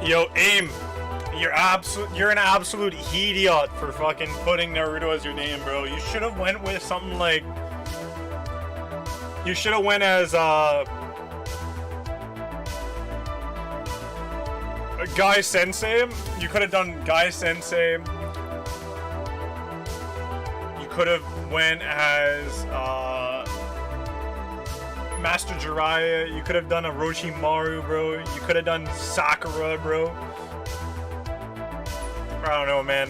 Yo, aim. You're an absolute idiot for fucking putting Naruto as your name, bro. You should have went with something like. You should have went as Guy Sensei. You could have done Guy Sensei. You could have went as Master Jiraiya. You could have done Orochimaru, bro. You could have done Sakura, bro. I don't know, man.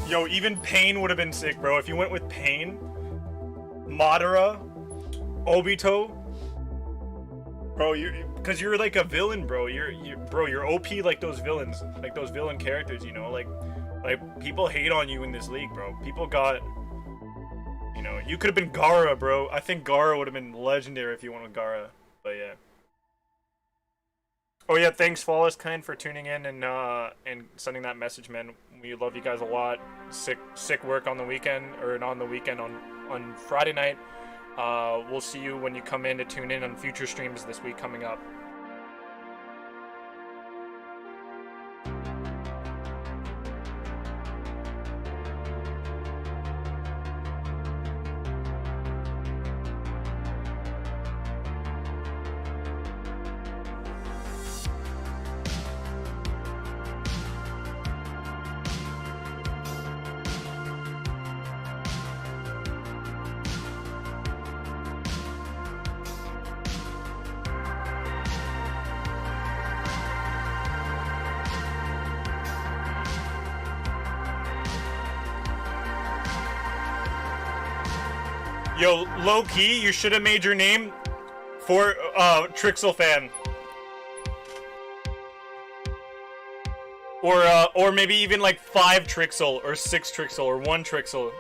Yo, even Pain would have been sick, bro. If you went with Pain, Madara, Obito, bro, because you're like a villain, bro. You're OP like those villains, like those villain characters, you know, like people hate on you in this league, bro. People got, you know, you could have been Gaara, bro. I think Gaara would have been legendary if you went with Gaara, but yeah. Oh yeah, thanks Flawless Kind for tuning in and sending that message, man. We love you guys a lot. Sick work on the weekend, or not on the weekend, on Friday night. We'll see you when you come in to tune in on future streams this week coming up. Yo, low-key, you should have made your name for Trixel fan. Or maybe even like 5 Trixel, or 6 Trixel, or 1 Trixel.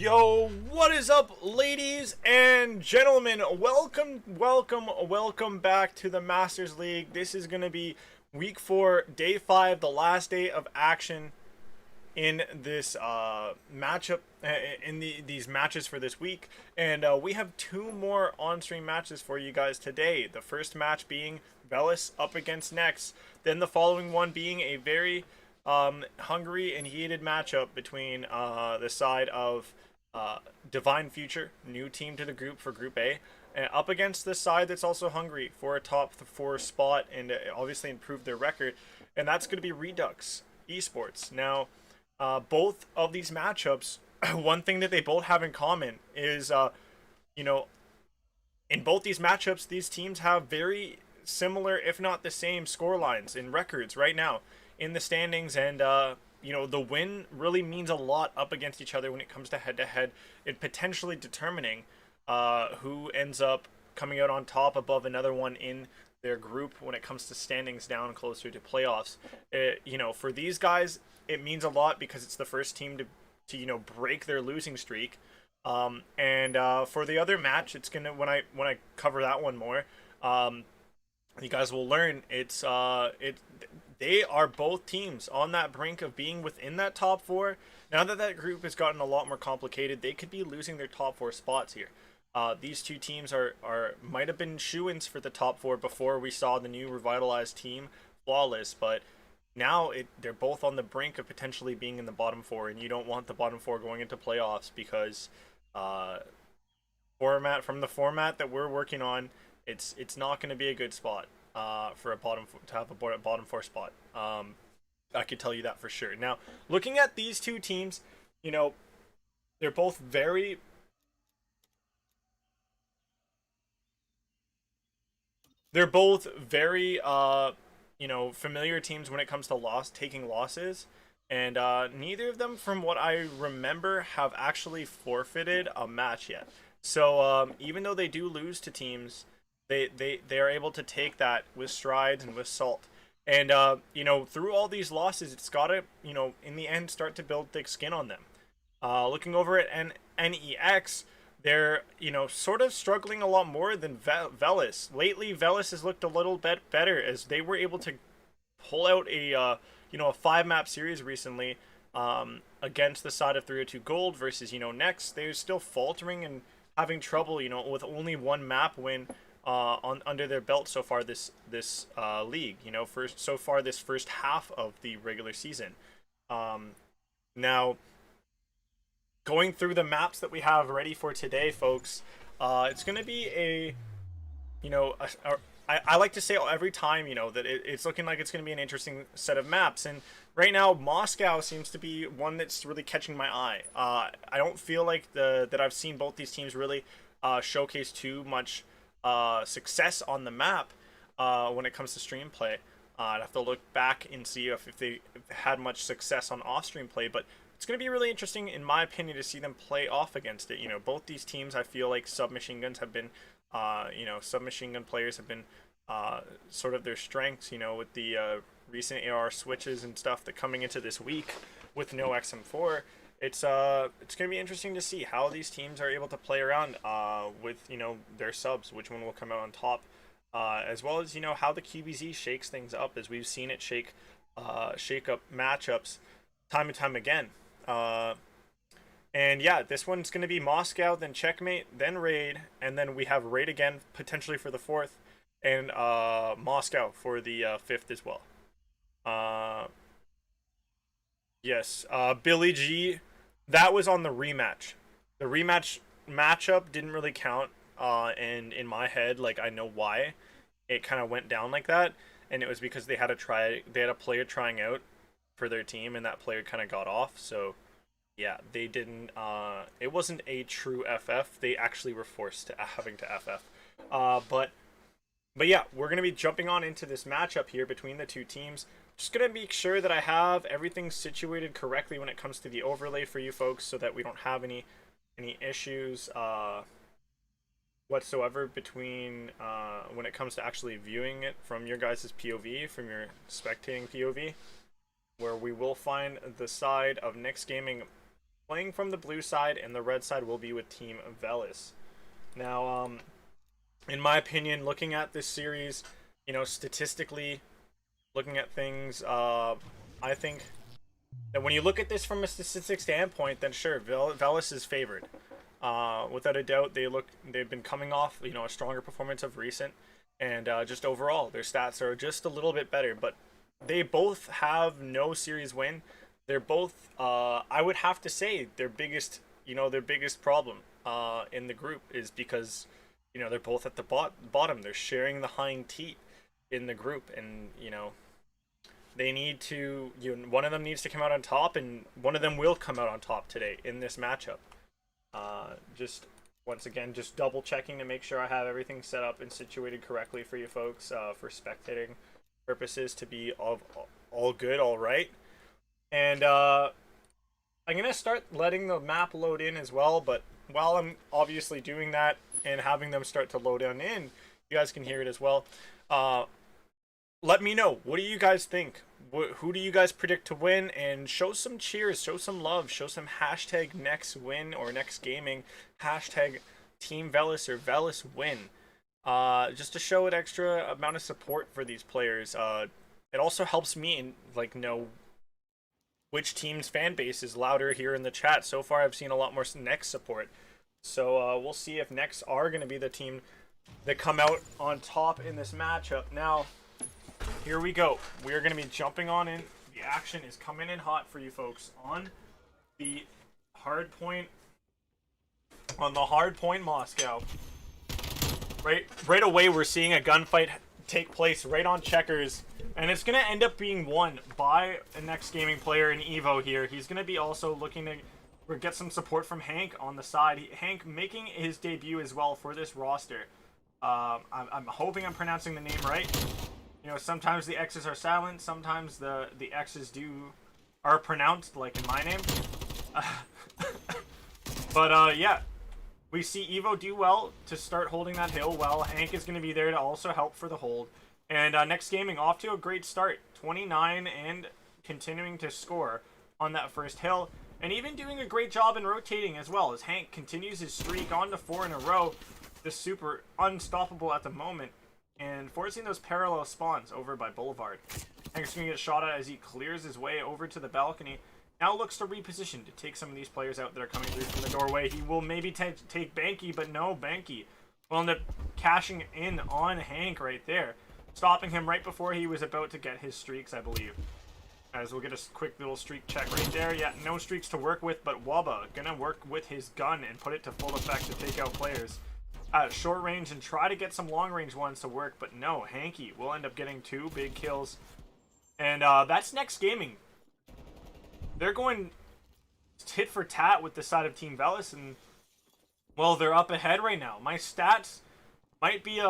Yo, what is up, ladies and gentlemen? Welcome back to the Masters League. This is going to be week 4, day 5, the last day of action in this matchup, these matches for this week. And we have 2 more on-stream matches for you guys today. The first match being Veles up against NeX. Then the following one being a very hungry and heated matchup between the side of Divine Future, new team to the group for Group A, and up against the side that's also hungry for a top 4 spot and obviously improve their record, and that's going to be Redux Esports. Now, both of these matchups, one thing that they both have in common is, in both these matchups, these teams have very similar, if not the same, score lines and records right now in the standings, and the win really means a lot up against each other when it comes to head-to-head and potentially determining who ends up coming out on top above another one in their group when it comes to standings down closer to playoffs. For these guys, it means a lot because it's the first team to break their losing streak. And for the other match, it's gonna when I cover that one more, you guys will learn they are both teams on that brink of being within that top 4. Now that group has gotten a lot more complicated, they could be losing their top 4 spots here. These two teams might have been shoo-ins for the top 4 before we saw the new revitalized team, Flawless, but now they're both on the brink of potentially being in the bottom 4, and you don't want the bottom 4 going into playoffs because from the format that we're working on, it's not going to be a good spot for a bottom 4 spot. I could tell you that for sure. Now, looking at these two teams, they're both very familiar teams when it comes to taking losses, and neither of them, from what I remember, have actually forfeited a match yet. So even though they do lose to teams, they are able to take that with strides and with salt. And through all these losses, it's got to in the end start to build thick skin on them. Looking over at NeX, they're sort of struggling a lot more than Veles. Lately, Veles has looked a little bit better as they were able to pull out a 5-map series recently against the side of 302 Gold versus NeX. They're still faltering and having trouble with only 1 map win under their belt so far this league. This first half of the regular season. Now, going through the maps that we have ready for today, folks, it's going to be I like to say every time, that it's looking like it's going to be an interesting set of maps. And right now, Moscow seems to be one that's really catching my eye. I don't feel like that I've seen both these teams really showcase too much success on the map when it comes to stream play. I'd have to look back and see if they had much success on off-stream play, but it's going to be really interesting, in my opinion, to see them play off against it. Both these teams, I feel like submachine guns have been, submachine gun players have been sort of their strengths, with the recent AR switches and stuff that coming into this week with no XM4. It's going to be interesting to see how these teams are able to play around with their subs, which one will come out on top, as well as how the QBZ shakes things up, as we've seen it shake up matchups time and time again. And yeah, this one's going to be Moscow, then Checkmate, then Raid, and then we have Raid again potentially for the 4th, and Moscow for the 5th as well. Yes, Billy G. That was on the rematch. The rematch matchup didn't really count, and in my head, I know why it kind of went down like that, and it was because they had a player trying out for their team, and that player kind of got off. So yeah, they didn't. It wasn't a true FF. They actually were forced to having to FF. But yeah, we're gonna be jumping on into this matchup here between the two teams. Just gonna make sure that I have everything situated correctly when it comes to the overlay for you folks, so that we don't have any issues whatsoever between when it comes to actually viewing it from your guys' POV, from your spectating POV, where we will find the side of NeX Gaming playing from the blue side, and the red side will be with Team Veles. Now, in my opinion, looking at this series, you know, statistically, looking at things, I think that when you look at this from a statistic standpoint, then sure, Veles is favored. Without a doubt, they've been coming off, you know, a stronger performance of recent, and just overall, their stats are just a little bit better. But they both have no series win. They're both, I would have to say, their biggest problem in the group is because, you know, they're both at the bottom. They're sharing the hind teat in the group, and you know, they need to. One of them needs to come out on top, and one of them will come out on top today in this matchup. Just once again, just double checking to make sure I have everything set up and situated correctly for you folks, for spectating purposes, to be all good, all right. And I'm gonna start letting the map load in as well, but while I'm obviously doing that and having them start to load in, you guys can hear it as well. Let me know, what do you guys think? Who do you guys predict to win? And show some cheers, show some love, show some hashtag NeX win or NeX gaming, hashtag Team Veles or Veles win. Just to show an extra amount of support for these players. It also helps me like know which team's fan base is louder here in the chat. So far, I've seen a lot more NeX support. So we'll see if NeX are going to be the team that come out on top in this matchup. Now, here we go. We are going to be jumping on in. The action is coming in hot for you folks on the Hardpoint, Moscow. Right away, we're seeing a gunfight take place right on checkers, and it's going to end up being won by a NeX gaming player in Evo here. He's going to be also looking to get some support from Hank on the side. Hank making his debut as well for this roster. I'm hoping I'm pronouncing the name right. You know, sometimes the X's are silent, sometimes the X's are pronounced, like in my name. But yeah, we see Evo do well to start holding that hill well. Hank is going to be there to also help for the hold. And NeX Gaming off to a great start, 29 and continuing to score on that first hill. And even doing a great job in rotating as well, as Hank continues his streak on to 4 in a row. Just super unstoppable at the moment, and forcing those parallel spawns over by Boulevard. Hank's going to get shot at as he clears his way over to the balcony. Now looks to reposition to take some of these players out that are coming through from the doorway. He will maybe take Banky, but no, Banky will end up cashing in on Hank right there, stopping him right before he was about to get his streaks, I believe. As we'll get a quick little streak check right there. Yeah, no streaks to work with, but Waba gonna work with his gun and put it to full effect to take out players at short range and try to get some long range ones to work, but no, Hanky will end up getting 2 big kills. And that's NeX Gaming. They're going tit for tat with the side of Team Veles, and well, they're up ahead right now. My stats might be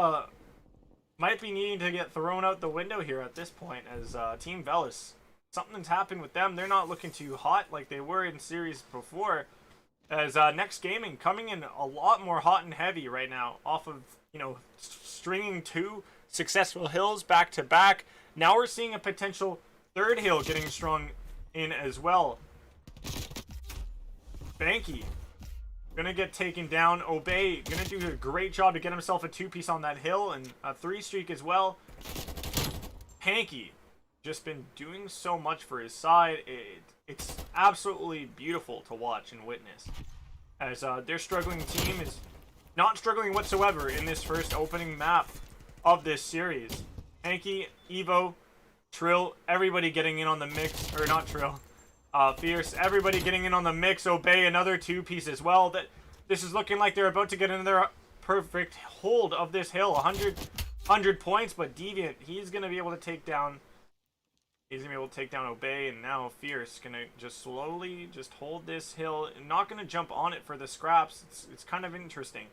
needing to get thrown out the window here at this point, as Team Veles, something's happened with them. They're not looking too hot like they were in series before, as NeX Gaming coming in a lot more hot and heavy right now, off of, you know, stringing 2 successful hills back to back. Now we're seeing a potential 3rd hill getting strung in as well. Banky gonna get taken down. Obey gonna do a great job to get himself a 2-piece on that hill, and a 3 streak as well. Hanky just been doing so much for his side. It's absolutely beautiful to watch and witness, as their struggling team is not struggling whatsoever in this first opening map of this series. Hanky, Evo, Trill, everybody getting in on the mix, or not Trill, Fierce, everybody getting in on the mix. Obey another 2-piece as well. That this is looking like they're about to get another perfect hold of this hill. 100 points, but Deviant, he's gonna be able to take down. He's going to be able to take down Obey, and now Fierce going to just slowly just hold this hill. Not going to jump on it for the scraps. It's kind of interesting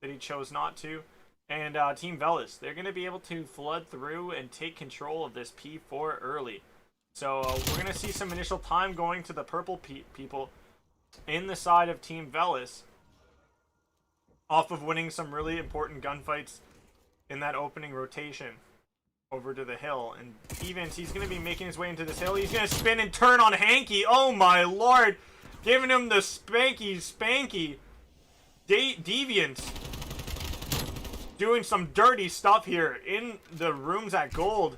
that he chose not to. And Team Veles, they're going to be able to flood through and take control of this P4 early. So we're going to see some initial time going to the purple people in the side of Team Veles, off of winning some really important gunfights in that opening rotation over to the hill. And Evans, he's going to be making his way into this hill. He's going to spin and turn on Hanky. Oh my lord. Giving him the spanky deviants. Doing some dirty stuff here in the rooms at gold.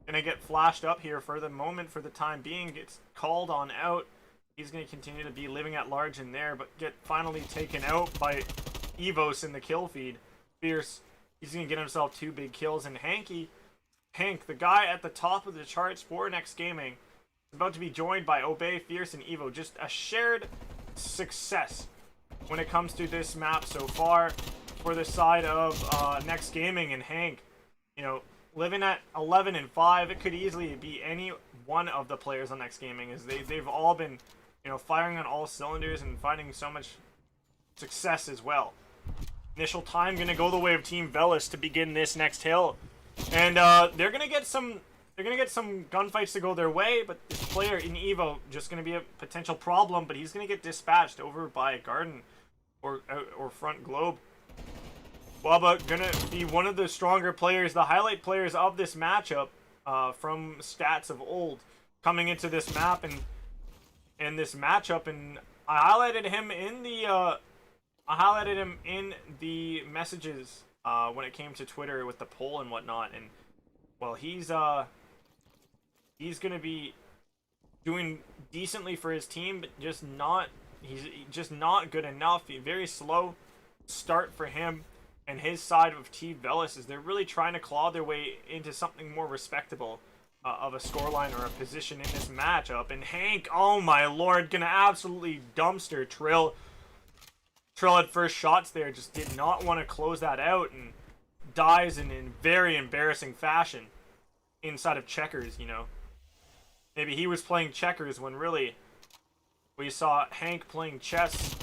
Gonna get flashed up here for the moment, for the time being. Gets called on out. He's gonna continue to be living at large in there, but get finally taken out by Evos in the kill feed. Fierce. He's gonna get himself 2 big kills, and Hank, the guy at the top of the charts for NeX Gaming, is about to be joined by Obey, Fierce, and Evo. Just a shared success when it comes to this map so far for the side of NeX Gaming. And Hank, you know, living at 11-5, it could easily be any one of the players on NeX Gaming, as they've all been, you know, firing on all cylinders and finding so much success as well. Initial time gonna go the way of Team Veles to begin this next hill, and they're gonna get some gunfights to go their way, but this player in Evo just gonna be a potential problem. But he's gonna get dispatched over by Garden or front globe. Waba gonna be one of the stronger players, the highlight players of this matchup, from stats of old, coming into this map and this matchup. And I highlighted him in the messages when it came to Twitter with the poll and whatnot. And well, he's gonna be doing decently for his team, but he's just not good enough. Very slow start for him and his side of Team Veles, is they're really trying to claw their way into something more respectable of a scoreline or a position in this matchup. And Hank, oh my lord, gonna absolutely dumpster Trill. Trill had first shots there, just did not want to close that out, and dies in very embarrassing fashion inside of checkers, you know. Maybe he was playing checkers when really we saw Hank playing chess.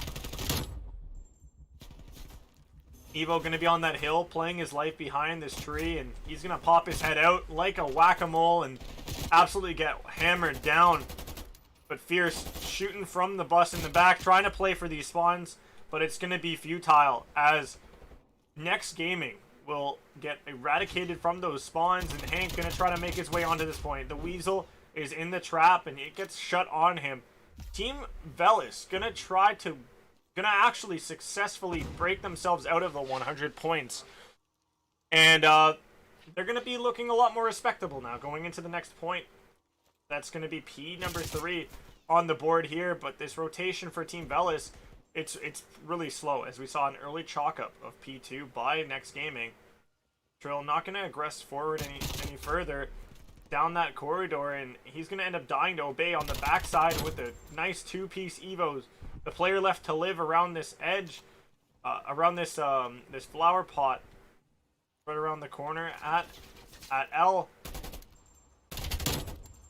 Evo gonna be on that hill, playing his life behind this tree, and he's gonna pop his head out like a whack-a-mole and absolutely get hammered down. But Fierce shooting from the bus in the back, trying to play for these spawns, but it's gonna be futile, as NeX Gaming will get eradicated from those spawns, and Hank gonna try to make his way onto this point. The Weasel is in the trap, and it gets shut on him. Team Veles gonna actually successfully break themselves out of the 100 points. And they're going to be looking a lot more respectable now going into the next point. That's going to be P number 3 on the board here. But this rotation for Team Veles, it's really slow, as we saw an early chalk up of P2 by NeX Gaming. Trill not going to aggress forward any further down that corridor, and he's going to end up dying to Obey on the backside with a nice 2-piece Evos. The player left to live around this edge, around this this flower pot, right around the corner at L.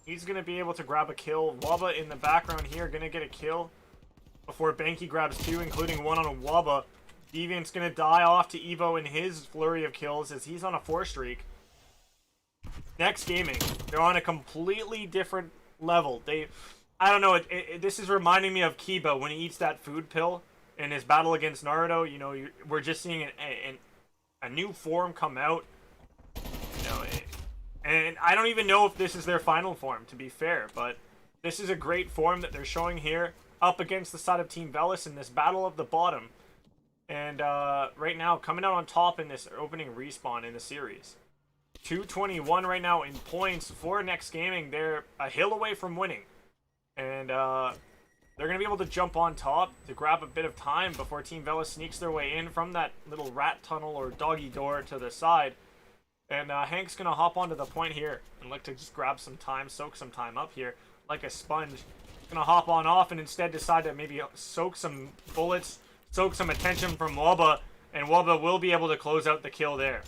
He's gonna be able to grab a kill. Waba in the background here gonna get a kill before Banky grabs 2, including 1 on a Waba. Deviant's gonna die off to Evo in his flurry of kills, as he's on a 4 streak. NeX Gaming, they're on a completely different level. I don't know, this is reminding me of Kiba when he eats that food pill in his battle against Naruto. You know, we're just seeing a new form come out. You know, and I don't even know if this is their final form, to be fair, but this is a great form that they're showing here up against the side of Team Veles in this battle of the bottom. And right now, coming out on top in this opening respawn in the series. 221 right now in points for NeX Gaming. They're a hill away from winning. And they're going to be able to jump on top to grab a bit of time before Team Veles sneaks their way in from that little rat tunnel or doggy door to the side. And Hank's going to hop onto the point here and look to just grab some time, soak some time up here like a sponge. Going to hop on off and instead decide to maybe soak some bullets, soak some attention from Waba, and Waba will be able to close out the kill there.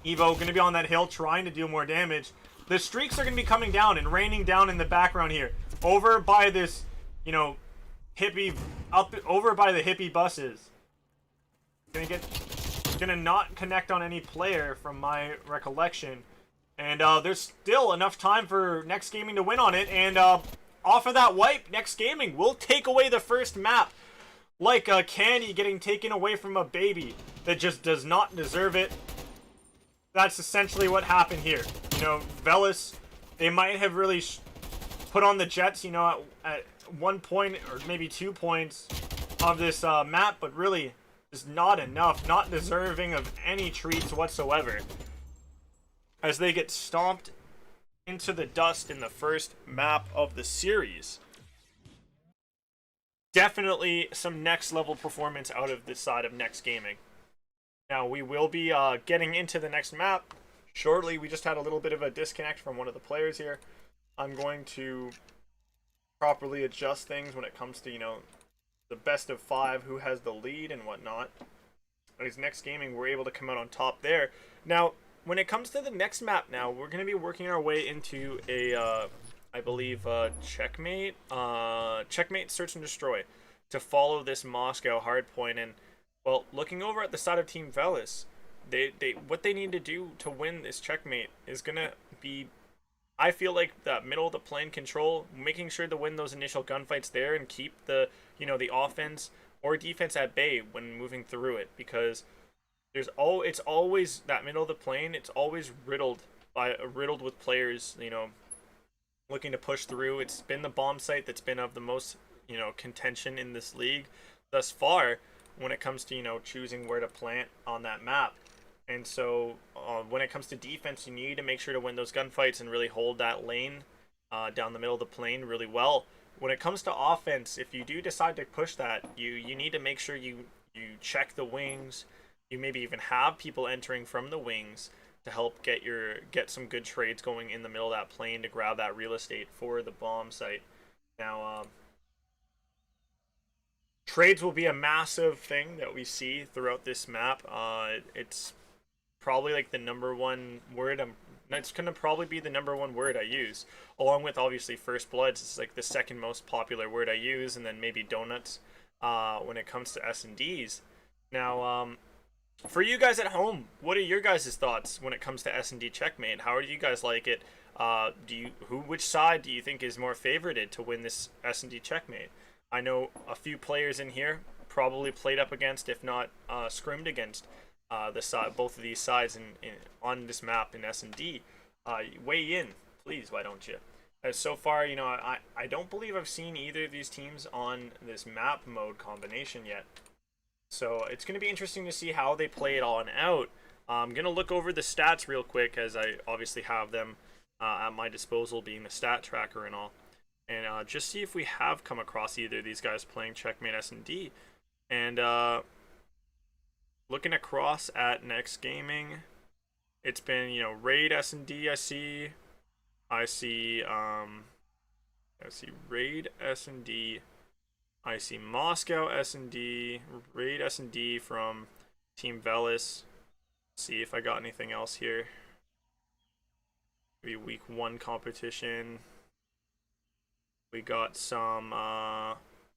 Evo going to be on that hill trying to do more damage. The streaks are going to be coming down and raining down in the background here. Over by this, you know, over by the hippie buses. Gonna not connect on any player from my recollection. And there's still enough time for NeX Gaming to win on it. And off of that wipe, NeX Gaming will take away the first map. Like a candy getting taken away from a baby that just does not deserve it. That's essentially what happened here. You know, Veles, they might have really put on the Jets, you know, at 1 point or maybe 2 points of this map, but really is not enough, not deserving of any treats whatsoever, as they get stomped into the dust in the first map of the series. Definitely some next level performance out of this side of NeX Gaming. Now we will be getting into the next map shortly. We just had a little bit of a disconnect from one of the players here. I'm going to properly adjust things when it comes to, you know, the best of 5, who has the lead and whatnot. As NeX Gaming, we're able to come out on top there. Now, when it comes to the next map now, we're going to be working our way into a, I believe, checkmate search and destroy to follow this Moscow hardpoint. And, well, looking over at the side of Team Veles, what they need to do to win this checkmate is going to be, I feel like, that middle of the plane control, making sure to win those initial gunfights there and keep the, you know, the offense or defense at bay when moving through it, because it's always that middle of the plane. It's always riddled with players, you know, looking to push through. It's been the bomb site that's been of the most, you know, contention in this league thus far when it comes to, you know, choosing where to plant on that map. And so when it comes to defense, you need to make sure to win those gunfights and really hold that lane down the middle of the plane really well. When it comes to offense, if you do decide to push that, you need to make sure you check the wings. You maybe even have people entering from the wings to help get some good trades going in the middle of that plane to grab that real estate for the bomb site. Now, trades will be a massive thing that we see throughout this map. It's probably like the number one word. It's gonna probably be the number one word I use, along with obviously First Bloods. It's like the second most popular word I use, and then maybe Donuts when it comes to S&Ds. Now, for you guys at home, what are your guys' thoughts when it comes to S&D checkmate? How do you guys like it? Which side do you think is more favorited to win this S&D checkmate? I know a few players in here probably played up against, if not scrimmed against, both of these sides on this map in S&D. Weigh in, please. Why don't you? As so far, you know, I don't believe I've seen either of these teams on this map mode combination yet. So it's going to be interesting to see how they play it on out. I'm going to look over the stats real quick, as I obviously have them at my disposal, being the stat tracker and all. And just see if we have come across either of these guys playing checkmate S&D. And looking across at NeX Gaming, it's been, you know, Raid S&D. I see Raid S&D. I see Moscow S&D, Raid S&D from Team Veles. See if I got anything else here. Maybe week 1 competition. We got some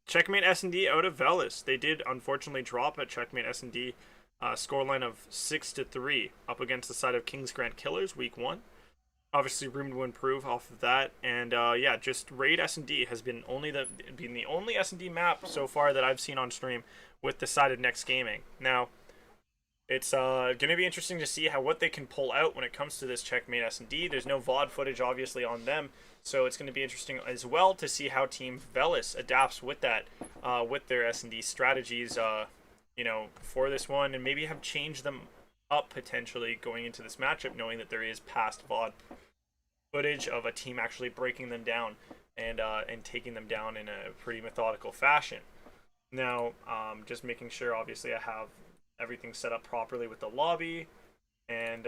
checkmate S&D out of Veles. They did unfortunately drop at checkmate S&D. Scoreline of 6-3 up against the side of Kings Grant Killers week 1. Obviously room to improve off of that. And yeah, just Raid S&D has been the only S&D map so far that I've seen on stream with the side of NeX Gaming. Now, it's going to be interesting to see what they can pull out when it comes to this checkmate S&D. There's no VOD footage obviously on them, so it's going to be interesting as well to see how Team Veles adapts with that, with their S&D strategies, you know, for this one, and maybe have changed them up potentially going into this matchup, knowing that there is past VOD footage of a team actually breaking them down and taking them down in a pretty methodical fashion. Now, just making sure obviously I have everything set up properly with the lobby, and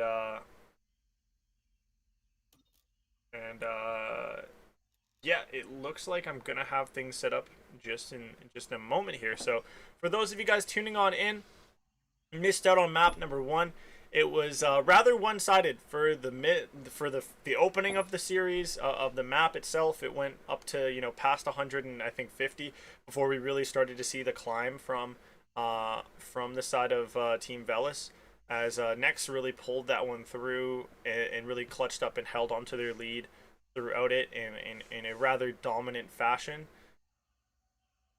yeah, it looks like I'm gonna have things set up just in a moment here. So for those of you guys tuning on in, missed out on map number 1. It was rather one-sided for the opening of the series of the map itself. It went up to, you know, past 100 and I think 50 before we really started to see the climb from the side of Team Veles, as NeX really pulled that one through and really clutched up and held onto their lead throughout it in a rather dominant fashion.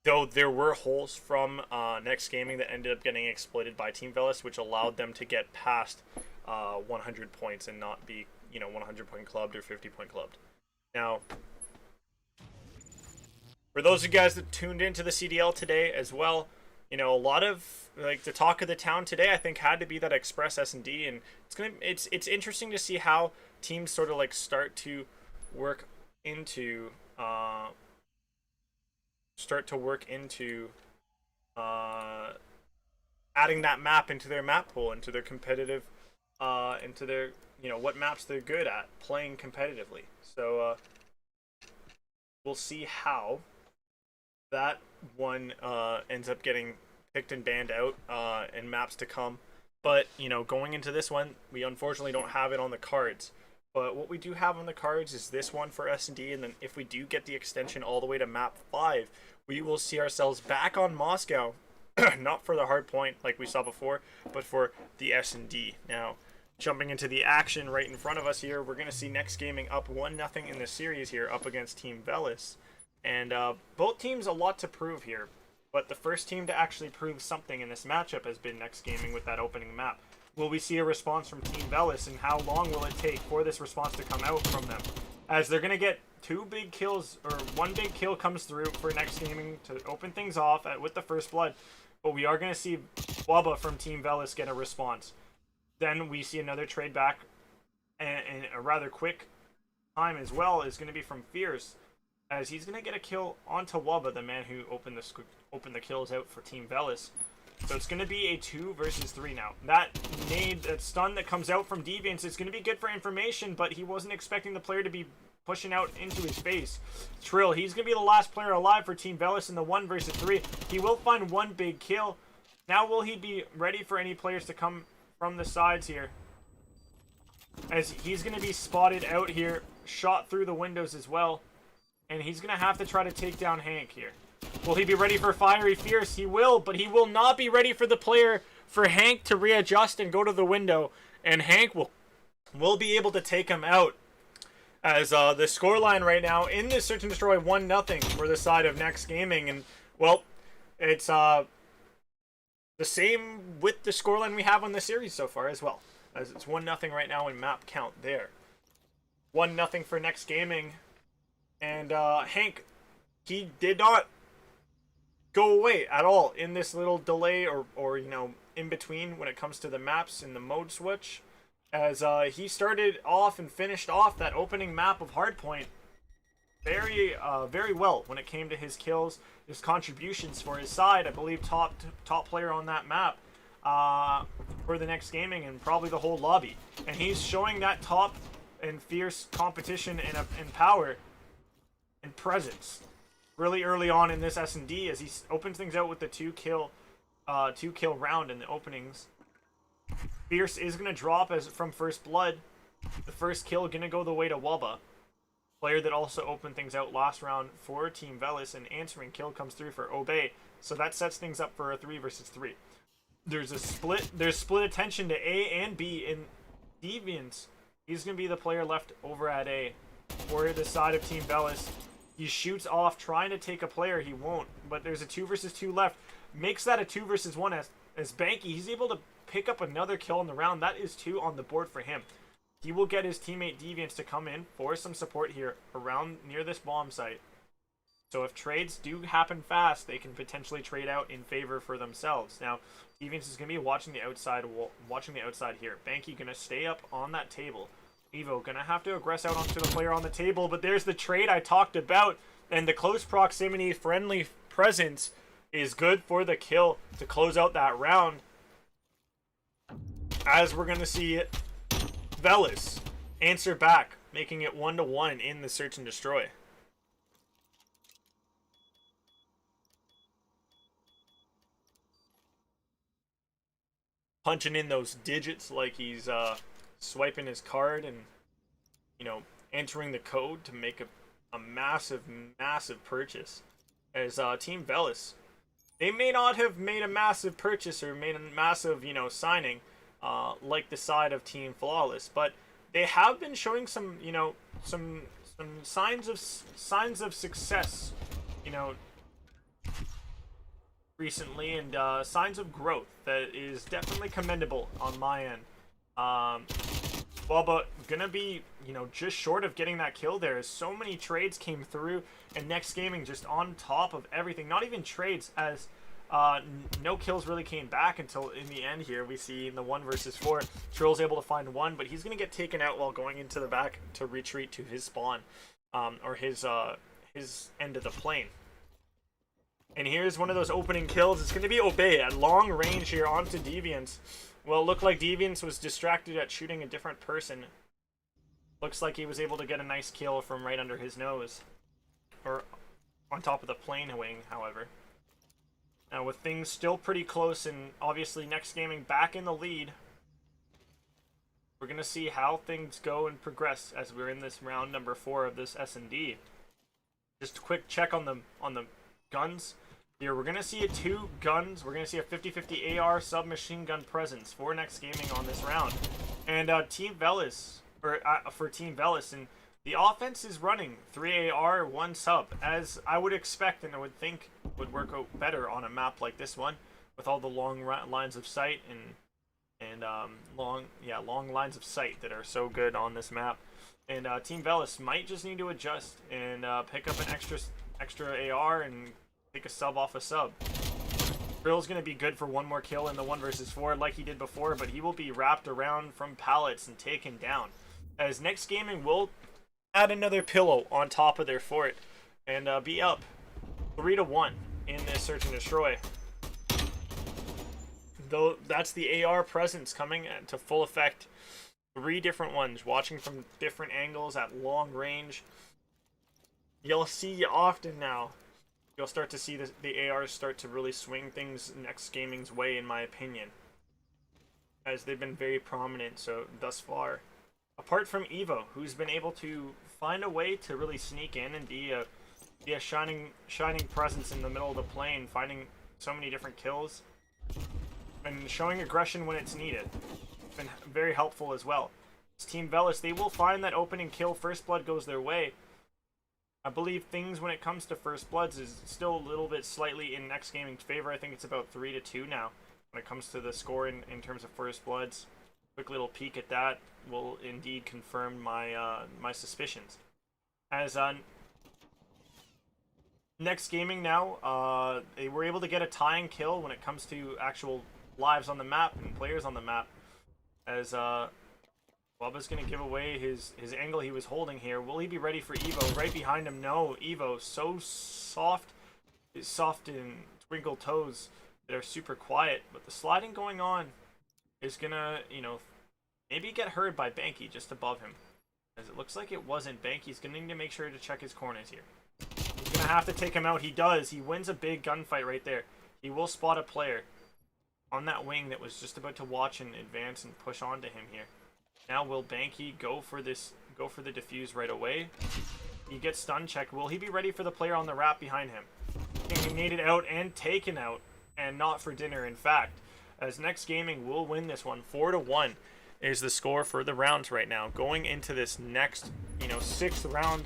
Though there were holes from NeX Gaming that ended up getting exploited by Team Veles, which allowed them to get past 100 points and not be, you know, 100-point clubbed or 50-point clubbed. Now, For those of you guys that tuned into the CDL today as well, you know, a lot of like the talk of the town today, I think, had to be that Express S&D, and it's interesting to see how teams sort of like start to work into adding that map into their map pool, into their competitive, into their, you know, what maps they're good at playing competitively. So we'll see how that one ends up getting picked and banned out in maps to come. But, you know, going into this one, we unfortunately don't have it on the cards. But what we do have on the cards is this one for S&D, and then if we do get the extension all the way to map 5, we will see ourselves back on Moscow. Not for the Hardpoint like we saw before, but for the S&D. Now, jumping into the action right in front of us here, we're going to see NeX Gaming up 1-0 in the series here, up against Team Veles. And both teams a lot to prove here. But the first team to actually prove something in this matchup has been NeX Gaming with that opening map. Will we see a response from Team Veles, and how long will it take for this response to come out from them? As they're going to get 2 big kills, or 1 big kill comes through for NeX Gaming to open things off with the first blood. But we are going to see Wubba from Team Veles get a response. Then we see another trade back, and a rather quick time as well is going to be from Fierce, as he's going to get a kill onto Wubba, the man who opened the kills out for Team Veles. So it's going to be a 2 versus 3 now. That nade, that stun that comes out from Deviants is going to be good for information, but he wasn't expecting the player to be pushing out into his face. Trill, he's going to be the last player alive for Team Veles in the 1 versus 3. He will find 1 big kill. Now will he be ready for any players to come from the sides here? As he's going to be spotted out here, shot through the windows as well. And he's going to have to try to take down Hank here. Will he be ready for Fiery Fierce? He will, but he will not be ready for the player, for Hank to readjust and go to the window. And Hank will be able to take him out. As the scoreline right now in this Search and Destroy 1-0 for the side of NeX Gaming. And, well, it's the same with the scoreline we have on the series so far as well. As it's 1-0 right now in map count there. 1-0 for NeX Gaming. And Hank, he did not go away at all in this little delay or you know, in between when it comes to the maps and the mode switch. As he started off and finished off that opening map of Hardpoint very well when it came to his kills, his contributions for his side. I believe top player on that map for the NeX Gaming and probably the whole lobby. And he's showing that top and fierce competition and power and presence really early on in this S&D, as he opens things out with the 2-kill round in the openings. Fierce is going to drop as from first blood. The first kill going to go the way to Wubba, player that also opened things out last round for Team Veles, and answering kill comes through for Obey. So that sets things up for a 3 versus 3. There's split attention to A and B in Deviants. He's going to be the player left over at A for the side of Team Veles. He shoots off trying to take a player. He won't, but there's a 2 versus 2 left. Makes that a 2 versus 1 as Banky. He's able to pick up another kill in the round. That is 2 on the board for him. He will get his teammate Deviants to come in for some support here around near this bomb site. So if trades do happen fast, they can potentially trade out in favor for themselves. Now, Deviants is going to be watching the outside here. Banky going to stay up on that table. Evo going to have to aggress out onto the player on the table, but there's the trade I talked about, and the close proximity friendly presence is good for the kill to close out that round. As we're going to see Veles answer back, making it 1-1 in the Search and Destroy. Punching in those digits like he's swiping his card and, you know, entering the code to make a massive purchase. As Team Veles, they may not have made a massive purchase or made a massive, you know, signing like the side of Team Flawless, but they have been showing some, you know, some signs of success, you know, recently, and signs of growth that is definitely commendable on my end. Wubba gonna be, you know, just short of getting that kill there. As so many trades came through, and NeX Gaming just on top of everything. Not even trades, as no kills really came back until in the end here. We see in the 1 versus 4, Trill's able to find 1, but he's gonna get taken out while going into the back to retreat to his spawn, or his end of the plane. And here's one of those opening kills. It's gonna be Obey at long range here onto Deviants. Well, it looked like Deviants was distracted at shooting a different person. Looks like he was able to get a nice kill from right under his nose. Or on top of the plane wing, however. Now with things still pretty close and obviously NeX Gaming back in the lead, we're going to see how things go and progress as we're in this round number 4 of this S&D. Just a quick check on the guns. Here, we're going to see 2 guns. We're going to see a 50-50 AR submachine gun presence for NeX Gaming on this round. And Team Veles, or for Team Veles, and the offense is running 3 AR, 1 sub, as I would expect and I would think would work out better on a map like this one, with all the long lines of sight and long lines of sight that are so good on this map. And Team Veles might just need to adjust and pick up an extra AR and take a sub off a sub. Trill's going to be good for 1 more kill in the 1 versus 4 like he did before, but he will be wrapped around from pallets and taken down. As NeX Gaming will add another pillow on top of their fort and be up 3-1 in this search and destroy. Though that's the AR presence coming to full effect. 3 different ones, watching from different angles at long range. You'll see often now. You'll start to see the ARs start to really swing things NeX Gaming's way, in my opinion, as they've been very prominent so thus far. Apart from Evo, who's been able to find a way to really sneak in and be a shining presence in the middle of the plane, finding so many different kills and showing aggression when it's needed. It's been very helpful as well. It's Team Veles, they will find that opening kill. First blood goes their way. I believe things when it comes to first bloods is still a little bit slightly in NeX Gaming's favor. I think it's about 3-2 now when it comes to the score in terms of first bloods. Quick little peek at that will indeed confirm my my suspicions. As NeX Gaming now, they were able to get a tying kill when it comes to actual lives on the map and players on the map. As Bubba's going to give away his angle he was holding here. Will he be ready for Evo? Right behind him, no. Evo, so soft and twinkle toes that are super quiet. But the sliding going on is going to, you know, maybe get heard by Banky just above him. As it looks like it wasn't. Banky's going to need to make sure to check his corners here. He's going to have to take him out. He does. He wins a big gunfight right there. He will spot a player on that wing that was just about to watch and advance and push onto him here. Now will Banky go for the defuse right away? He gets stun checked. Will he be ready for the player on the wrap behind him? He naded out and taken out, and not for dinner, in fact. As NeX Gaming will win this one. 4-1 is the score for the rounds right now. Going into this next, 6th round,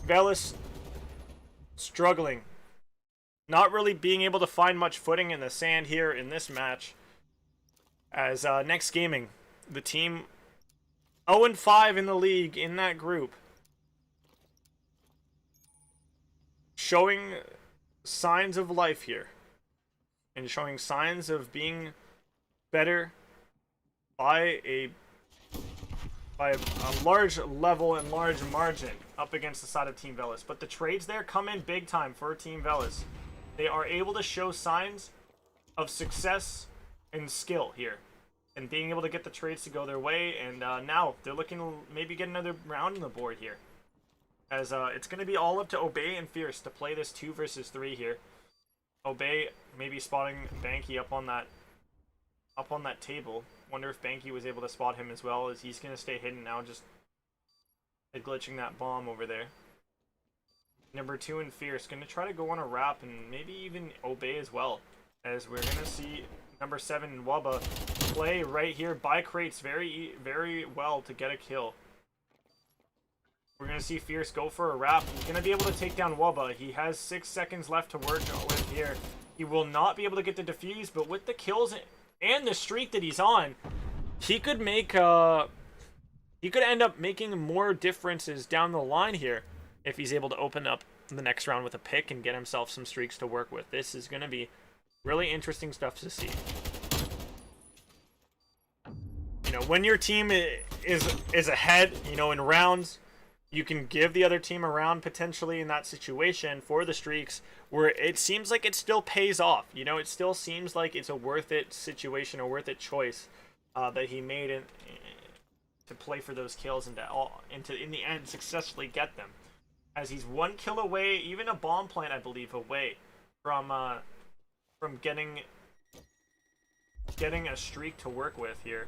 Veles struggling. Not really being able to find much footing in the sand here in this match. As NeX Gaming, the team 0-5 in the league in that group, showing signs of life here and showing signs of being better by a large level and large margin up against the side of Team Veles. But the trades there come in big time for Team Veles. They are able to show signs of success and skill here, and being able to get the trades to go their way. And now they're looking to maybe get another round on the board here, as it's going to be all up to Obey and Fierce to play this 2 versus 3 here. Obey maybe spotting Banky up on that table. Wonder if Banky was able to spot him as well, as he's going to stay hidden now, just glitching that bomb over there. Number 2 and Fierce going to try to go on a wrap and maybe even Obey as well, as we're going to see number 7 and Wubba play right here by crates very, very well to get a kill. We're going to see Fierce go for a wrap. He's going to be able to take down Wubba. He has 6 seconds left to work with here. He will not be able to get the defuse, but with the kills and the streak that he's on, he could make he could end up making more differences down the line here if he's able to open up the next round with a pick and get himself some streaks to work with. This is going to be really interesting stuff to see. You know, when your team is ahead, you know, in rounds, you can give the other team a round potentially in that situation for the streaks where it seems like it still pays off. You know, it still seems like it's a worth it situation or worth it choice that he made to play for those kills and to in the end successfully get them. As he's 1 kill away, even a bomb plant I believe away from getting a streak to work with here.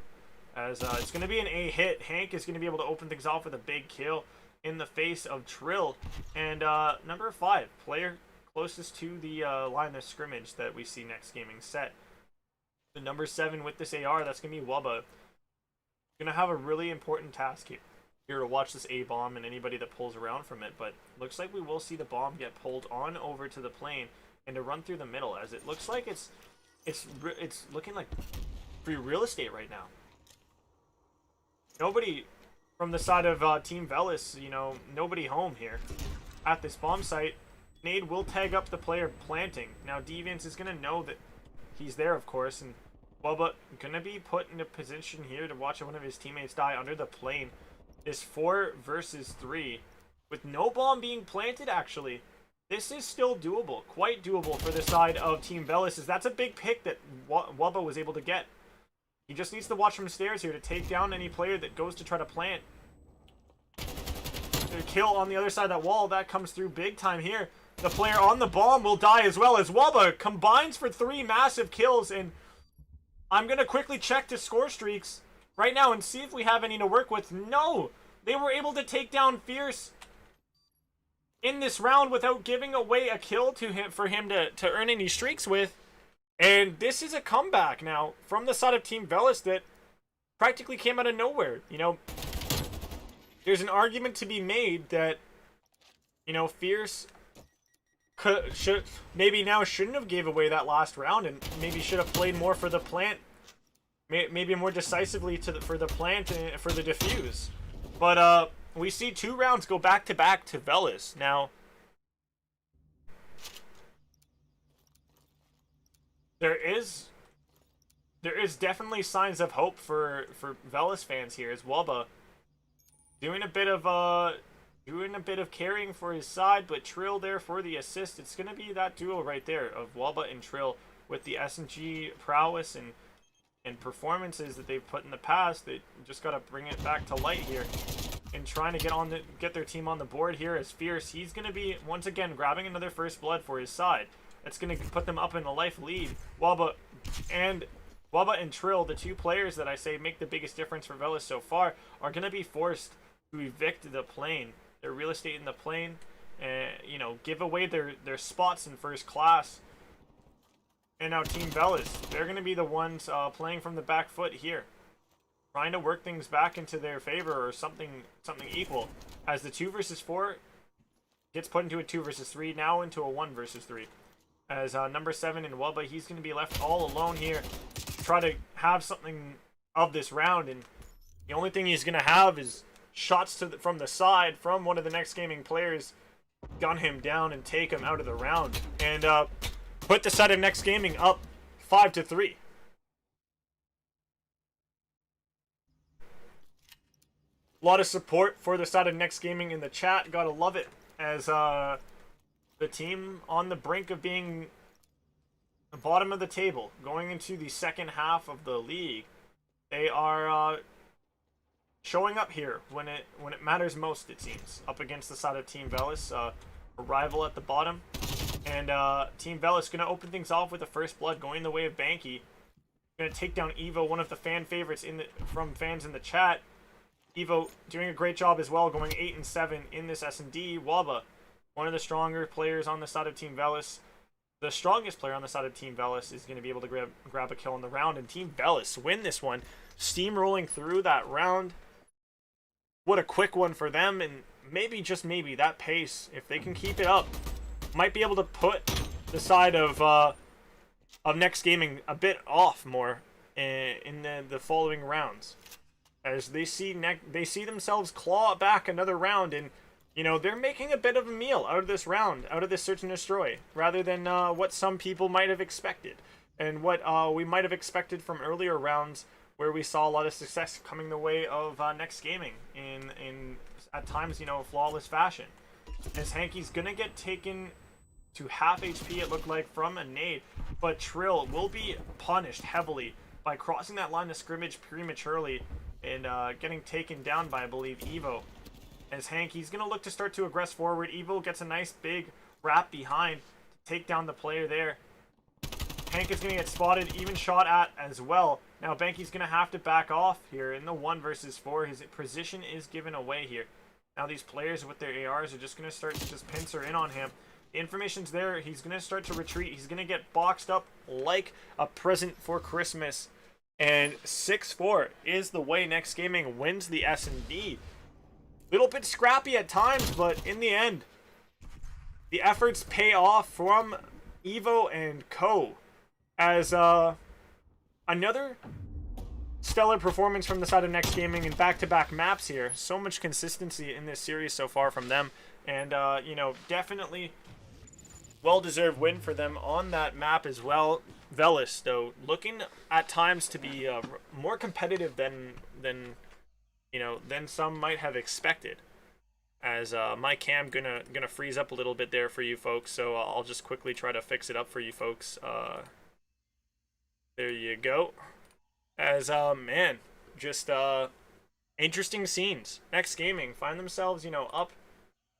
As it's going to be an A hit. Hank is going to be able to open things off with a big kill in the face of Trill. And number 5, player closest to the line of scrimmage that we see next gaming set. The number 7 with this AR, that's going to be Wubba. Going to have a really important task here to watch this A bomb and anybody that pulls around from it. But looks like we will see the bomb get pulled on over to the plane and to run through the middle, as it looks like it's looking like free real estate right now. Nobody from the side of Team Veles, you know, nobody home here at this bomb site. Nade will tag up the player planting. Now Deviants is going to know that he's there, of course, and Wubba going to be put in a position here to watch one of his teammates die under the plane. This 4 versus 3 with no bomb being planted, actually. This is still doable, quite doable for the side of Team Veles, as that's a big pick that Wubba was able to get. He just needs to watch from stairs here to take down any player that goes to try to plant. The kill on the other side of that wall, that comes through big time here. The player on the bomb will die as well, as Wubba combines for 3 massive kills. And I'm going to quickly check the score streaks right now and see if we have any to work with. No! They were able to take down Fierce in this round without giving away a kill to him for him to earn any streaks with. And this is a comeback now from the side of Team Veles that practically came out of nowhere. You know, there's an argument to be made that, you know, Fierce shouldn't have gave away that last round and maybe should have played more for the plant, maybe more decisively for the plant and for the defuse. But we see 2 rounds go back to back to Veles. Now, there is definitely signs of hope for Veles fans here, as Wubba doing a bit of carrying for his side, but Trill there for the assist. It's gonna be that duo right there of Wubba and Trill with the SMG prowess and performances that they've put in the past. They just gotta bring it back to light here and trying to get their team on the board here. As Fierce, he's gonna be once again grabbing another first blood for his side. That's going to put them up in a life lead. Wubba and Trill, the 2 players that I say make the biggest difference for Veles so far, are going to be forced to evict the plane, their real estate in the plane, and, you know, give away their spots in first class. And now Team Veles, they're going to be the ones playing from the back foot here, trying to work things back into their favor or something equal, as the 2 versus 4 gets put into a 2 versus 3, now into a 1 versus 3. As number 7 in Wubba, he's going to be left all alone here to try to have something of this round. And the only thing he's going to have is shots from the side from one of the next gaming players, gun him down and take him out of the round. And put the side of next gaming up 5-3. A lot of support for the side of next gaming in the chat. Gotta love it. As the team on the brink of being the bottom of the table, going into the second half of the league, they are showing up here when it matters most, it seems, up against the side of Team Veles, a rival at the bottom. And Team Veles going to open things off with the first blood, going the way of Banky. Going to take down Evo, one of the fan favorites from fans in the chat. Evo doing a great job as well, going 8-7 in this S&D. Wubba, one of the stronger players on the side of Team Veles. The strongest player on the side of Team Veles is going to be able to grab a kill in the round. And Team Veles win this one, steamrolling through that round. What a quick one for them. And maybe, just maybe, that pace, if they can keep it up, might be able to put the side of Next Gaming a bit off more in the following rounds. as they see themselves claw back another round, and they're making a bit of a meal out of this round, out of this search and destroy, rather than what some people might have expected, and what we might have expected from earlier rounds, where we saw a lot of success coming the way of NeX Gaming in at times flawless fashion. As Hanky's gonna get taken to half HP, it looked like, from a nade, but Trill will be punished heavily by crossing that line of scrimmage prematurely and getting taken down by, I believe, Evo. As Hanky's going to look to start to aggress forward, Evo gets a nice big wrap behind to take down the player there. Hank is going to get spotted, even shot at as well. Now Banky's going to have to back off here in the 1 versus 4. His position is given away here. Now these players with their ARs are just going to start to just pincer in on him. The information's there. He's going to start to retreat. He's going to get boxed up like a present for Christmas. And 6-4 is the way NeX Gaming wins the S&D. Little bit scrappy at times, but in the end, the efforts pay off from Evo and Co. As another stellar performance from the side of NeX Gaming in back-to-back maps here. So much consistency in this series so far from them. And, definitely well-deserved win for them on that map as well. Veles, though, looking at times to be more competitive than some might have expected. As my cam gonna freeze up a little bit there for you folks, so I'll just quickly try to fix it up for you folks. There you go. As man, just interesting scenes. NeX Gaming find themselves up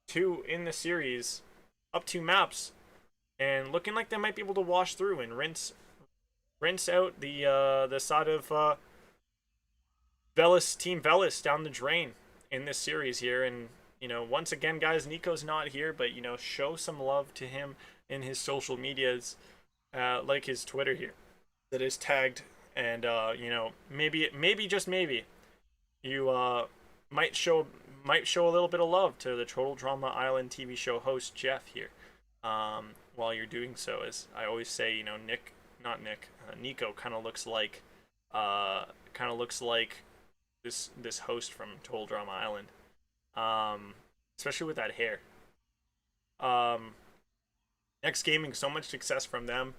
2 in the series, up 2 maps, and looking like they might be able to wash through and rinse out the side of Veles, Team Veles down the drain in this series here. And once again, guys, Nico's not here, but show some love to him in his social medias, like his Twitter here that is tagged, and maybe just maybe you might show a little bit of love to the Total Drama Island TV show host Jeff here. While you're doing so, as I always say, Nico kind of looks like this host from Total Drama Island, especially with that hair. NeX Gaming, so much success from them.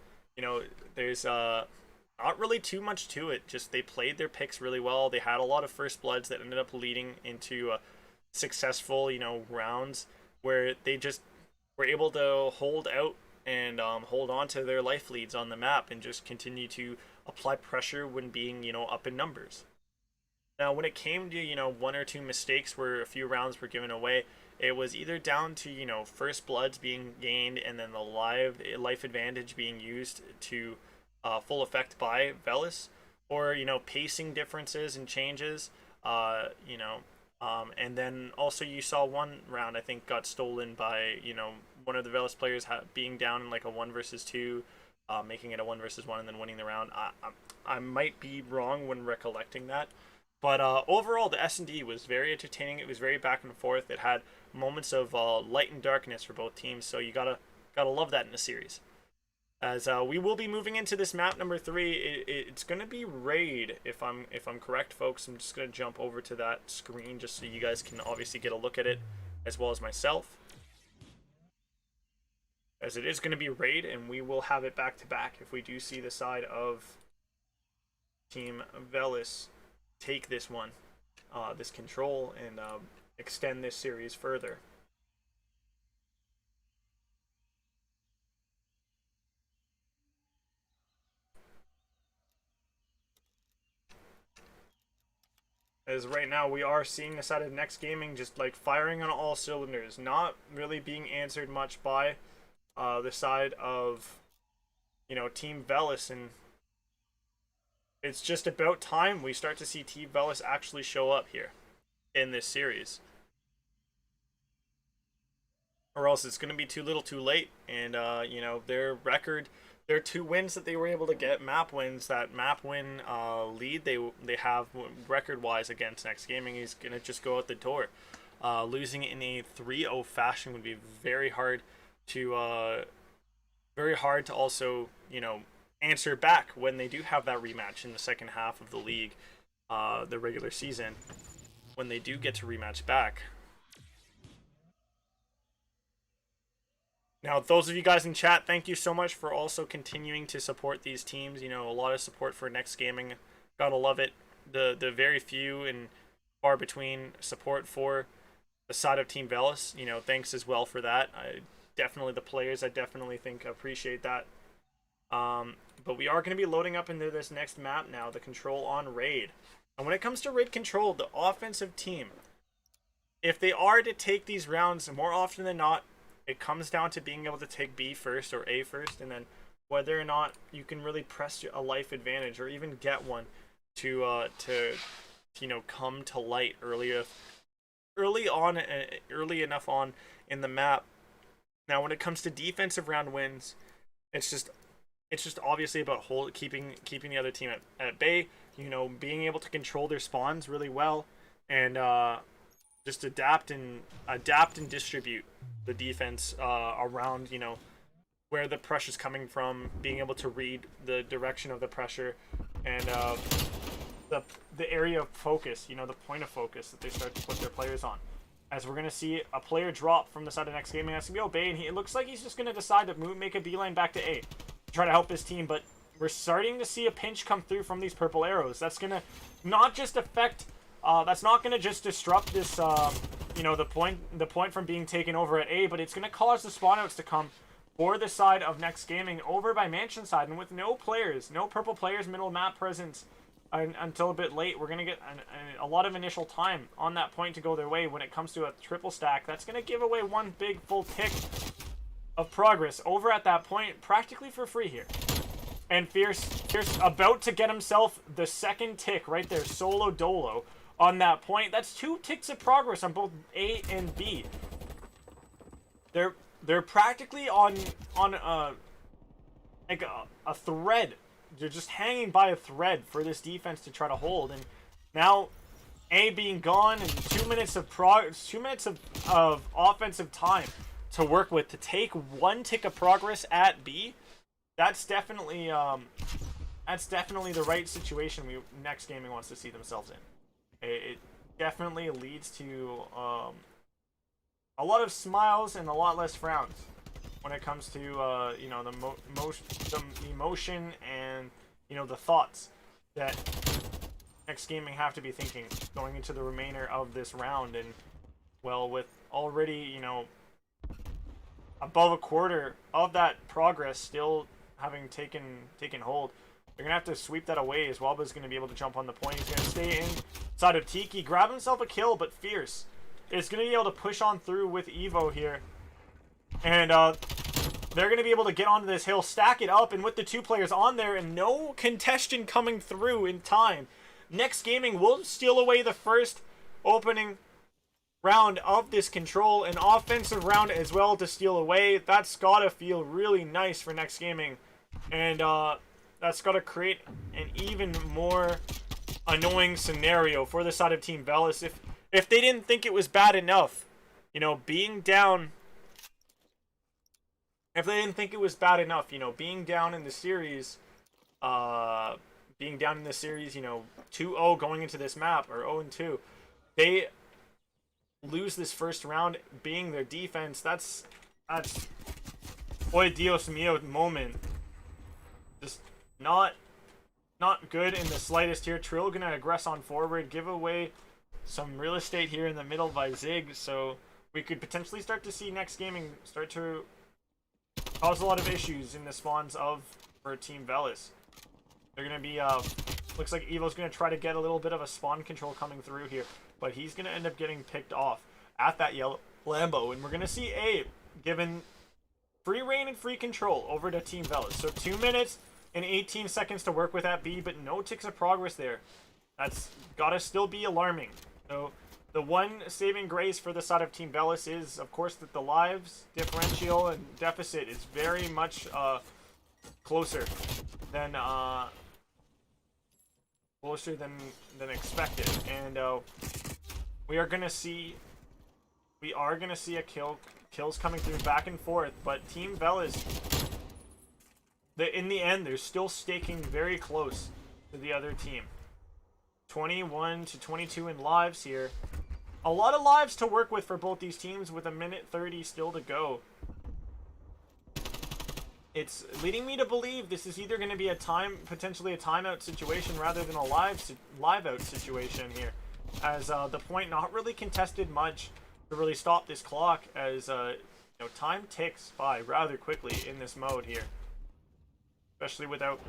There's not really too much to it. Just they played their picks really well. They had a lot of first bloods that ended up leading into successful rounds where they just were able to hold out and hold on to their life leads on the map and just continue to apply pressure when being up in numbers. Now when it came to 1 or 2 mistakes where a few rounds were given away, it was either down to first bloods being gained and then the life advantage being used to full effect by Veles, or pacing differences and changes, and then also you saw one round I think got stolen by one of the Veles players being down in like a 1 versus 2, making it a 1 versus 1 and then winning the round. I might be wrong when recollecting that, but overall the S&D was very entertaining. It was very back and forth. It had moments of light and darkness for both teams, so you gotta love that in a series. As we will be moving into this map number 3, it's gonna be Raid, if I'm correct, folks. I'm just gonna jump over to that screen just so you guys can obviously get a look at it, as well as myself. As it is gonna be Raid, and we will have it back to back if we do see the side of Team Veles take this one, this control, and extend this series further. As right now we are seeing the side of NeX Gaming just like firing on all cylinders, not really being answered much by the side of Team Veles, and it's just about time we start to see Team Veles actually show up here in this series, or else it's going to be too little too late. And their record, their 2 wins that they were able to get, map wins, that map win lead they have record wise against NeX Gaming is going to just go out the door. Losing in a 3-0 fashion would be very hard to also answer back when they do have that rematch in the second half of the league. the regular season when they do get to rematch back. Now, those of you guys in chat, thank you so much for also continuing to support these teams. You know, a lot of support for NeX Gaming. Gotta love it. The very few and far between support for the side of Team Veles. You know, thanks as well for that. Definitely the players, I definitely think appreciate that. But we are going to be loading up into this next map now, the control on raid. And when it comes to raid control, the offensive team, if they are to take these rounds, more often than not, it comes down to being able to take B first or A first, and then whether or not you can really press a life advantage or even get one to you know, come to light early enough on in the map. Now, when it comes to defensive round wins, it's just obviously about keeping the other team at bay. You know, being able to control their spawns really well, and just adapt and distribute the defense around, you know, where the pressure's coming from, being able to read the direction of the pressure, and the area of focus, you know, the point of focus that they start to put their players on. As we're going to see a player drop from the side of NeX Gaming. That's going to be Obey, and it looks like he's just going to decide to make a beeline back to A to try to help his team, but we're starting to see a pinch come through from these purple arrows. That's going to not just affect, that's not going to just disrupt this, you know, the point from being taken over at A, but it's going to cause the spawnouts to come for the side of NeX Gaming over by Mansion side, and with no purple players, middle map presence, until a bit late, we're going to get a lot of initial time on that point to go their way. When it comes to a triple stack, that's going to give away one big full tick of progress over at that point, practically for free here. And Fierce about to get himself the second tick right there, solo dolo on that point. That's 2 ticks of progress on both A and B. They're practically on like a thread. They're just hanging by a thread for this defense to try to hold. And now A being gone and 2 minutes of offensive time to work with to take 1 tick of progress at B. That's definitely the right situation NeX Gaming wants to see themselves in. It definitely leads to a lot of smiles and a lot less frowns when it comes to you know, the emotion and, you know, the thoughts that NeX Gaming have to be thinking going into the remainder of this round. And well, with already, you know, above a quarter of that progress still having taken hold, they're gonna have to sweep that away. As Welba's gonna be able to jump on the point. He's gonna stay inside of Tiki, grab himself a kill, but Fierce is gonna be able to push on through with Evo here. And they're going to be able to get onto this hill, stack it up, and with the 2 players on there and no contention coming through in time, NeX Gaming will steal away the first opening round of this control, an offensive round as well to steal away. That's got to feel really nice for NeX Gaming, and that's got to create an even more annoying scenario for the side of Team Veles. If they didn't think it was bad enough, you know, being down... If they didn't think it was bad enough, you know, being down in the series, you know, 2-0 going into this map, or 0-2, they lose this first round being their defense. That's oy Dios mío moment. Just not good in the slightest here. Trill gonna aggress on forward, give away some real estate here in the middle by Zig, so we could potentially start to see NeX Gaming start to cause a lot of issues in the spawns for Team Veles. They're going to be, looks like Evo's going to try to get a little bit of a spawn control coming through here, but he's going to end up getting picked off at that yellow Lambo, and we're going to see A given free reign and free control over to Team Veles. So 2 minutes and 18 seconds to work with at B, but no ticks of progress there. That's got to still be alarming. So the one saving grace for the side of Team Veles is, of course, that the lives differential and deficit is very much closer than expected, and we are gonna see a kills coming through back and forth. But Team Veles, in the end, they're still staking very close to the other team. 21 to 22 in lives here. A lot of lives to work with for both these teams with a minute 30 still to go. It's leading me to believe this is either going to be potentially a timeout situation rather than a live out situation here. As the point not really contested much to really stop this clock, as time ticks by rather quickly in this mode here. Especially without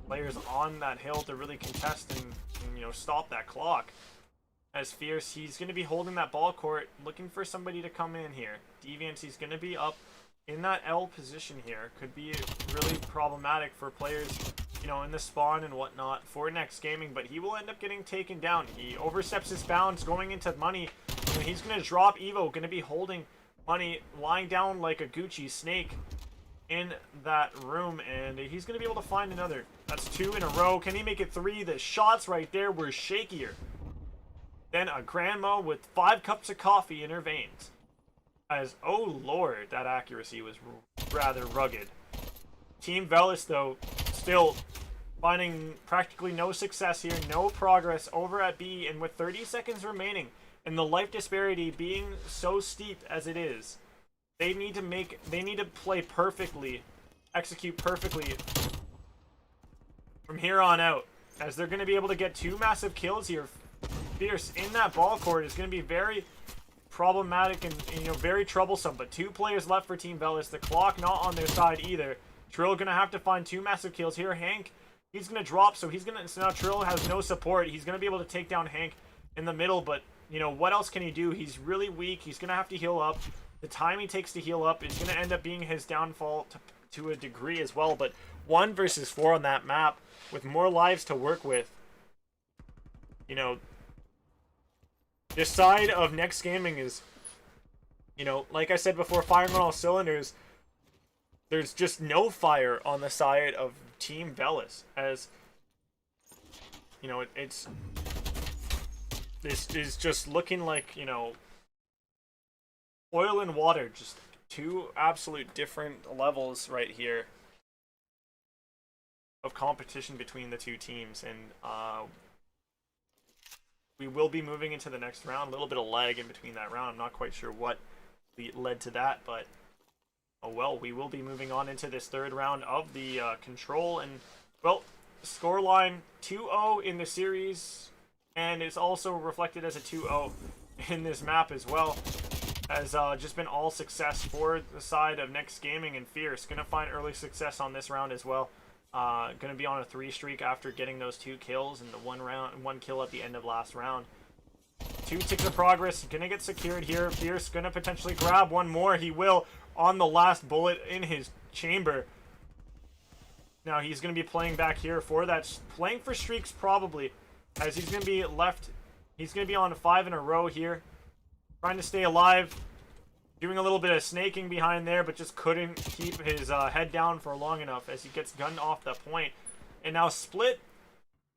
players on that hill to really contest and stop that clock. As Fierce, he's going to be holding that ball court, looking for somebody to come in here. Deviants, he's going to be up in that L position here. Could be really problematic for players, in the spawn and whatnot for NeX Gaming, but he will end up getting taken down. He oversteps his bounds going into money, and he's going to drop Evo, going to be holding money, lying down like a Gucci snake in that room, and he's going to be able to find another. That's 2 in a row. Can he make it 3? The shots right there were shakier than a grandma with 5 cups of coffee in her veins. As, oh lord, that accuracy was rather rugged. Team Veles, though, still finding practically no success here, no progress over at B, and with 30 seconds remaining, and the life disparity being so steep as it is, they need to play perfectly, execute perfectly from here on out, as they're going to be able to get 2 massive kills here. Fierce in that ball court is going to be very problematic and very troublesome, but 2 players left for Team Veles. The clock not on their side either. Trill going to have to find 2 massive kills here. Hank, he's going to drop, so now Trill has no support. He's going to be able to take down Hank in the middle, but what else can he do? He's really weak. He's going to have to heal up. The time he takes to heal up is going to end up being his downfall to a degree as well, but 1 versus 4 on that map with more lives to work with. This side of NeX Gaming is, like I said before, firing on all cylinders. There's just no fire on the side of Team Veles, as, this is just looking like, oil and water, just 2 absolute different levels right here of competition between the 2 teams, and we will be moving into the next round. A little bit of lag in between that round. I'm not quite sure what led to that, but oh well, we will be moving on into this 3rd round of the control, and well, scoreline 2-0 in the series, and it's also reflected as a 2-0 in this map as well. Has just been all success for the side of NeX Gaming, and Fierce gonna find early success on this round as well. Gonna be on a 3 streak after getting those 2 kills and the 1 kill at the end of last round. 2 ticks of progress, gonna get secured here. Fierce gonna potentially grab 1 more. He will on the last bullet in his chamber. Now he's gonna be playing back here for that, playing for streaks probably, as he's gonna be left. He's gonna be on 5 in a row here, trying to stay alive. Doing a little bit of snaking behind there, but just couldn't keep his head down for long enough as he gets gunned off the point. And now split,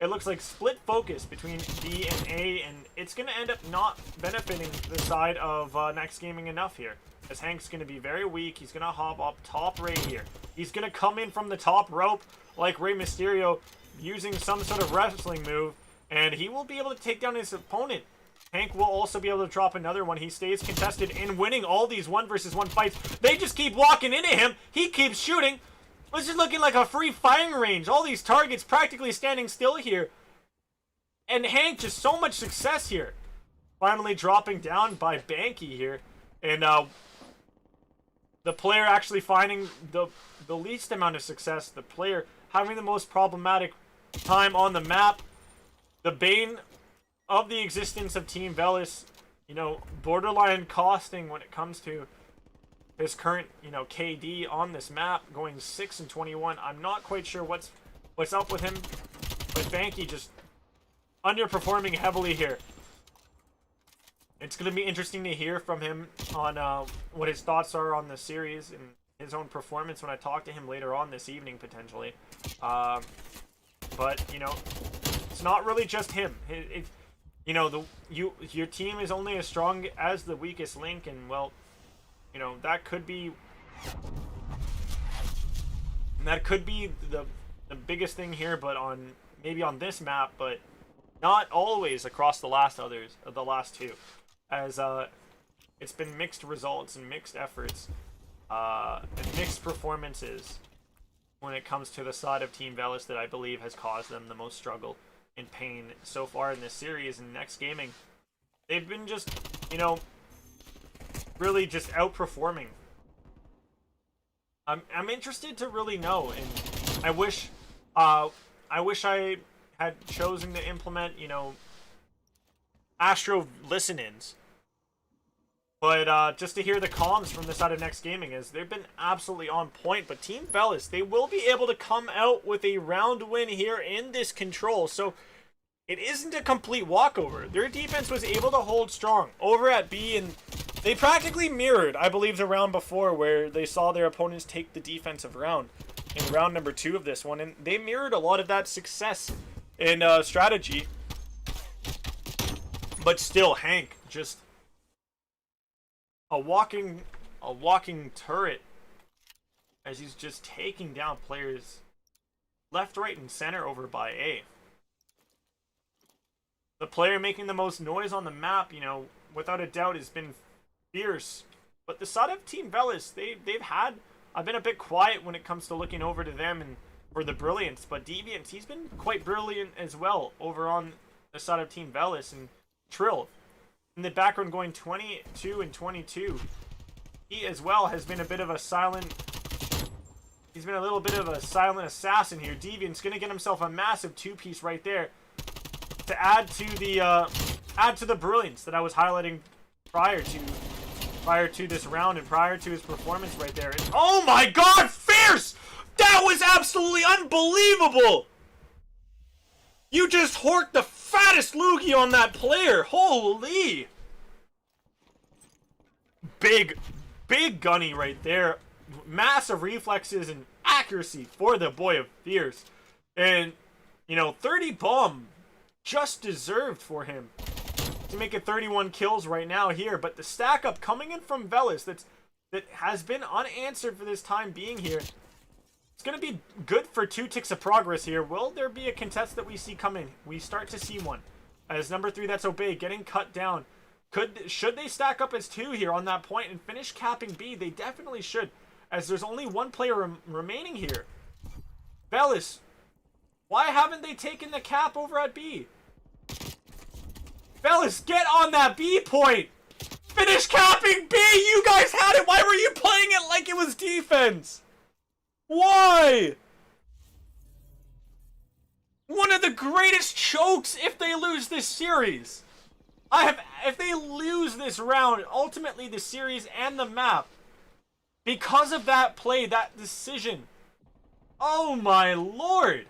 it looks like split focus between B and A, and it's going to end up not benefiting the side of NeX Gaming enough here. As Hank's going to be very weak, he's going to hop up top right here. He's going to come in from the top rope like Rey Mysterio, using some sort of wrestling move, and he will be able to take down his opponent. Hank will also be able to drop another one. He stays contested in winning all these 1 versus 1 fights. They just keep walking into him. He keeps shooting. This is looking like a free firing range. All these targets practically standing still here. And Hank, just so much success here. Finally dropping down by Banky here. And the player actually finding the least amount of success. The player having the most problematic time on the map. The bane of the existence of Team Veles, borderline costing when it comes to his current, KD on this map, going 6 and 21. I'm not quite sure what's up with him, but Banky just underperforming heavily here. It's going to be interesting to hear from him on what his thoughts are on the series and his own performance when I talk to him later on this evening, potentially. But, it's not really just him. Your team is only as strong as the weakest link, and well, that could be the biggest thing here, but maybe on this map, but Not always across the last two, as it's been mixed results and mixed efforts, and mixed performances when it comes to the side of Team Veles that I believe has caused them the most struggle and pain so far in this series. And NeX Gaming, they've been just, you know, really just outperforming. I'm interested to really know, and I wish I had chosen to implement, you know, Astro listen-ins. But just to hear the comms from the side of NeX Gaming, is they've been absolutely on point. But Team Veles, they will be able to come out with a round win here in this control. So it isn't a complete walkover. Their defense was able to hold strong over at B, and they practically mirrored, I believe, the round before where they saw their opponents take the defensive round in round number 2 of this one. And they mirrored a lot of that success in strategy. But still, Hank just a walking turret as he's just taking down players left, right, and center over by A. The player making the most noise on the map, you know, without a doubt, has been Fierce. But the side of Team Veles, I've been a bit quiet when it comes to looking over to them and for the brilliance, but Deviant, he's been quite brilliant as well over on the side of Team Veles. And Trill in the background going 22 and 22. He as well has been a bit of a silent, he's been a little bit of a silent assassin here. Deviant's gonna get himself a massive 2-piece right there to add to the brilliance that I was highlighting prior to this round and prior to his performance right there. And, oh my god, Fierce! That was absolutely unbelievable! You just horked the fattest loogie on that player. Holy! Big gunny right there. Massive reflexes and accuracy for the boy of Fierce. And, you know, 30 bomb just deserved for him to make it 31 kills right now here. But the stack up coming in from Veles that has been unanswered for this time being here. It's going to be good for 2 ticks of progress here. Will there be a contest that we see coming? We start to see one. As number 3, that's Obey, getting cut down. Should they stack up as 2 here on that point and finish capping B? They definitely should, as there's only 1 player remaining here. Veles, why haven't they taken the cap over at B? Veles, get on that B point! Finish capping B! You guys had it! Why were you playing it like it was defense? Why? One of the greatest chokes if they lose this series. If they lose this round, ultimately the series and the map, because of that play, that decision. Oh my lord.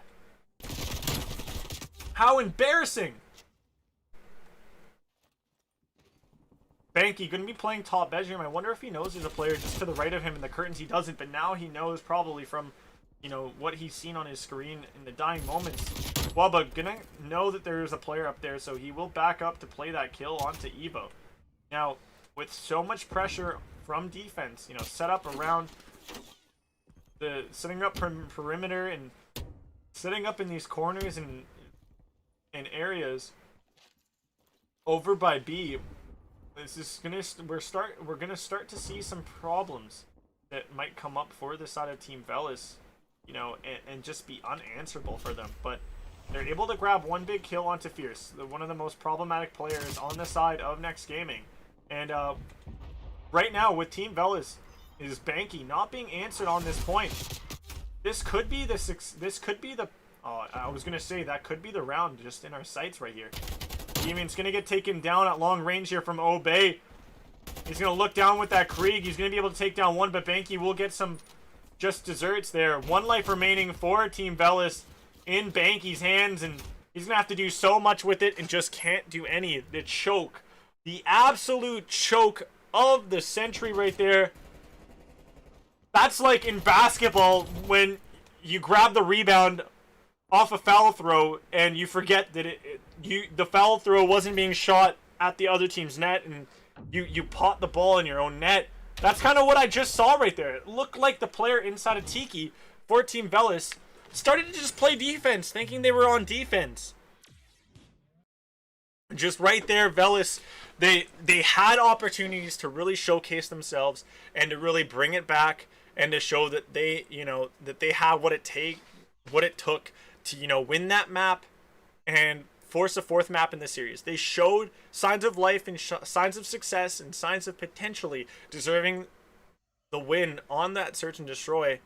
How embarrassing. Banky going to be playing top bedroom. I wonder if he knows there's a player just to the right of him in the curtains. He doesn't, but now he knows probably from, you know, what he's seen on his screen in the dying moments. Wubba gonna know that there's a player up there, so he will back up to play that kill onto Evo. Now, with so much pressure from defense, you know, set up around setting up perimeter and setting up in these corners and areas over by B. This is we're gonna start to see some problems that might come up for the side of Team Veles, you know, and just be unanswerable for them. But they're able to grab 1 big kill onto Fierce, one of the most problematic players on the side of NeX Gaming. And right now with Team Veles is Banky not being answered on this point. This could be the I was gonna say that could be the round just in our sights right here. Demon's gonna get taken down at long range here from Obey. He's gonna look down with that Krieg. He's gonna be able to take down 1, but Banky will get some just desserts there. 1 life remaining for Team Veles in Banky's hands, and he's gonna have to do so much with it and just can't do any. The choke, the absolute choke of the century right there. That's like in basketball when you grab the rebound off a foul throw and you forget that the foul throw wasn't being shot at the other team's net, and you pot the ball in your own net. That's kind of what I just saw right there. It looked like the player inside of Tiki for Team Veles started to just play defense, thinking they were on defense. just right there, Veles, they had opportunities to really showcase themselves and to really bring it back and to show that they, that they have what it took to, win that map and force a fourth map in the series. They showed signs of life and signs of success and signs of potentially deserving the win on that search and destroy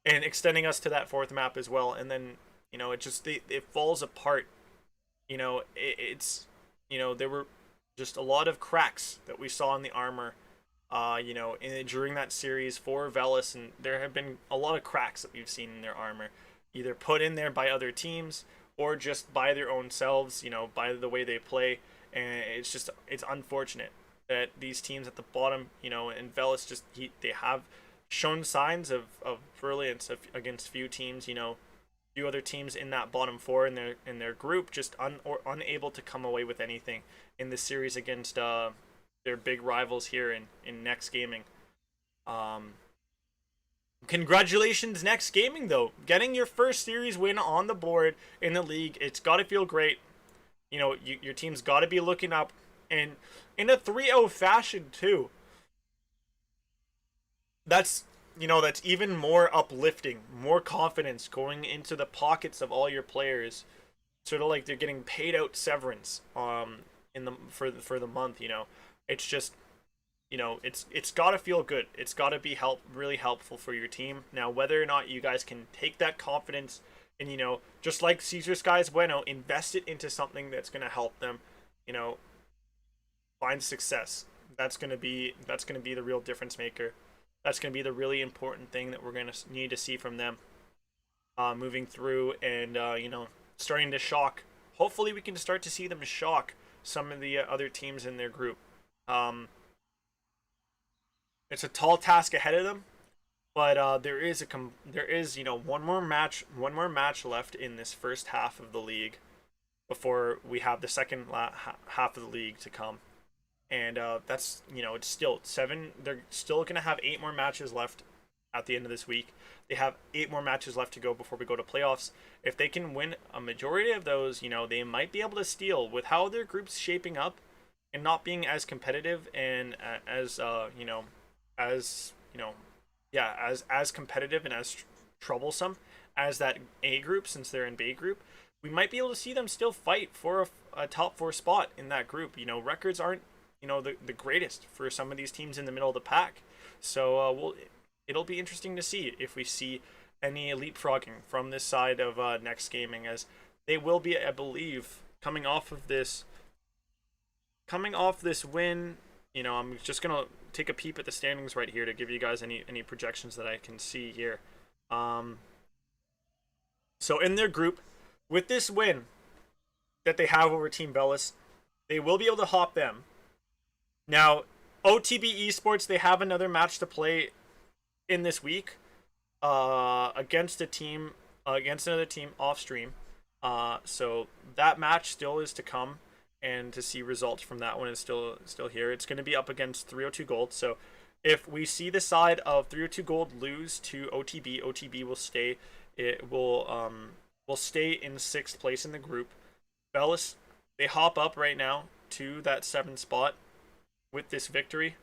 and extending us to that fourth map as well. And then, it falls apart. There were just a lot of cracks that we saw in the armor, during that series for Veles, and there have been a lot of cracks that we've seen in their armor, either put in there by other teams or just by their own selves, by the way they play. And it's unfortunate that these teams at the bottom, and Veles they have shown signs of brilliance against few teams, few other teams in that bottom four in their group, just unable to come away with anything in this series against their big rivals here in NeX Gaming. Congratulations, NeX Gaming, though, getting your first series win on the board in the league. It's got to feel great. Your team's got to be looking up, and in a 3-0 fashion too. That's even more uplifting, more confidence going into the pockets of all your players. Sort of like they're getting paid out severance for the month. It's just, it's got to feel good. It's got to be really helpful for your team. Now, whether or not you guys can take that confidence and, just like Caesar Skies Bueno, invest it into something that's going to help them, find success. That's going to be the real difference maker. That's going to be the really important thing that we're going to need to see from them moving through and, starting to shock. Hopefully we can start to see them shock some of the other teams in their group. It's a tall task ahead of them, but there is one more match left in this first half of the league before we have the second half of the league to come. And that's, it's still 7. They're still going to have 8 more matches left at the end of this week. They have 8 more matches left to go before we go to playoffs. If they can win a majority of those, they might be able to steal with how their group's shaping up and not being as competitive and as competitive and as troublesome as that A group, since they're in B group. We might be able to see them still fight for a top 4 spot in that group. Records aren't the greatest for some of these teams in the middle of the pack. So it'll be interesting to see if we see any leapfrogging from this side of NeX Gaming, as they will be, I believe, coming off this win. I'm just gonna take a peep at the standings right here to give you guys any projections that I can see here. So in their group, with this win that they have over Team Veles, they will be able to hop them. Now, OTB Esports, they have another match to play in this week against another team off stream. So that match still is to come, and to see results from that one is still here. It's going to be up against 302 Gold. So if we see the side of 302 Gold lose to OTB will stay. It will stay in 6th place in the group. Veles, they hop up right now to that 7th spot with this victory.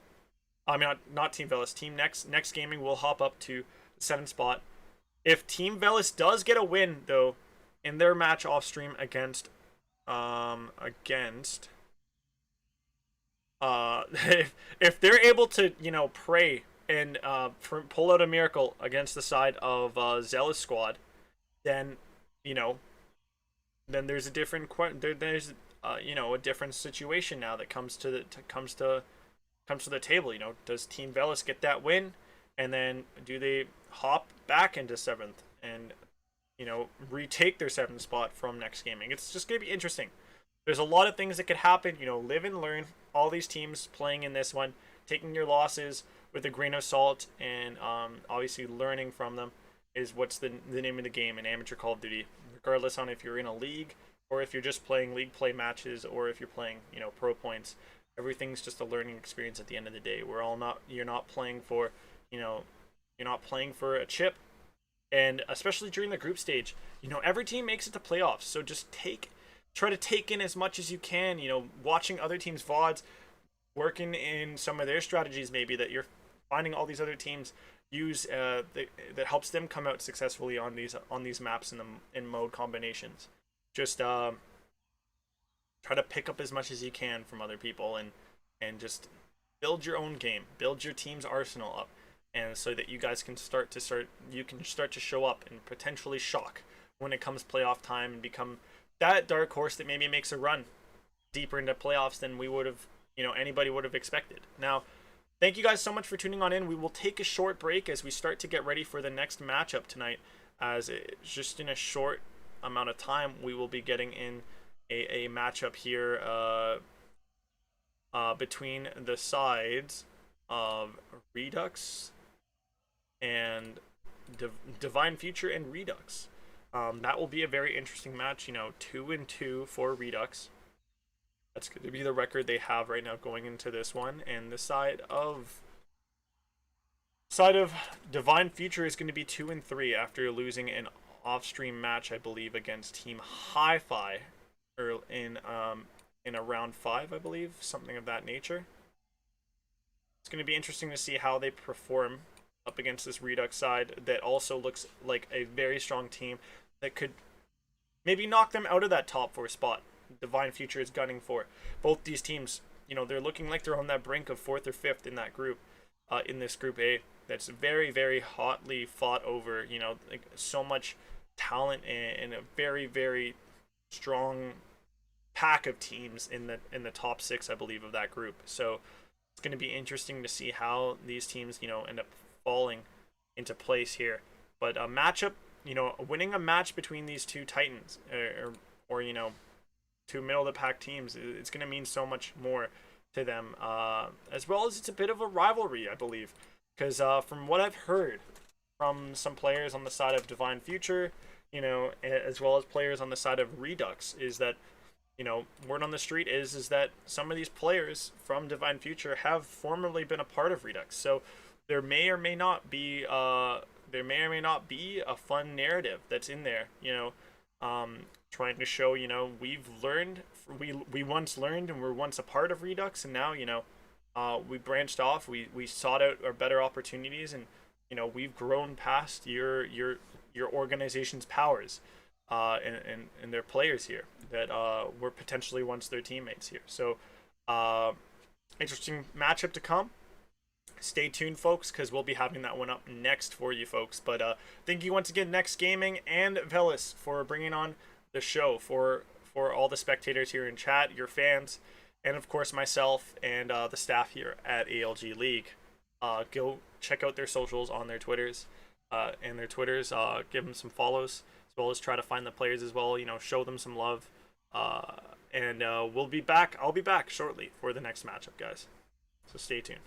I mean, not Team Veles. Team NeX Gaming will hop up to the 7th spot. If Team Veles does get a win, though, in their match off stream against if they're able to pray and pull out a miracle against the side of Zealous Squad, then there's a different a different situation now that comes to the table. Does Team Veles get that win, and then do they hop back into 7th and retake their 7th spot from NeX Gaming? It's just gonna be interesting. There's a lot of things that could happen. Live and learn. All these teams playing in this one, taking your losses with a grain of salt, and obviously learning from them is what's the name of the game in amateur Call of Duty. Regardless on if you're in a league or if you're just playing league play matches or if you're playing pro points, everything's just a learning experience at the end of the day. You're not playing for a chip. And especially during the group stage, every team makes it to playoffs. So just take try to take in as much as you can. You know, watching other teams' VODs, working in some of their strategies, maybe that you're finding all these other teams use that helps them come out successfully on these maps in mode combinations. Just try to pick up as much as you can from other people and just build your own game, build your team's arsenal up, and so that you guys can start to show up and potentially shock when it comes playoff time and become that dark horse that maybe makes a run deeper into playoffs than we would have, anybody would have expected. Now, thank you guys so much for tuning on in. We will take a short break as we start to get ready for the next matchup tonight, as it's just in a short amount of time we will be getting in a matchup here between the sides of Redux and Divine Future and Redux. That will be a very interesting match. 2-2 for Redux. That's going to be the record they have right now going into this one. And the side of Divine Future is going to be 2-3 after losing an off-stream match, I believe, against Team Hi-Fi in a round 5, I believe, something of that nature. It's going to be interesting to see how they perform up against this Redux side that also looks like a very strong team that could maybe knock them out of that top 4 spot Divine Future is gunning for. Both these teams, they're looking like they're on that brink of 4th or 5th in that group, in this Group A. That's very, very hotly fought over, like so much talent and a very, very strong pack of teams in the top 6, I believe, of that group. So it's going to be interesting to see how these teams, end up falling into place here. But a matchup, winning a match between these two titans or two middle of the pack teams, it's going to mean so much more to them, as well as it's a bit of a rivalry, I believe, because from what I've heard from some players on the side of Divine Future, as well as players on the side of Redux, is that word on the street is that some of these players from Divine Future have formerly been a part of Redux. So there may or may not be a fun narrative that's in there, trying to show, we've learned, we once learned and were once a part of Redux, and now, we branched off, we sought out our better opportunities, and, we've grown past your organization's powers, and their players here that were potentially once their teammates here. So, interesting matchup to come. Stay tuned, folks, because we'll be having that one up next for you folks. But thank you once again, NeX Gaming and Veles, for bringing on the show, for all the spectators here in chat, your fans, and of course myself and the staff here at ALG League. Go check out their socials on their Twitters, give them some follows, as well as try to find the players as well, show them some love. And we'll be back. I'll be back shortly for the next matchup, guys. So stay tuned.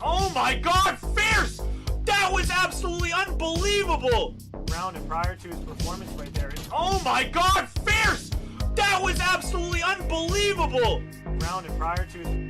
Oh my god, fierce! That was absolutely unbelievable! Round and prior to his performance right there. Oh my god, fierce! That was absolutely unbelievable! Round and prior to his...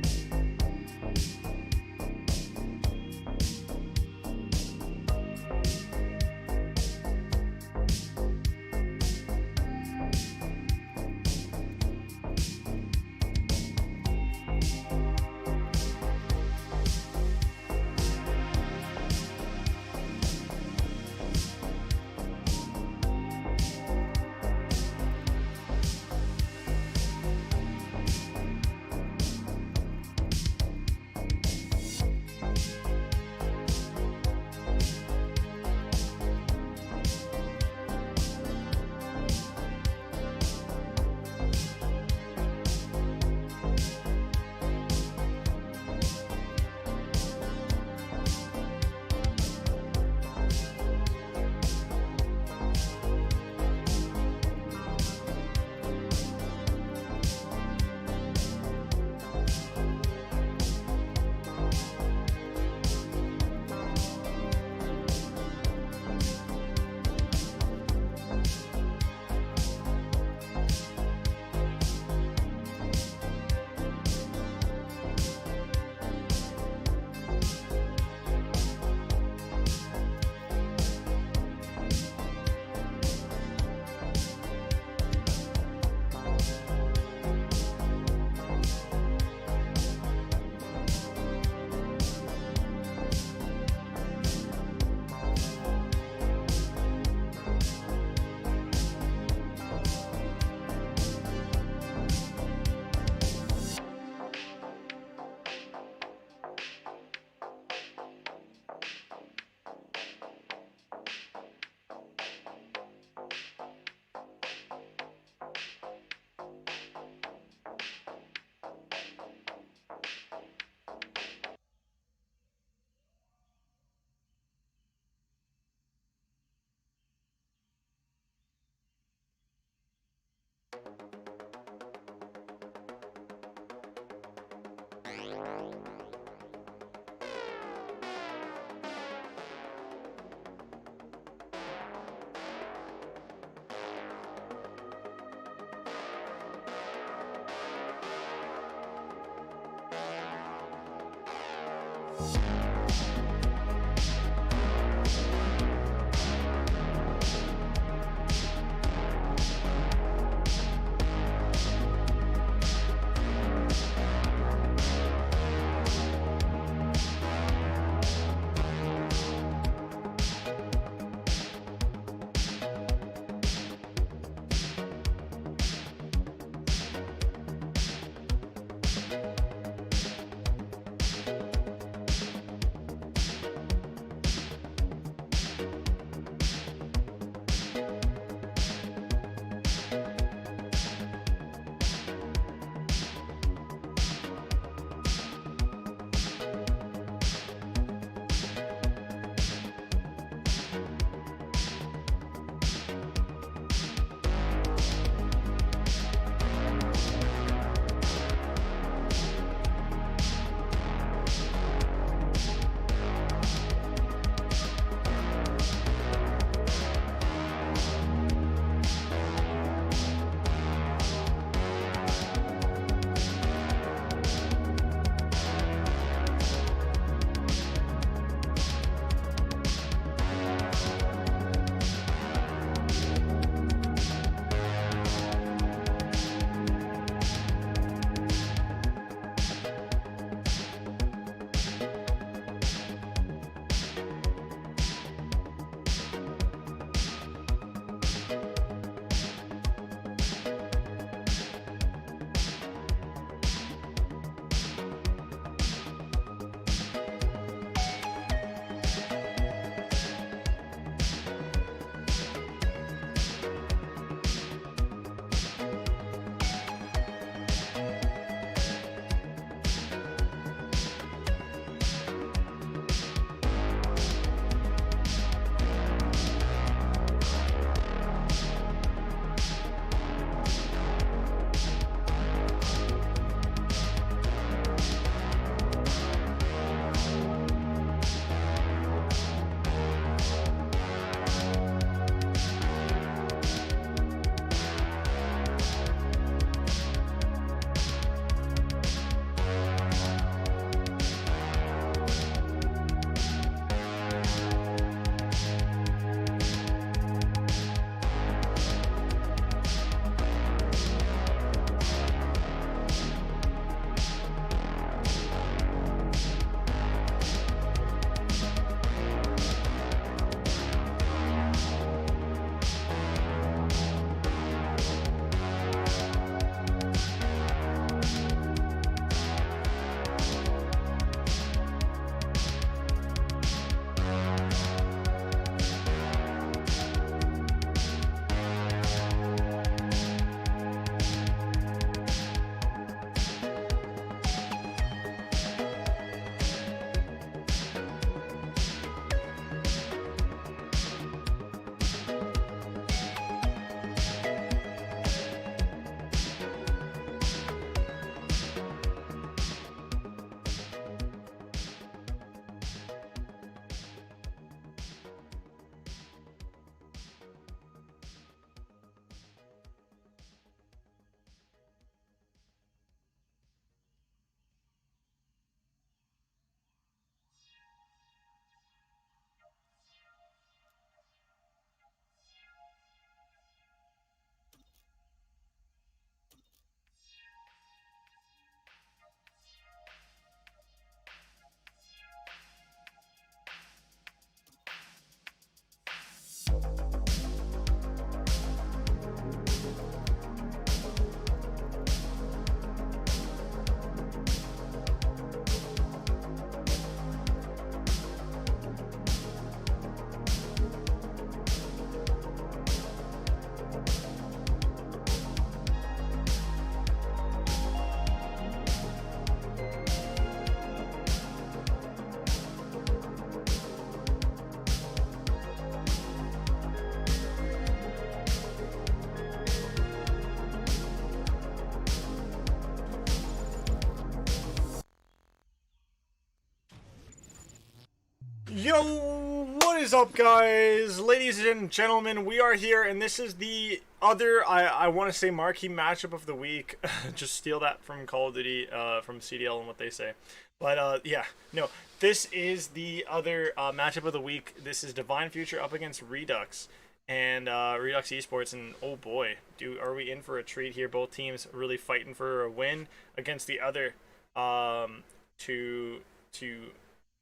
Yo, what is up, guys? Ladies and gentlemen, we are here, and this is the other, I want to say, marquee matchup of the week. Just steal that from Call of Duty, from CDL and what they say. But, yeah, no, this is the other matchup of the week. This is Divine Future up against Redux, and Redux Esports, and oh boy, are we in for a treat here. Both teams really fighting for a win against the other, to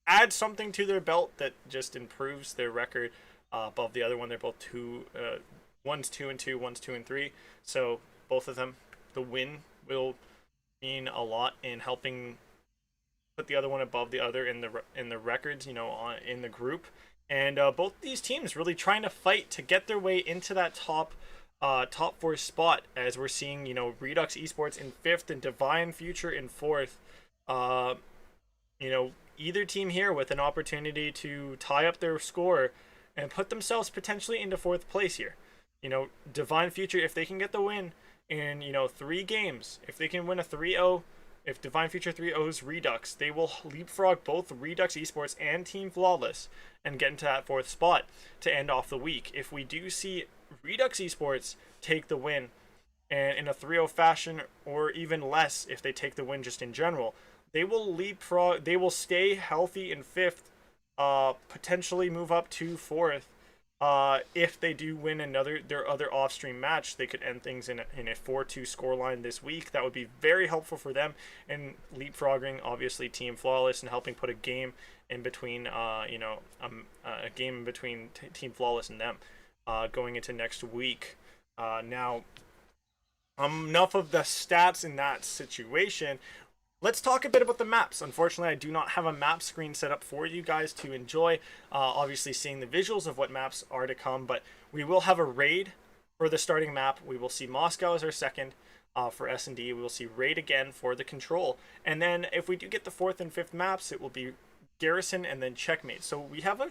add something to their belt that just improves their record above the other one. They're both one's 2-2, one's 2-3. So both of them, the win will mean a lot in helping put the other one above the other in the records, you know, in the group. And both these teams really trying to fight to get their way into that top 4 spot, as we're seeing, you know, Redux Esports in 5th and Divine Future in 4th. You know, either team here with an opportunity to tie up their score and put themselves potentially into 4th place here. You know, Divine Future, if they can get the win in, you know, 3 games, if they can win a 3-0, if Divine Future 3-0s Redux, they will leapfrog both Redux Esports and Team Flawless and get into that 4th spot to end off the week. If we do see Redux Esports take the win and in a 3-0 fashion, or even less if they take the win just in general, they will leapfrog. They will stay healthy in 5th, potentially move up to 4th. If they do win their other off-stream match, they could end things in a 4-2 scoreline this week. That would be very helpful for them, and leapfrogging obviously Team Flawless and helping put a game in between, you know, a game in between Team Flawless and them, going into next week. Now, enough of the stats in that situation. Let's talk a bit about the maps. Unfortunately, I do not have a map screen set up for you guys to enjoy. Obviously, seeing the visuals of what maps are to come, but we will have a raid for the starting map. We will see Moscow as our second for S&D. We will see raid again for the control. And then if we do get the 4th and 5th maps, it will be Garrison and then Checkmate. So we have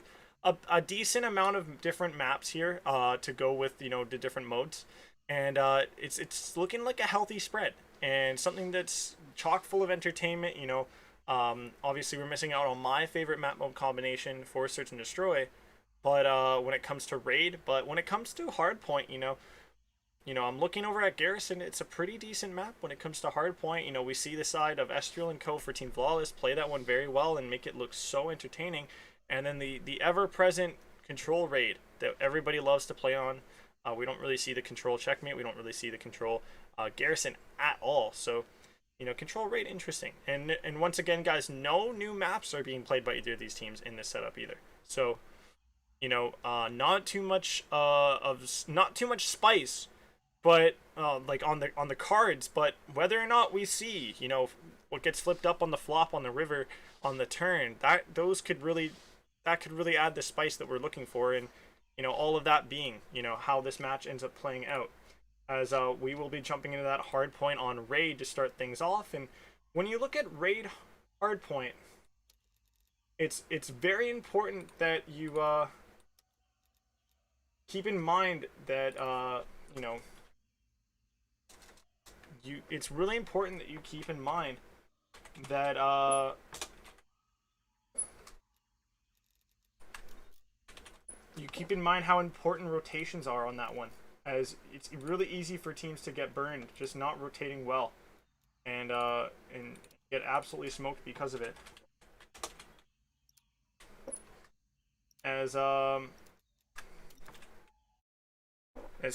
a decent amount of different maps here to go with, you know, the different modes. And it's looking like a healthy spread, and something that's chock full of entertainment. You know, obviously we're missing out on my favorite map mode combination for Search and Destroy, but when it comes to raid, but when it comes to Hardpoint, you know, I'm looking over at Garrison. It's a pretty decent map when it comes to Hardpoint. You know, we see the side of Estriel and Co for Team Flawless play that one very well and make it look so entertaining, and then the ever-present control raid that everybody loves to play on. We don't really see the control Checkmate. We don't really see the control Garrison at all. So, you know, control raid, interesting. And once again, guys, no new maps are being played by either of these teams in this setup either. So, you know, not too much spice, but like on the cards. But whether or not we see, you know, what gets flipped up on the flop on the river on the turn, that could really add the spice that we're looking for. And you know, all of that being, you know, how this match ends up playing out, as we will be jumping into that Hardpoint on raid to start things off. And when you look at raid Hardpoint, it's very important that you keep in mind that you know, it's really important that you keep in mind that you keep in mind how important rotations are on that one, as it's really easy for teams to get burned just not rotating well, and get absolutely smoked because of it. As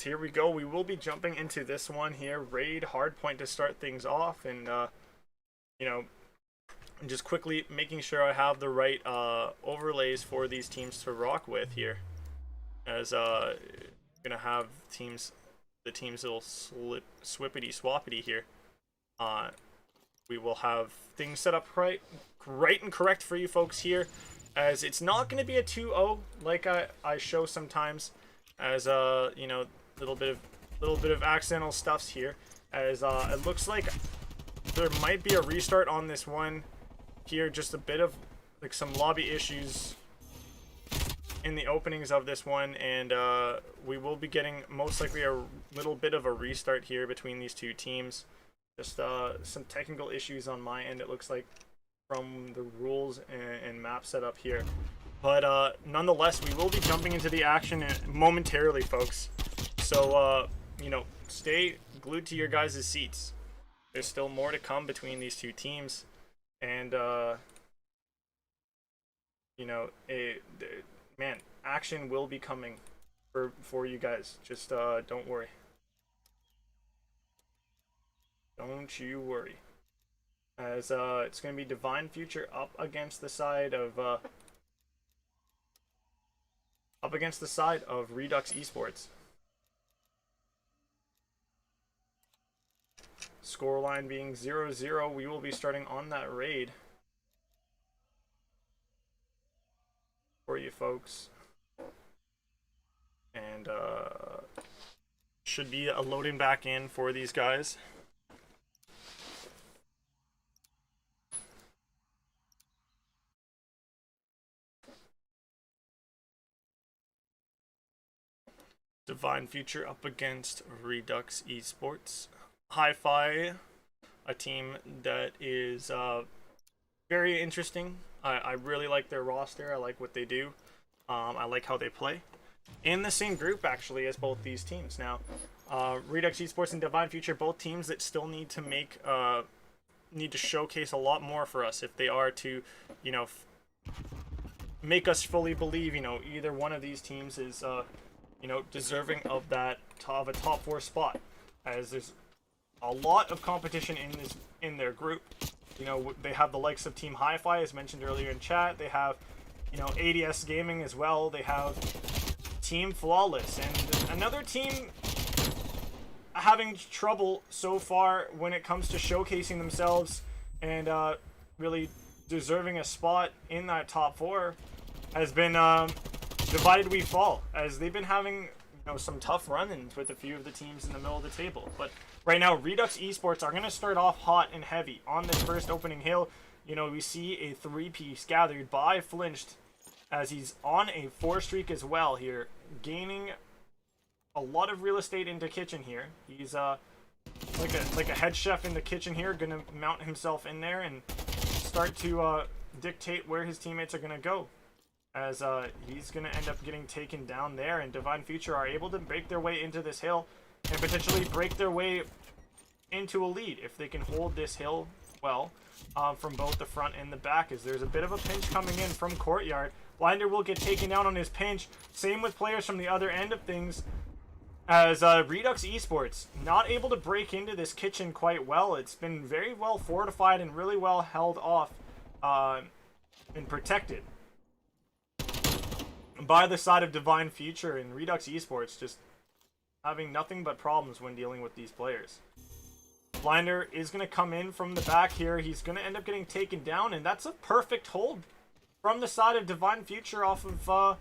here we go, we will be jumping into this one here, raid Hardpoint, to start things off, and you know, just quickly making sure I have the right overlays for these teams to rock with here, as gonna have the teams that'll swippity swappity here. We will have things set up right and correct for you folks here, as it's not going to be a 2-0 like I show sometimes, as you know, little bit of accidental stuffs here, as it looks like there might be a restart on this one here, just a bit of like some lobby issues in the openings of this one, and we will be getting most likely a little bit of a restart here between these two teams. Just some technical issues on my end, it looks like, from the rules and map setup here. But nonetheless, we will be jumping into the action momentarily, folks. So, you know, stay glued to your guys' seats. There's still more to come between these two teams. And, you know, man, action will be coming for you guys. Just don't worry. Don't you worry. As it's going to be Divine Future up against the side of Redux Esports. Scoreline being 0-0, we will be starting on that raid for you folks. And should be a loading back in for these guys. Divine Future up against Redux Esports. Hi-Fi, a team that is very interesting. I really like their roster. I like what they do. I like how they play. In the same group, actually, as both these teams. Now, Redux Esports and Divine Future, both teams that still need to need to showcase a lot more for us if they are to, you know, make us fully believe, you know, either one of these teams is, you know, deserving of a top 4 spot, as there's a lot of competition in their group. You know, they have the likes of Team Hi-Fi, as mentioned earlier in chat. They have, you know, ADS Gaming as well. They have Team Flawless, and another team having trouble so far when it comes to showcasing themselves and really deserving a spot in that top 4 has been Divided We Fall, as they've been having, you know, some tough run-ins with a few of the teams in the middle of the table. But right now, Redux Esports are going to start off hot and heavy on this first opening hill. You know, we see a 3-piece gathered by Flinched, as he's on a 4 streak as well here, gaining a lot of real estate into kitchen here. He's like a head chef in the kitchen here, going to mount himself in there and start to dictate where his teammates are going to go, as he's going to end up getting taken down there, and Divine Future are able to break their way into this hill and potentially break their way into a lead if they can hold this hill well from both the front and the back, as there's a bit of a pinch coming in from Courtyard. Blinder will get taken down on his pinch. Same with players from the other end of things, as Redux Esports not able to break into this kitchen quite well. It's been very well fortified and really well held off and protected by the side of Divine Future, and Redux Esports just having nothing but problems when dealing with these players. Blinder is going to come in from the back here. He's going to end up getting taken down, and that's a perfect hold from the side of Divine Future off of,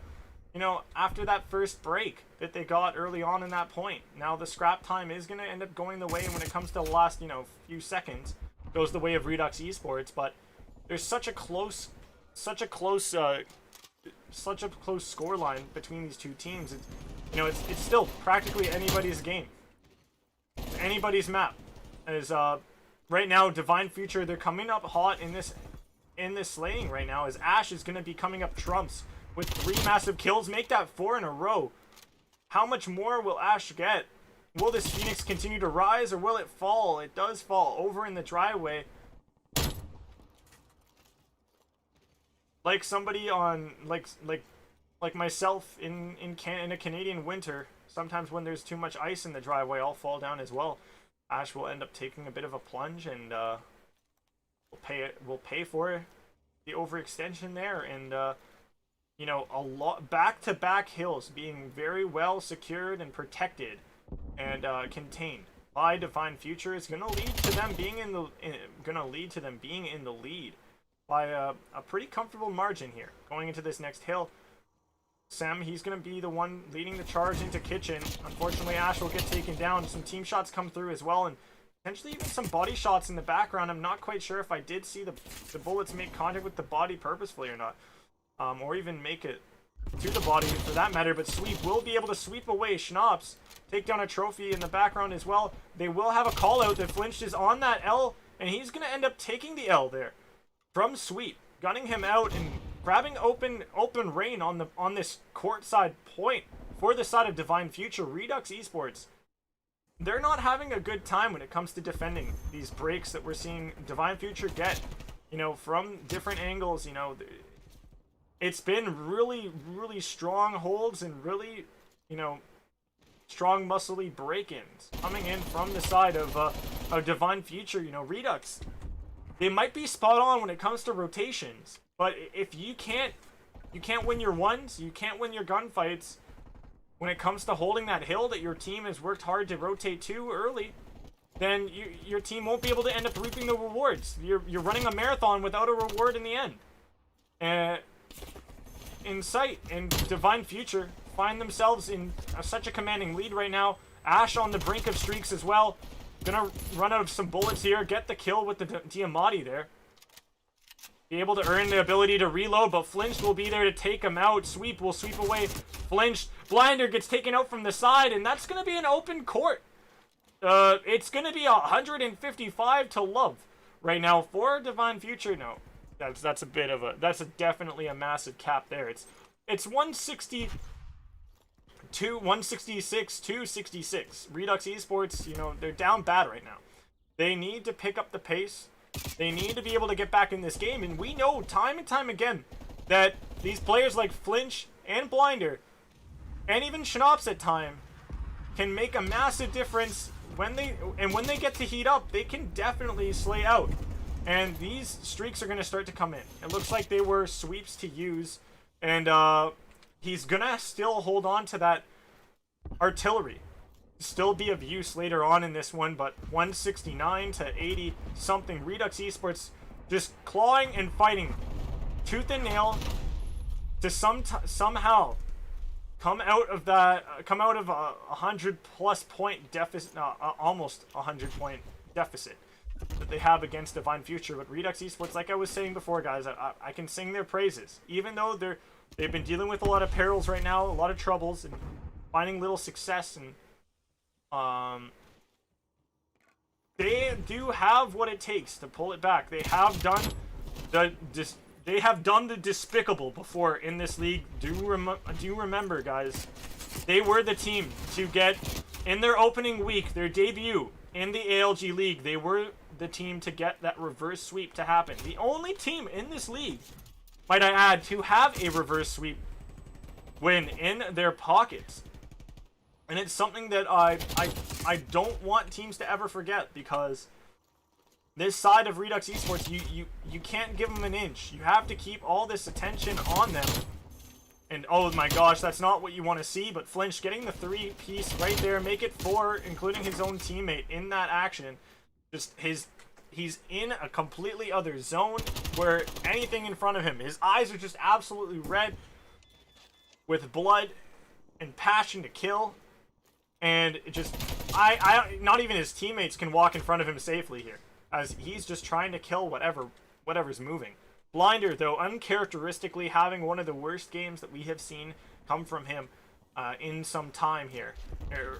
you know, after that first break that they got early on in that point. Now the scrap time is going to end up going the way, when it comes to the last, you know, few seconds, goes the way of Redux Esports, but there's such a close score line between these two teams. You know, it's still practically anybody's game, anybody's map. As right now, Divine Future, they're coming up hot in this slaying right now, as Ash is going to be coming up trumps with 3 massive kills, make that 4 in a row. How much more will Ash get? Will this Phoenix continue to rise, or will it fall? It does fall over in the driveway. Like somebody on, like myself in a Canadian winter, sometimes when there's too much ice in the driveway, I'll fall down as well. Ash will end up taking a bit of a plunge, and we'll pay for the overextension there, and you know, a lot back-to-back hills being very well secured and protected and contained by Divine Future is going to lead to them being in the lead by a pretty comfortable margin here going into this next hill. Sam, he's going to be the one leading the charge into kitchen. Unfortunately, Ash will get taken down. Some team shots come through as well, and potentially even some body shots in the background. I'm not quite sure if I did see the bullets make contact with the body purposefully or not, or even make it to the body for that matter. But Sweep will be able to sweep away Schnaps, take down a trophy in the background as well. They will have a call out that Flinched is on that L, and he's going to end up taking the L there from Sweep, gunning him out and grabbing open reign on this courtside point for the side of Divine Future. Redux Esports, they're not having a good time when it comes to defending these breaks that we're seeing Divine Future get, you know, from different angles. You know, it's been really, really strong holds and really, you know, strong muscly break-ins coming in from the side of Divine Future. You know, Redux, they might be spot on when it comes to rotations, but if you can't win your ones, you can't win your gunfights when it comes to holding that hill that your team has worked hard to rotate to early, then your team won't be able to end up reaping the rewards. You're running a marathon without a reward in the end. In sight, and Divine Future find themselves in such a commanding lead right now. Ash on the brink of streaks as well. Gonna run out of some bullets here, get the kill with the Diamati there. Be able to earn the ability to reload, but Flinched will be there to take him out. Sweep will sweep away. Flinched. Blinder gets taken out from the side, and that's gonna be an open court. It's gonna be 155 to love right now for Divine Future. No, that's a bit of a, that's definitely a massive cap there. It's 160 to 166 to 66. Redux Esports, you know, they're down bad right now. They need to pick up the pace. They need to be able to get back in this game, and we know time and time again that these players like Flinch and Blinder, and even Schnops at time, can make a massive difference when they get to heat up. They can definitely slay out, and these streaks are going to start to come in. It looks like they were sweeps to use, and he's gonna still hold on to that artillery, still be of use later on in this one. But 169 to 80 something. Redux Esports just clawing and fighting tooth and nail to somehow come out of a 100+ point deficit, almost 100-point deficit that they have against Divine Future. But Redux Esports, like I was saying before, guys, I can sing their praises, even though they've been dealing with a lot of perils right now, a lot of troubles, and finding little success, and they do have what it takes to pull it back. They have done the despicable before in this league. Do remember, guys, they were the team to get, in their opening week, their debut in the ALG league, they were the team to get that reverse sweep to happen. The only team in this league, might I add, to have a reverse sweep win in their pockets. And it's something that I don't want teams to ever forget, because this side of Redux Esports, you can't give them an inch. You have to keep all this attention on them. And oh my gosh, that's not what you want to see, but Flinch getting the 3-piece right there, make it 4, including his own teammate in that action. Just he's in a completely other zone where anything in front of him, his eyes are just absolutely red with blood and passion to kill. And it just, not even his teammates can walk in front of him safely here, as he's just trying to kill whatever's moving. Blinder, though, uncharacteristically having one of the worst games that we have seen come from him in some time here,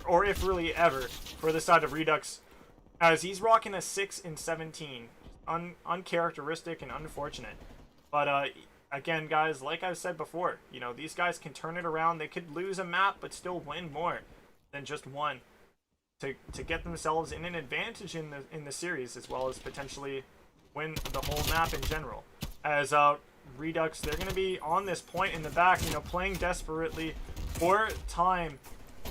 or if really ever, for the side of Redux, as he's rocking a 6 and 17. Uncharacteristic and unfortunate. But again, guys, like I said before, you know, these guys can turn it around. They could lose a map but still win more than just one, to get themselves in an advantage in the series, as well as potentially win the whole map in general. As Redux, they're going to be on this point in the back, you know, playing desperately for time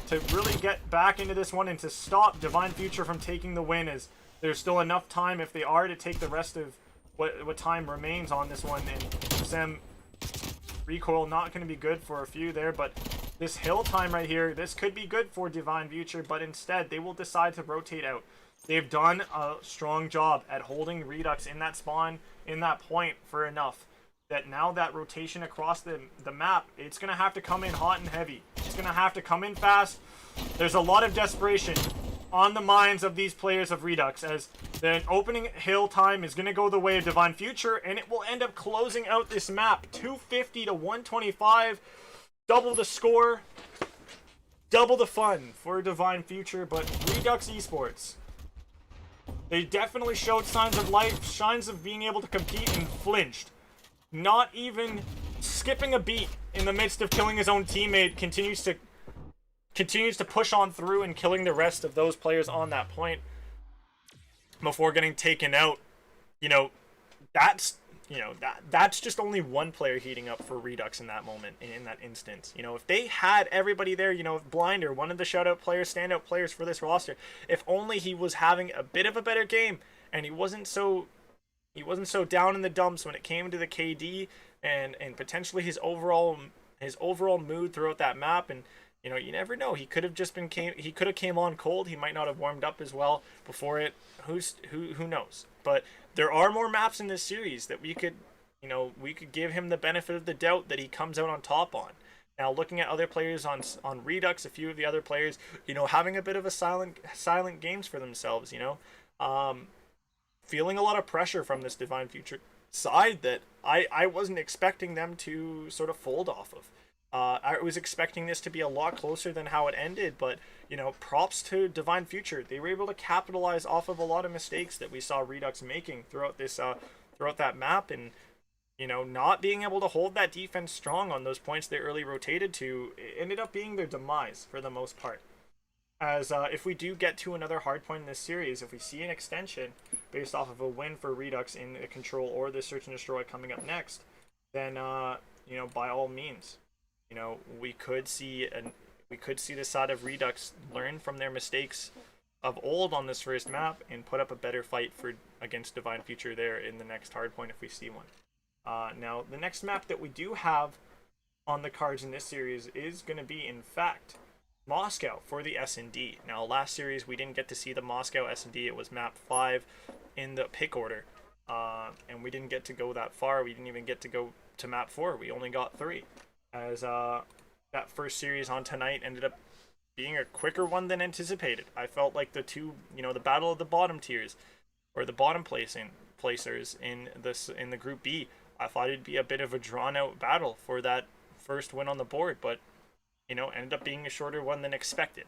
to really get back into this one and to stop Divine Future from taking the win, as there's still enough time, if they are to take the rest of what time remains on this one. And Sam recoil not going to be good for a few there, but this hill time right here, this could be good for Divine Future, but instead they will decide to rotate out. They've done a strong job at holding Redux in that spawn, in that point, for enough that now that rotation across the map, it's going to have to come in hot and heavy. It's going to have to come in fast. There's a lot of desperation on the minds of these players of Redux, as the opening hill time is going to go the way of Divine Future, and it will end up closing out this map 250 to 125. Double the score, double the fun for Divine Future. But Redux Esports, they definitely showed signs of life, signs of being able to compete, and flinched. not even skipping a beat in the midst of killing his own teammate, continues to push on through and killing the rest of those players on that point before getting taken out. You know, that's that's just only one player heating up for Redux in that moment, in that instance. You know, if they had everybody there, you know, if Blinder, one of the shutout players, standout players for this roster, if only he was having a bit of a better game and he wasn't so down in the dumps when it came to the KD and potentially his overall mood throughout that map. And you know, you never know, he could have came on cold, he might not have warmed up as well before it. Who knows? But there are more maps in this series that we could give him the benefit of the doubt that he comes out on top on. Now, looking at other players on Redux, a few of the other players, you know, having a bit of a silent games for themselves, you know, feeling a lot of pressure from this Divine Future side that I wasn't expecting them to sort of fold off of. I was expecting this to be a lot closer than how it ended, but you know, props to Divine Future. They were able to capitalize off of a lot of mistakes that we saw Redux making throughout that map, and you know, not being able to hold that defense strong on those points they early rotated to, it ended up being their demise for the most part. As if we do get to another hardpoint in this series, if we see an extension based off of a win for Redux in the Control or the Search and Destroy coming up next, then you know, by all means, you know, we could see the side of Redux learn from their mistakes of old on this first map and put up a better fight against Divine Future there in the next hardpoint if we see one. Now, the next map that we do have on the cards in this series is going to be, in fact, Moscow for the S&D. Now, last series we didn't get to see the Moscow S&D. It was map 5 in the pick order, and we didn't get to go that far. We didn't even get to go to map 4. We only got 3. As that first series on tonight ended up being a quicker one than anticipated. I felt like the battle of the bottom tiers, or the bottom placers in the group B, I thought it'd be a bit of a drawn out battle for that first win on the board, but you know, ended up being a shorter one than expected.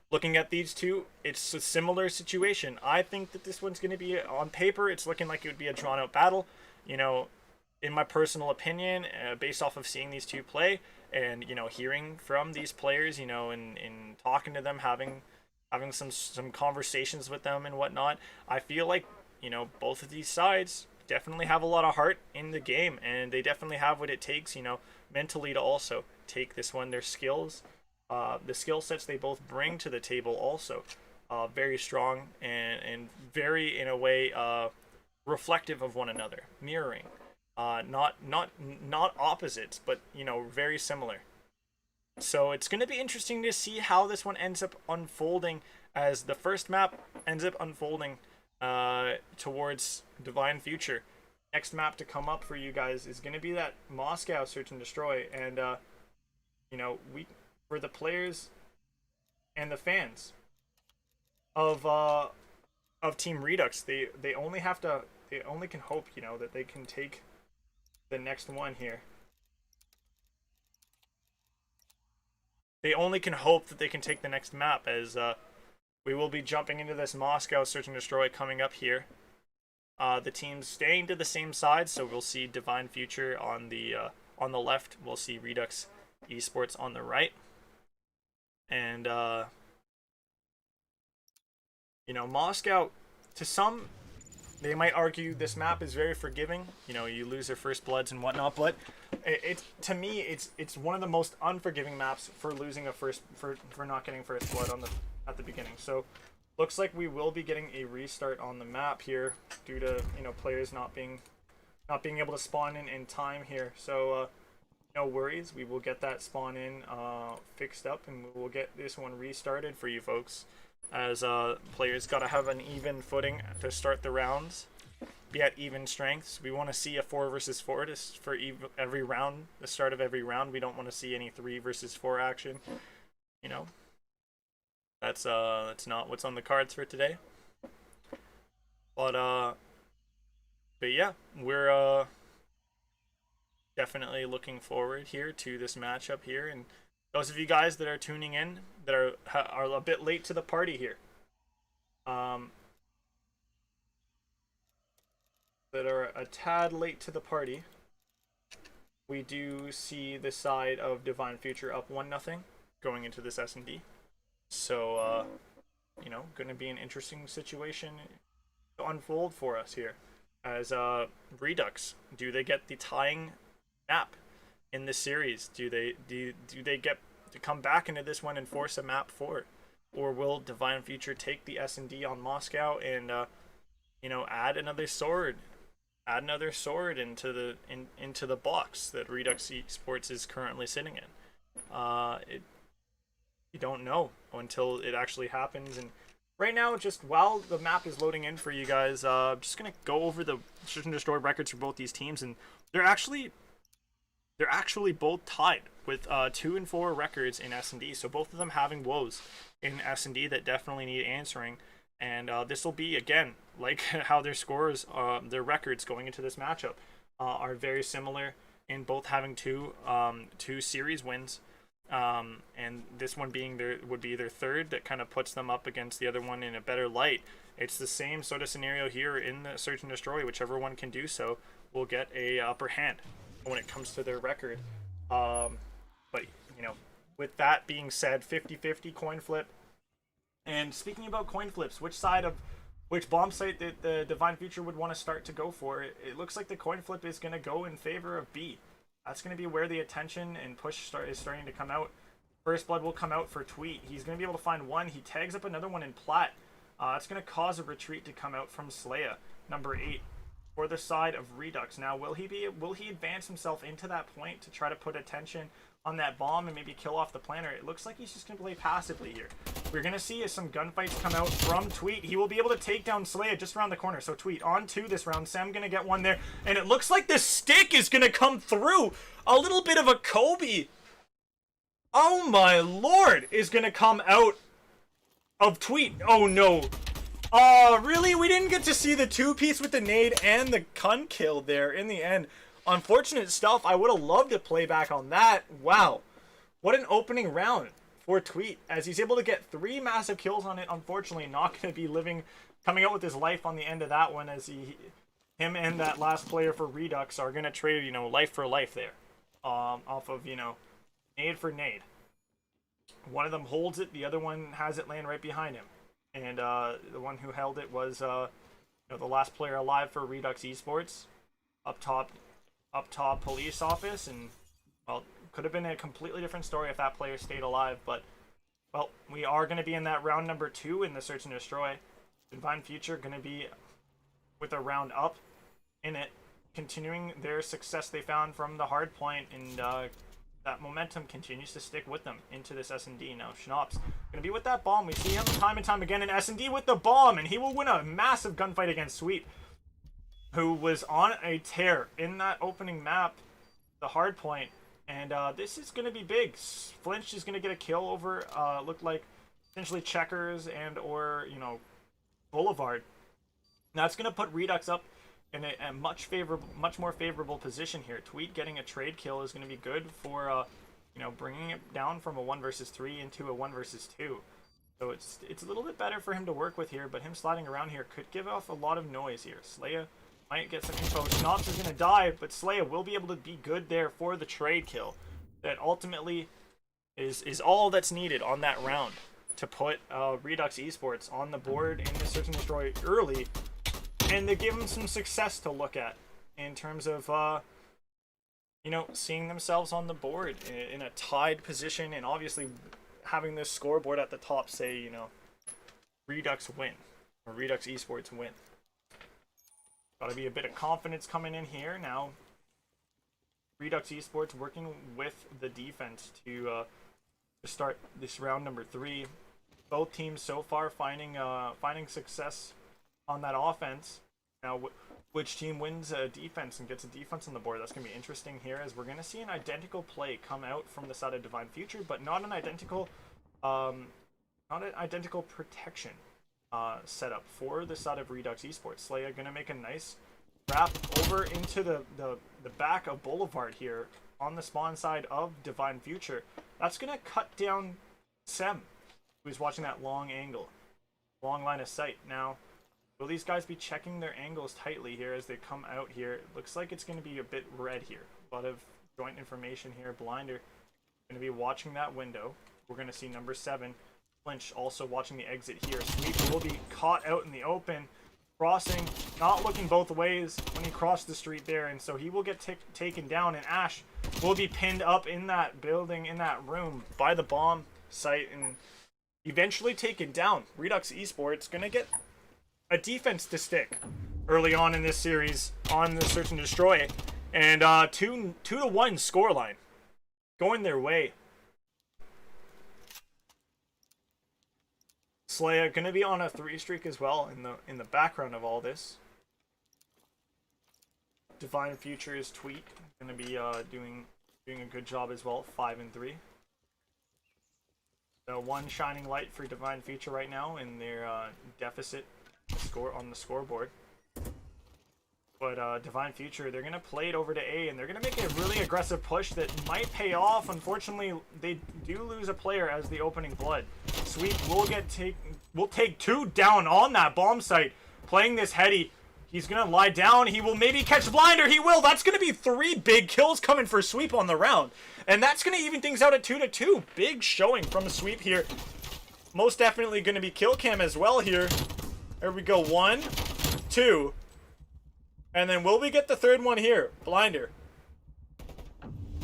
Looking at these two, it's a similar situation. I think that this one's going to be, on paper, it's looking like it would be a drawn out battle. You know, in my personal opinion, based off of seeing these two play and, you know, hearing from these players, you know, and talking to them, having some conversations with them and whatnot, I feel like, you know, both of these sides definitely have a lot of heart in the game, and they definitely have what it takes, you know, mentally to also take this one. Their skills, the skill sets they both bring to the table also, very strong and very, in a way, reflective of one another, mirroring. Not opposites, but you know, very similar. So it's going to be interesting to see how this one ends up unfolding, as the first map ends up unfolding towards Divine Future. Next map to come up for you guys is going to be that Moscow Search and Destroy, and you know, for the players and the fans of Team Redux, they only can hope, you know, that they can take the next one here. They only can hope that they can take the next map, as we will be jumping into this Moscow Search and Destroy coming up here. The teams staying to the same side, so we'll see Divine Future on the left. We'll see Redux Esports on the right. And you know, Moscow, to some, they might argue this map is very forgiving. You know, you lose their first bloods and whatnot, but to me, it's one of the most unforgiving maps for losing for not getting first blood at the beginning. So looks like we will be getting a restart on the map here due to, you know, players not being able to spawn in time here. So no worries, we will get that spawn in fixed up, and we will get this one restarted for you folks, as players got to have an even footing to start the rounds, be at even strengths. We want to see a 4 versus 4 for every round, the start of every round. We don't want to see any 3 versus 4 action. You know, that's not what's on the cards for today. But yeah, we're definitely looking forward here to this matchup here, and those of you guys that are tuning in that are a bit late to the party here, that are a tad late to the party, we do see the side of Divine Future up 1-0 going into this S&D. So, you know, going to be an interesting situation to unfold for us here. As Redux, do they get the tying map in this series? Do they get to come back into this one and force a map forward? Or will Divine Future take the S&D on Moscow and you know, add another sword into the box that Redux Esports is currently sitting in? You don't know until it actually happens. And right now, just while the map is loading in for you guys, I'm just gonna go over the Search and Destroy records for both these teams, and they're actually both tied with 2 and 4 records in S&D. So both of them having woes in S&D that definitely need answering. And this will be, again, like how their scores, their records going into this matchup are very similar in both having two series wins. And this one being would be their third. That kind of puts them up against the other one in a better light. It's the same sort of scenario here in the Search and Destroy. Whichever one can do so will get a upper hand when it comes to their record. But, you know, with that being said, 50-50 coin flip. And speaking about coin flips, which bomb site that the Divine Future would want to start to go for, it looks like the coin flip is going to go in favor of B. That's going to be where the attention and push is starting to come out. First Blood will come out for Tweet. He's going to be able to find one. He tags up another one in Plat. That's going to cause a retreat to come out from Slaya, number 8, for the side of Redux. Now, will he advance himself into that point to try to put attention on that bomb and maybe kill off the planner? It looks like he's just going to play passively here. We're going to see some gunfights come out from Tweet. He will be able to take down Slaya just around the corner. So Tweet on 2 this round. Sam going to get one there. And it looks like the stick is going to come through. A little bit of a Kobe. Oh my lord, is going to come out of Tweet. Oh no. Really? We didn't get to see the 2-piece with the nade and the gun kill there in the end. Unfortunate stuff. I would have loved to play back on that. Wow. What an opening round for Tweet, as he's able to get 3 massive kills on it. Unfortunately, not going to be coming out with his life on the end of that one, as him and that last player for Redux are going to trade, you know, life for life there. Off of, you know, nade for nade. One of them holds it, the other one has it land right behind him. And the one who held it was, you know, the last player alive for Redux Esports. Up top police office, and, well, could have been a completely different story if that player stayed alive, but, well, we are going to be in that round number 2 in the Search and Destroy. Divine Future going to be with a round up in it, continuing their success they found from the Hardpoint, and that momentum continues to stick with them into this S&D. Now, Schnapp's going to be with that bomb. We see him time and time again in S&D with the bomb, and he will win a massive gunfight against Sweep, who was on a tear in that opening map, the Hardpoint. And this is going to be big. Flinch is going to get a kill over, looked like, essentially Checkers and or, you know, Boulevard. Now, it's going to put Redux up in a much more favorable position here. Tweet getting a trade kill is going to be good for, you know, bringing it down from a 1 versus 3 into a 1 versus 2. So it's a little bit better for him to work with here, but him sliding around here could give off a lot of noise here. Slaya might get some info. Schnaps is going to die, but Slaya will be able to be good there for the trade kill. That ultimately is all that's needed on that round to put Redux Esports on the board in the Search and Destroy early, and to give them some success to look at in terms of, you know, seeing themselves on the board in a tied position, and obviously having this scoreboard at the top say, you know, Redux win, or Redux Esports win. Gotta be a bit of confidence coming in here. Now, Redux Esports working with the defense to start this round number 3. Both teams so far finding success on that offense. Now, which team wins a defense and gets a defense on the board? That's going to be interesting here, as we're going to see an identical play come out from the side of Divine Future, but not an identical protection setup for the side of Redux Esports. Slaya going to make a nice wrap over into the back of Boulevard here on the spawn side of Divine Future. That's going to cut down Sem, who's watching that long angle, long line of sight. Now, Will these guys be checking their angles tightly here as they come out here? It looks like it's going to be a bit red here. A lot of joint information here. Blinder going to be watching that window. We're going to see number 7. Flinch also watching the exit here. Sweep will be caught out in the open. Crossing, not looking both ways when he crossed the street there. And so he will get taken down. And Ash will be pinned up in that building, in that room, by the bomb site. And eventually taken down. Redux Esports going to get a defense to stick early on in this series on the search and destroy, and 2-1 scoreline going their way. Slaya gonna be on a 3 streak as well in the background of all this. Divine Future's Tweet gonna be doing a good job as well, 5-3. So one shining light for Divine Future right now in their deficit score on the scoreboard. But Divine Future, they're going to play it over to A, and they're going to make a really aggressive push that might pay off. Unfortunately, they do lose a player as the opening blood. Sweep will take 2 down on that bomb site. Playing this heady. He's going to lie down. He will maybe catch Blinder. He will. That's going to be 3 big kills coming for Sweep on the round. And that's going to even things out at 2-2. Big showing from Sweep here. Most definitely going to be kill cam as well here. There we go, 1, 2. And then will we get the 3rd one here? Blinder.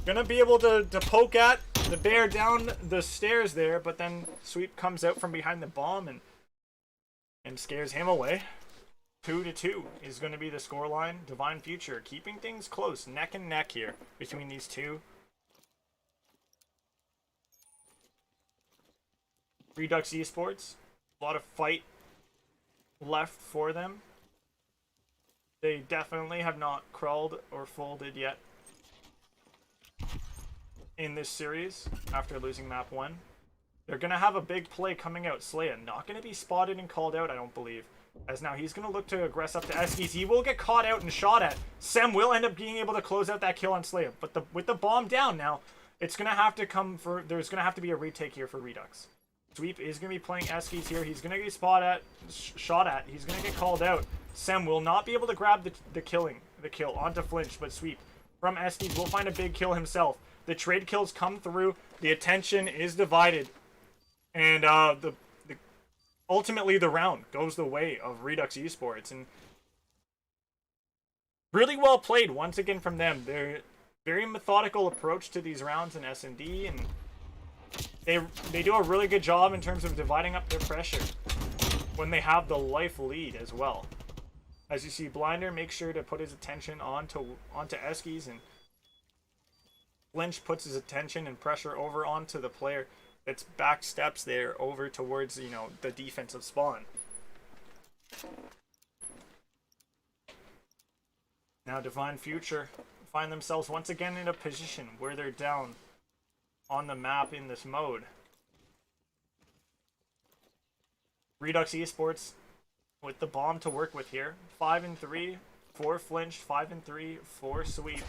Gonna be able to poke at the bear down the stairs there, but then Sweep comes out from behind the bomb and scares him away. 2-2 is going to be the scoreline. Divine Future keeping things close, neck and neck here between these two. Redux Esports, a lot of fight left for them. They definitely have not crawled or folded yet in this series after losing map 1. They're going to have a big play coming out. Slaya not going to be spotted and called out, I don't believe. As now he's going to look to aggress up to Eskies. He will get caught out and shot at. Sem will end up being able to close out that kill on Slaya. But with the bomb down now, it's going to have to come for... There's going to have to be a retake here for Redux. Sweep is going to be playing Eskies here. He's going to get shot at. He's going to get called out. Sem will not be able to grab the kill onto Flinch, but Sweep from Eskies will find a big kill himself. The trade kills come through. The attention is divided. And ultimately the round goes the way of Redux Esports. And really well played once again from them. They're very methodical approach to these rounds in S&D, and they do a really good job in terms of dividing up their pressure when they have the life lead as well. As you see, Blinder makes sure to put his attention onto Eskies, and Flinch puts his attention and pressure over onto the player that's back steps there over towards, you know, the defensive spawn. Now Divine Future find themselves once again in a position where they're down on the map in this mode. Redux Esports with the bomb to work with here. 5-3 for Flinch, 5-3 for Sweep.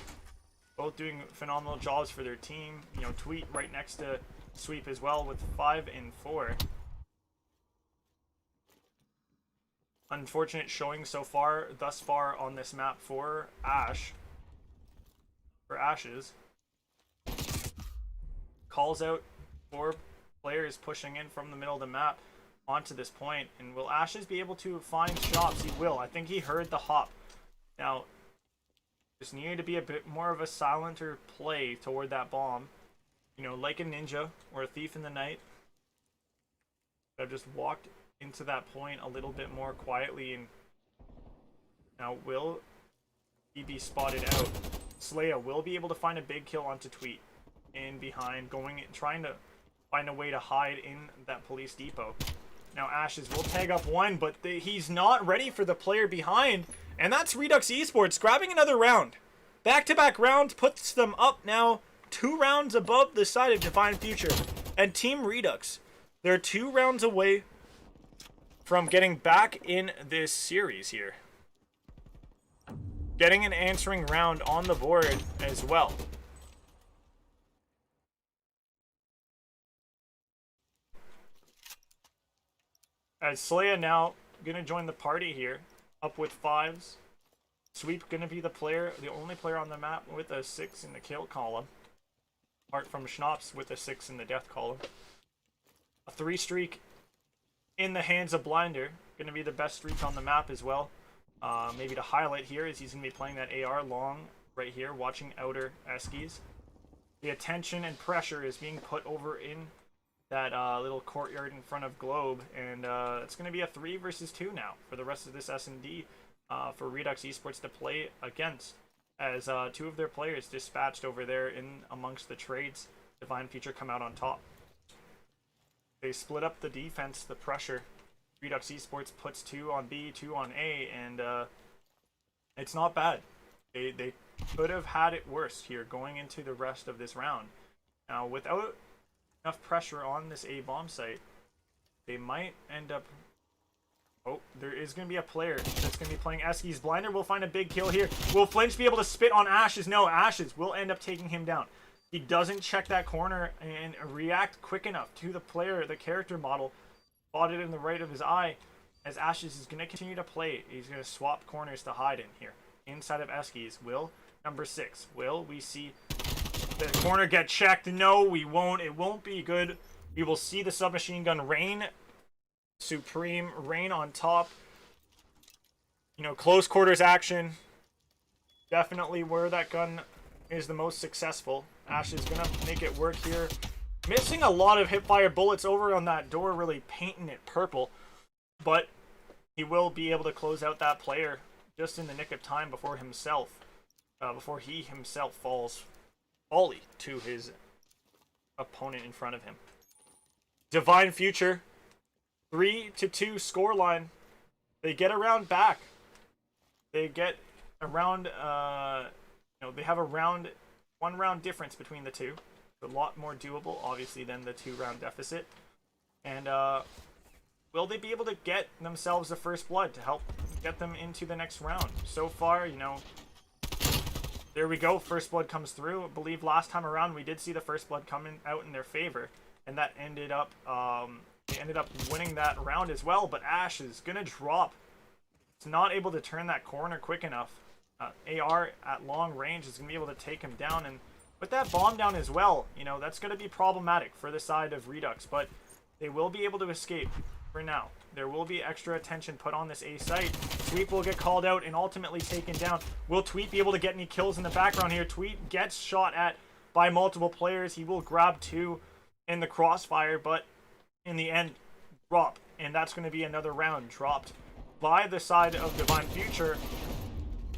Both doing phenomenal jobs for their team. You know, Tweet right next to Sweep as well with 5-4. Unfortunate showing thus far on this map for Ashes. Calls out 4 players pushing in from the middle of the map onto this point. And will Ashes be able to find shops? He will. I think he heard the hop. Now, just needed to be a bit more of a silenter play toward that bomb. You know, like a ninja or a thief in the night. I've just walked into that point a little bit more quietly. And now will he be spotted out? Slaya will be able to find a big kill onto Tweet. In behind, trying to find a way to hide in that police depot. Now Ashes will tag up 1, but he's not ready for the player behind, and that's Redux Esports grabbing another round. Back-to-back rounds puts them up now 2 rounds above the side of Divine Future. And Team Redux, they're 2 rounds away from getting back in this series here. Getting an answering round on the board as well. As Slaya now gonna join the party here, up with 5s. Sweep gonna be the player, the only player on the map with a 6 in the kill column. Apart from Schnapps with a 6 in the death column. A 3 streak in the hands of Blinder. Gonna be the best streak on the map as well. Maybe to highlight here is he's gonna be playing that AR long right here, watching outer Eskies. The attention and pressure is being put over in that little courtyard in front of Globe, and it's going to be a 3 versus 2 now for the rest of this S&D for Redux Esports to play against, as 2 of their players dispatched over there in amongst the trades. Divine Future come out on top. They split up the defense, the pressure. Redux Esports puts 2 on B, 2 on A, and it's not bad. They could have had it worse here going into the rest of this round. Now, without enough pressure on this A bomb site, they might end up... Oh, there is going to be a player that's going to be playing Eskies. Blinder will find a big kill here. Will Flinch be able to spit on Ashes? No, Ashes will end up taking him down. He doesn't check that corner and react quick enough to the player, the character model, spotted in the right of his eye, as Ashes is going to continue to play. He's going to swap corners to hide in here. Inside of Eskies, will number 6. Will we see the corner get checked? No, we won't. It won't be good. We will see the submachine gun rain supreme, rain on top. You know, close quarters action. Definitely where that gun is the most successful. Ash is gonna make it work here. Missing a lot of hipfire bullets over on that door, really painting it purple. But he will be able to close out that player just in the nick of time before he himself falls volley to his opponent in front of him. Divine Future, 3-2 scoreline. They get around back. They get around, they have a 1 round difference between the two. A lot more doable, obviously, than the 2 round deficit. And will they be able to get themselves the first blood to help get them into the next round? So far, there we go. First blood comes through. I believe last time around we did see the first blood coming out in their favor, and that ended up they ended up winning that round as well. But Ash is gonna drop. It's not able to turn that corner quick enough. AR at long range is gonna be able to take him down, and with that bomb down as well, that's gonna be problematic for the side of Redux. But they will be able to escape for now. There will be extra attention put on this A site. Tweet will get called out and ultimately taken down. Will Tweet be able to get any kills in the background here? Tweet gets shot at by multiple players. He will grab 2 in the crossfire, but in the end, drop. And that's going to be another round dropped by the side of Divine Future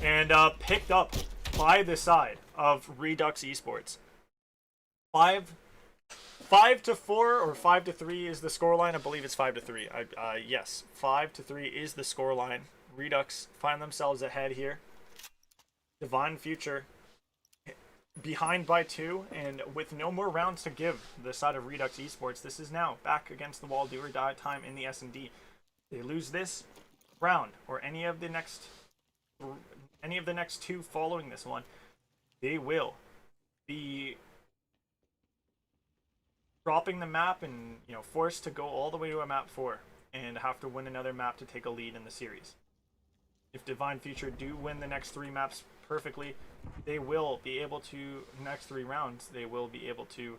and picked up by the side of Redux Esports. 5-4 or 5-3 is the scoreline. I believe it's 5-3. Yes, 5-3 is the scoreline. Redux find themselves ahead here. Divine Future behind by 2, and with no more rounds to give the side of Redux Esports, this is now back against the wall, do or die time in the S&D. They lose this round or any of the next 2 following this one, they will be dropping the map and forced to go all the way to a map 4 and have to win another map to take a lead in the series. If Divine Future do win the next 3 maps perfectly, they will be able to, next 3 rounds, they will be able to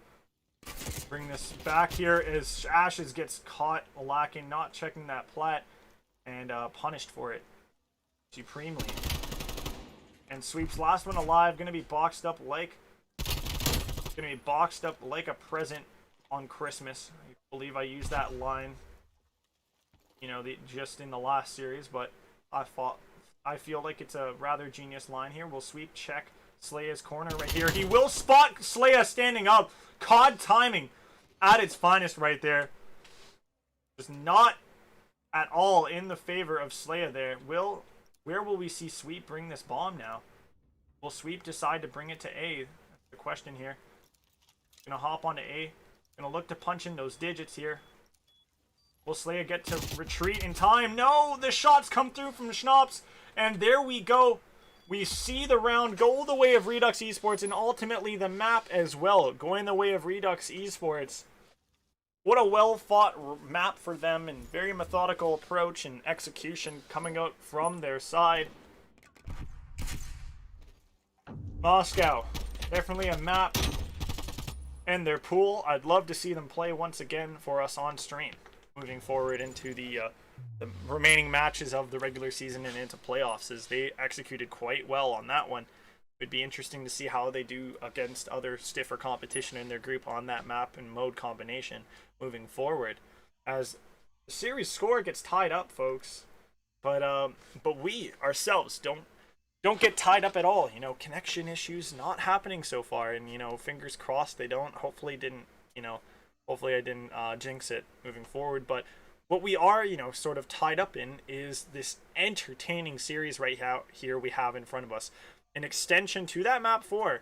bring this back here as Ashes gets caught lacking, not checking that plat, and punished for it supremely. And Sweep's last one alive, gonna be boxed up like a present on Christmas. I believe I used that line, just in the last series, but I feel like it's a rather genius line here. We'll Sweep check Slaya's corner right here. He will spot Slaya standing up. COD timing at its finest right there. Just not at all in the favor of Slaya there. Where will we see Sweep bring this bomb now? Will Sweep decide to bring it to A? That's the question here. Gonna hop onto A. Gonna look to punch in those digits here. Will Slaya get to retreat in time? No! The shots come through from Schnapps. And there we go. We see the round go the way of Redux Esports, and ultimately the map as well, going the way of Redux Esports. what a well fought map for them, and very methodical approach and execution coming out from their side. Moscow, definitely a map and their pool I'd love to see them play once again for us on stream, moving forward into the remaining matches of the regular season and into playoffs, as they executed quite well on that one. It would be interesting to see how they do against other stiffer competition in their group on that map and mode combination moving forward, as the series score gets tied up, folks. But we ourselves don't get tied up at all. You know, connection issues not happening so far, and you know, fingers crossed they don't. Hopefully didn't. You know, hopefully I didn't jinx it moving forward. But what we are, you know, sort of tied up in is this entertaining series right here we have in front of us. An extension to that map 4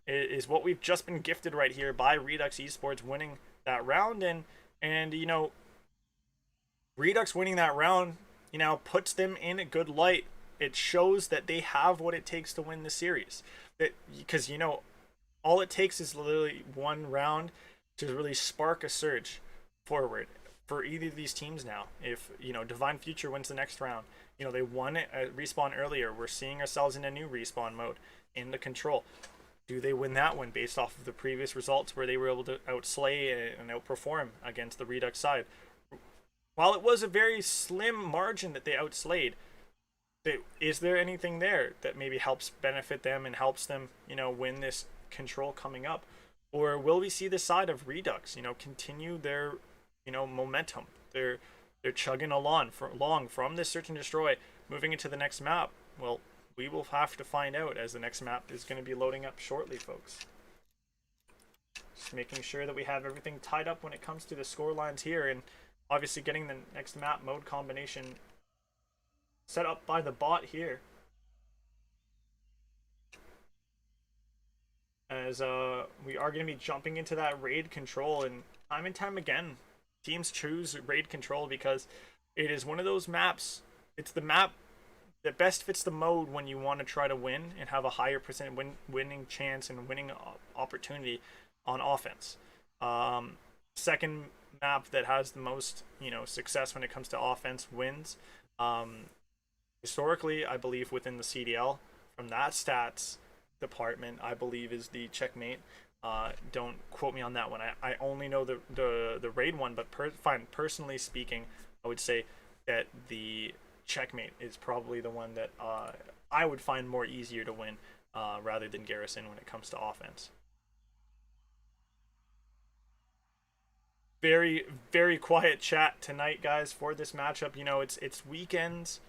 is what we've just been gifted right here by Redux Esports winning that round, and you know, Redux winning that round, you know, puts them in a good light. It shows that they have what it takes to win the series. That, because you know, all it takes is literally one round to really spark a surge forward for either of these teams now. If you know, Divine Future wins the next round, you know, they won a respawn earlier. We're seeing ourselves in a new respawn mode in the control. Do they win that one based off of the previous results where they were able to outslay and outperform against the Redux side? While it was a very slim margin that they outslayed, is there anything there that maybe helps benefit them and helps them, you know, win this control coming up? Or will we see the side of Redux, you know, continue their, you know, momentum? They're chugging along from this search and destroy, moving into the next map. Well, we will have to find out, as the next map is going to be loading up shortly, folks. Just making sure that we have everything tied up when it comes to the score lines here, and obviously getting the next map mode combination set up by the bot here, as we are going to be jumping into that raid control, and time again teams choose raid control because it is one of those maps. It's the map that best fits the mode when you want to try to win and have a higher winning chance and winning opportunity on offense. Second map that has the most, you know, success when it comes to offense wins. Historically, I believe within the CDL, from that stats department, I believe is the Checkmate. Don't quote me on that one. I only know the raid one, but personally speaking, I would say that the Checkmate is probably the one that I would find more easier to win rather than Garrison when it comes to offense. Very, very quiet chat tonight, guys, for this matchup. You know, it's weekends.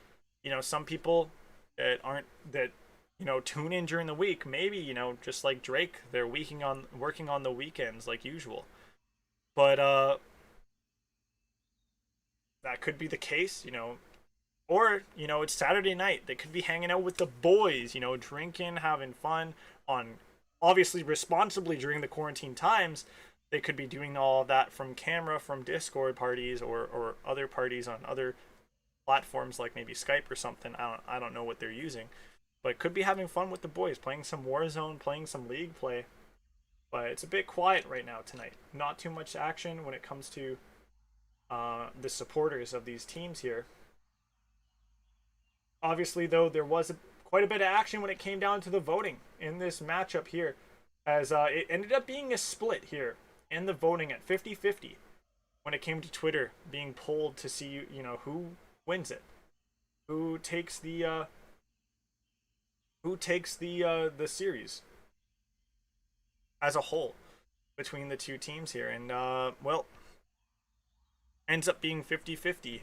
You know, some people that you know, tune in during the week, maybe, you know, just like Drake, they're working on the weekends like usual. But that could be the case, you know. Or, you know, it's Saturday night. They could be hanging out with the boys, you know, drinking, having fun, on obviously responsibly during the quarantine times. They could be doing all of that from camera, from Discord parties or other parties on other platforms like maybe Skype or something. I don't know what they're using, but could be having fun with the boys, playing some Warzone, playing some League play. But it's a bit quiet right now tonight. Not too much action when it comes to the supporters of these teams here. Obviously, though, there was quite a bit of action when it came down to the voting in this matchup here, as it ended up being a split here in the voting at 50-50 when it came to Twitter being polled to see, you know, who wins it, who takes the series as a whole between the two teams here. And well, ends up being 50-50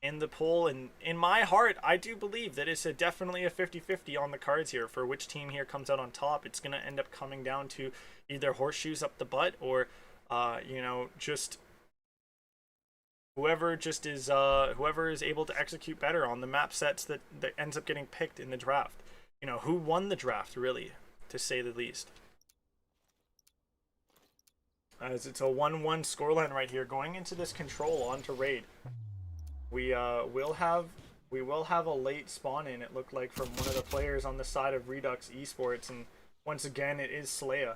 in the poll, and in my heart I do believe that it's definitely a 50-50 on the cards here for which team here comes out on top. It's going to end up coming down to either horseshoes up the butt or you know, just whoever is able to execute better on the map sets that ends up getting picked in the draft. You know, who won the draft, really, to say the least. As it's a 1-1 scoreline right here going into this control onto raid. We will have a late spawn in, it looked like, from one of the players on the side of Redux Esports, and once again it is Slaya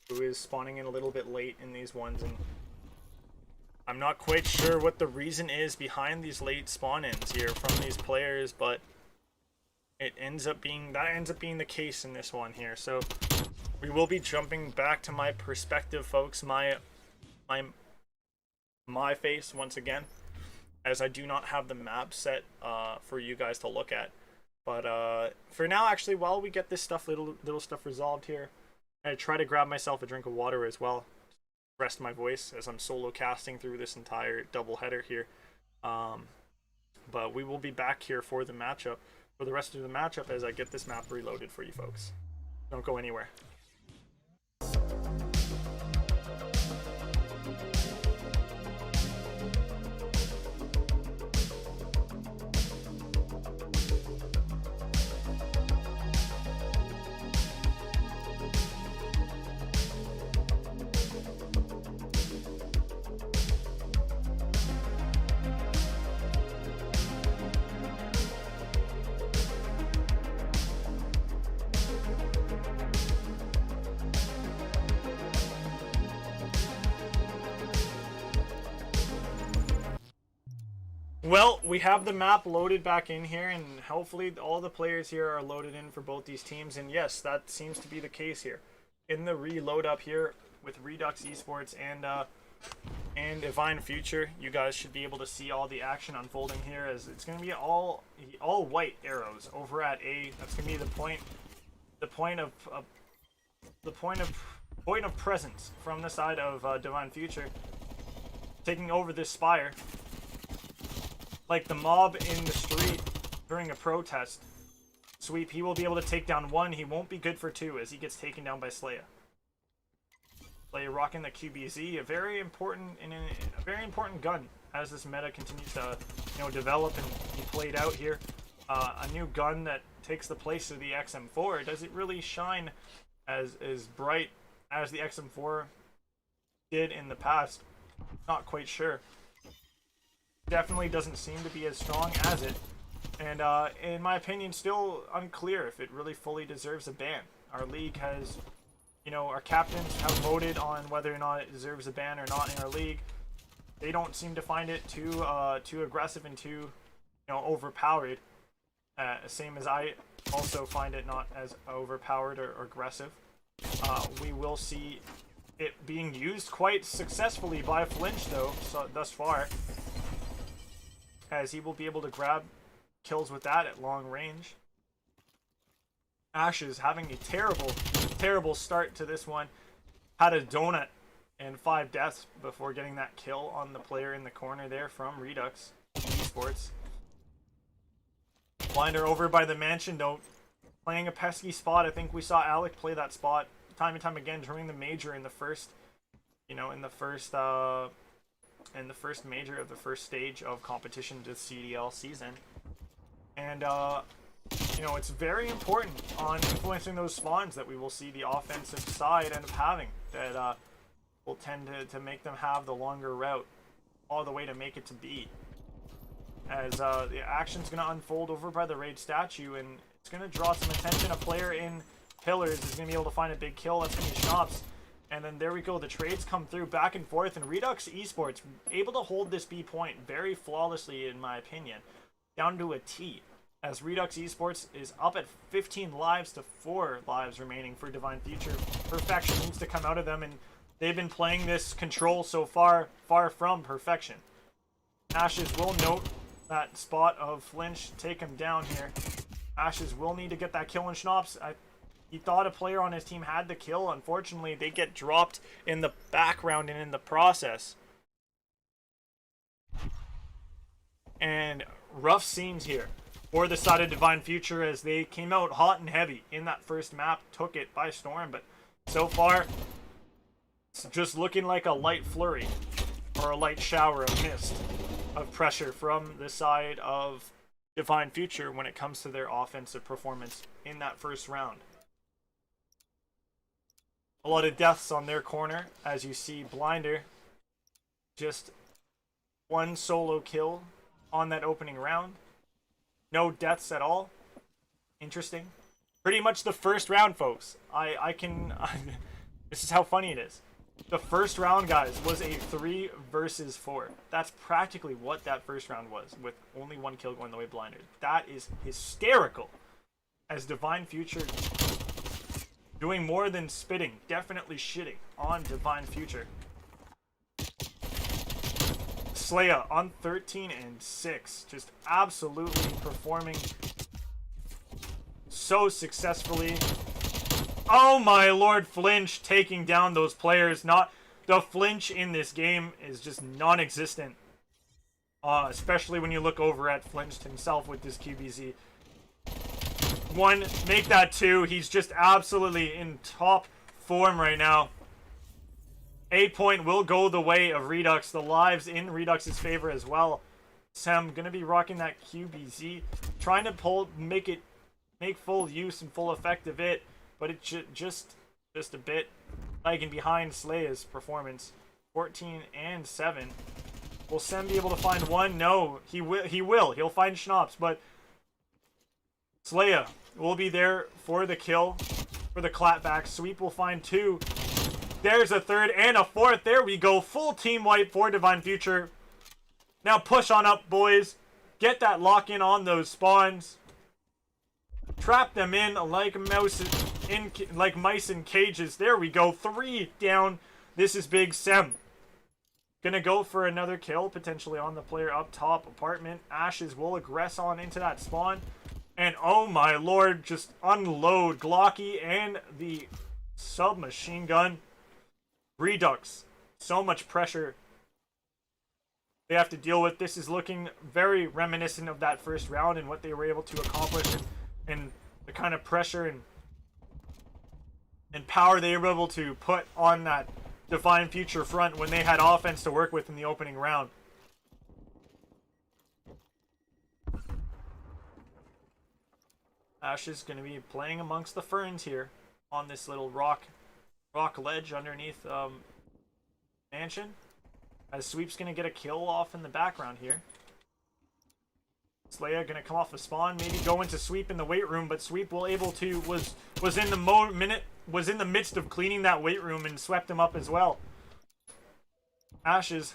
who is spawning in a little bit late in these ones, and I'm not quite sure what the reason is behind these late spawn-ins here from these players, but it ends up being the case in this one here. So we will be jumping back to my perspective, folks, my face once again, as I do not have the map set for you guys to look at. But for now, actually, while we get this stuff, little stuff resolved here, I try to grab myself a drink of water as well, rest my voice as I'm solo casting through this entire double header here. But we will be back here for the matchup, for the rest of the matchup, as I get this map reloaded for you folks. Don't go anywhere. Well, we have the map loaded back in here, and hopefully all the players here are loaded in for both these teams. And yes, that seems to be the case here. In the reload up here with Redux Esports and Divine Future, you guys should be able to see all the action unfolding here, as it's going to be all white arrows over at A. That's going to be the point of presence from the side of Divine Future, taking over this spire. Like the mob in the street during a protest sweep, he will be able to take down one. He won't be good for two as he gets taken down by Slaya. Slaya rocking the QBZ, a very important gun as this meta continues to develop and be played out here. A new gun that takes the place of the XM4. Does it really shine as bright as the XM4 did in the past? Not quite sure. Definitely doesn't seem to be as strong as it, and in my opinion, still unclear if it really fully deserves a ban. Our league has, our captains have voted on whether or not it deserves a ban or not in our league. They don't seem to find it too aggressive and too overpowered. Same as I also find it not as overpowered or aggressive. We will see it being used quite successfully by Flinch though, thus far, as he will be able to grab kills with that at long range. Ashes having a terrible start to this one. Had a donut and 5 deaths before getting that kill on the player in the corner there from Redux Esports. Blinder over by the mansion though, playing a pesky spot. I think we saw Alec play that spot time and time again during the major in the first, in the first major of the first stage of competition to CDL season. And it's very important on influencing those spawns that we will see the offensive side end up having, that will tend to make them have the longer route all the way to make it to B, as the action's going to unfold over by the raid statue, and it's going to draw some attention. A player in pillars is going to be able to find a big kill. That's going to be Schnapps. And then there we go, the trades come through back and forth, and Redux Esports able to hold this B point very flawlessly, in my opinion, down to a T, as Redux Esports is up at 15 lives to 4 lives remaining for Divine Future. Perfection needs to come out of them, and they've been playing this control so far from perfection. Ashes will note that spot of Flinch, take him down here. Ashes will need to get that kill on Schnapps. He thought a player on his team had the kill. Unfortunately, they get dropped in the background and in the process. And rough scenes here for the side of Divine Future, as they came out hot and heavy in that first map, took it by storm. But so far, it's just looking like a light flurry or a light shower of mist of pressure from the side of Divine Future when it comes to their offensive performance in that first round. A lot of deaths on their corner, as you see Blinder just one solo kill on that opening round. No deaths at all. Interesting. Pretty much the first round, folks. This is how funny it is. The first round, guys, was a 3 versus 4. That's practically what that first round was, with only 1 kill going the way blinders. That is hysterical. As Divine Future doing more than spitting, definitely shitting on Divine Future. Slaya on 13 and 6, just absolutely performing so successfully. Oh my lord, Flinch taking down those players. Not the flinch in this game is just non-existent. Especially when you look over at Flinch himself with this QBZ. 1, make that 2. He's just absolutely in top form right now. 8 point will go the way of Redux. The lives in Redux's favor as well. Sam gonna be rocking that QBZ, trying to make full use and full effect of it. But it's just a bit lagging behind Slaya's performance. 14 and 7. Will Sem be able to find 1? No, he will. He'll find Schnapps, but Slaya will be there for the kill, for the clapback. Sweep will find 2. There's a 3rd and a 4th. There we go. Full team wipe for Divine Future. Now push on up, boys. Get that lock in on those spawns. Trap them in like mice in cages. There we go. 3 down. This is big. Sem gonna go for another kill, potentially on the player up top apartment. Ashes will aggress on into that spawn. And oh my lord, just unload Glocky and the submachine gun. Redux. So much pressure they have to deal with. This is looking very reminiscent of that first round and what they were able to accomplish and the kind of pressure and power they were able to put on that Divine Future front when they had offense to work with in the opening round. Ash is going to be playing amongst the ferns here on this little rock ledge underneath mansion. As Sweep's going to get a kill off in the background here. Slaya gonna come off a spawn, maybe go into Sweep in the weight room, but Sweep was in the midst of cleaning that weight room and swept him up as well. Ashes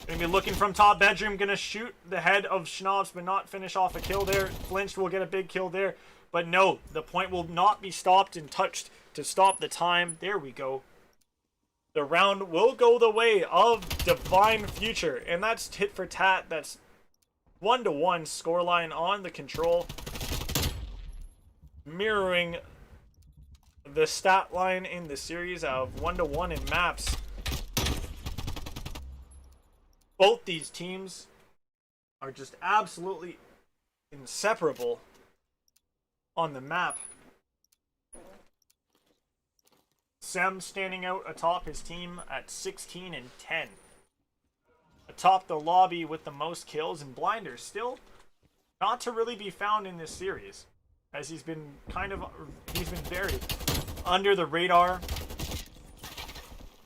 gonna be looking from top bedroom, gonna shoot the head of Schnapps, but not finish off a kill there. Flinched will get a big kill there, but no, the point will not be stopped and touched to stop the time. There we go. The round will go the way of Divine Future, and that's tit for tat. That's 1-1 scoreline on the control, mirroring the stat line in the series of 1-1 in maps. Both these teams are just absolutely inseparable on the map. Sem standing out atop his team at 16 and 10. Atop the lobby with the most kills, and Blinders still not to really be found in this series, as he's been very under the radar,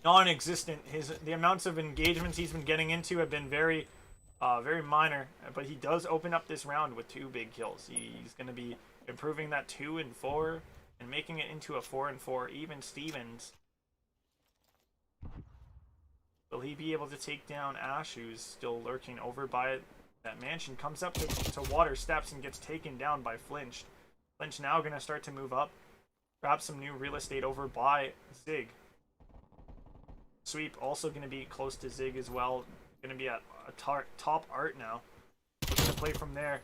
non-existent. The amounts of engagements he's been getting into have been very minor, but he does open up this round with 2 big kills. He's going to be improving that 2 and 4 and making it into a 4 and 4 even Stevens. Will he be able to take down Ash, who's still lurking over by that mansion? Comes up to water steps and gets taken down by Flinch. Flinch now going to start to move up. Grab some new real estate over by Zig. Sweep also going to be close to Zig as well. Going to be at a top art now. Looking to play from there.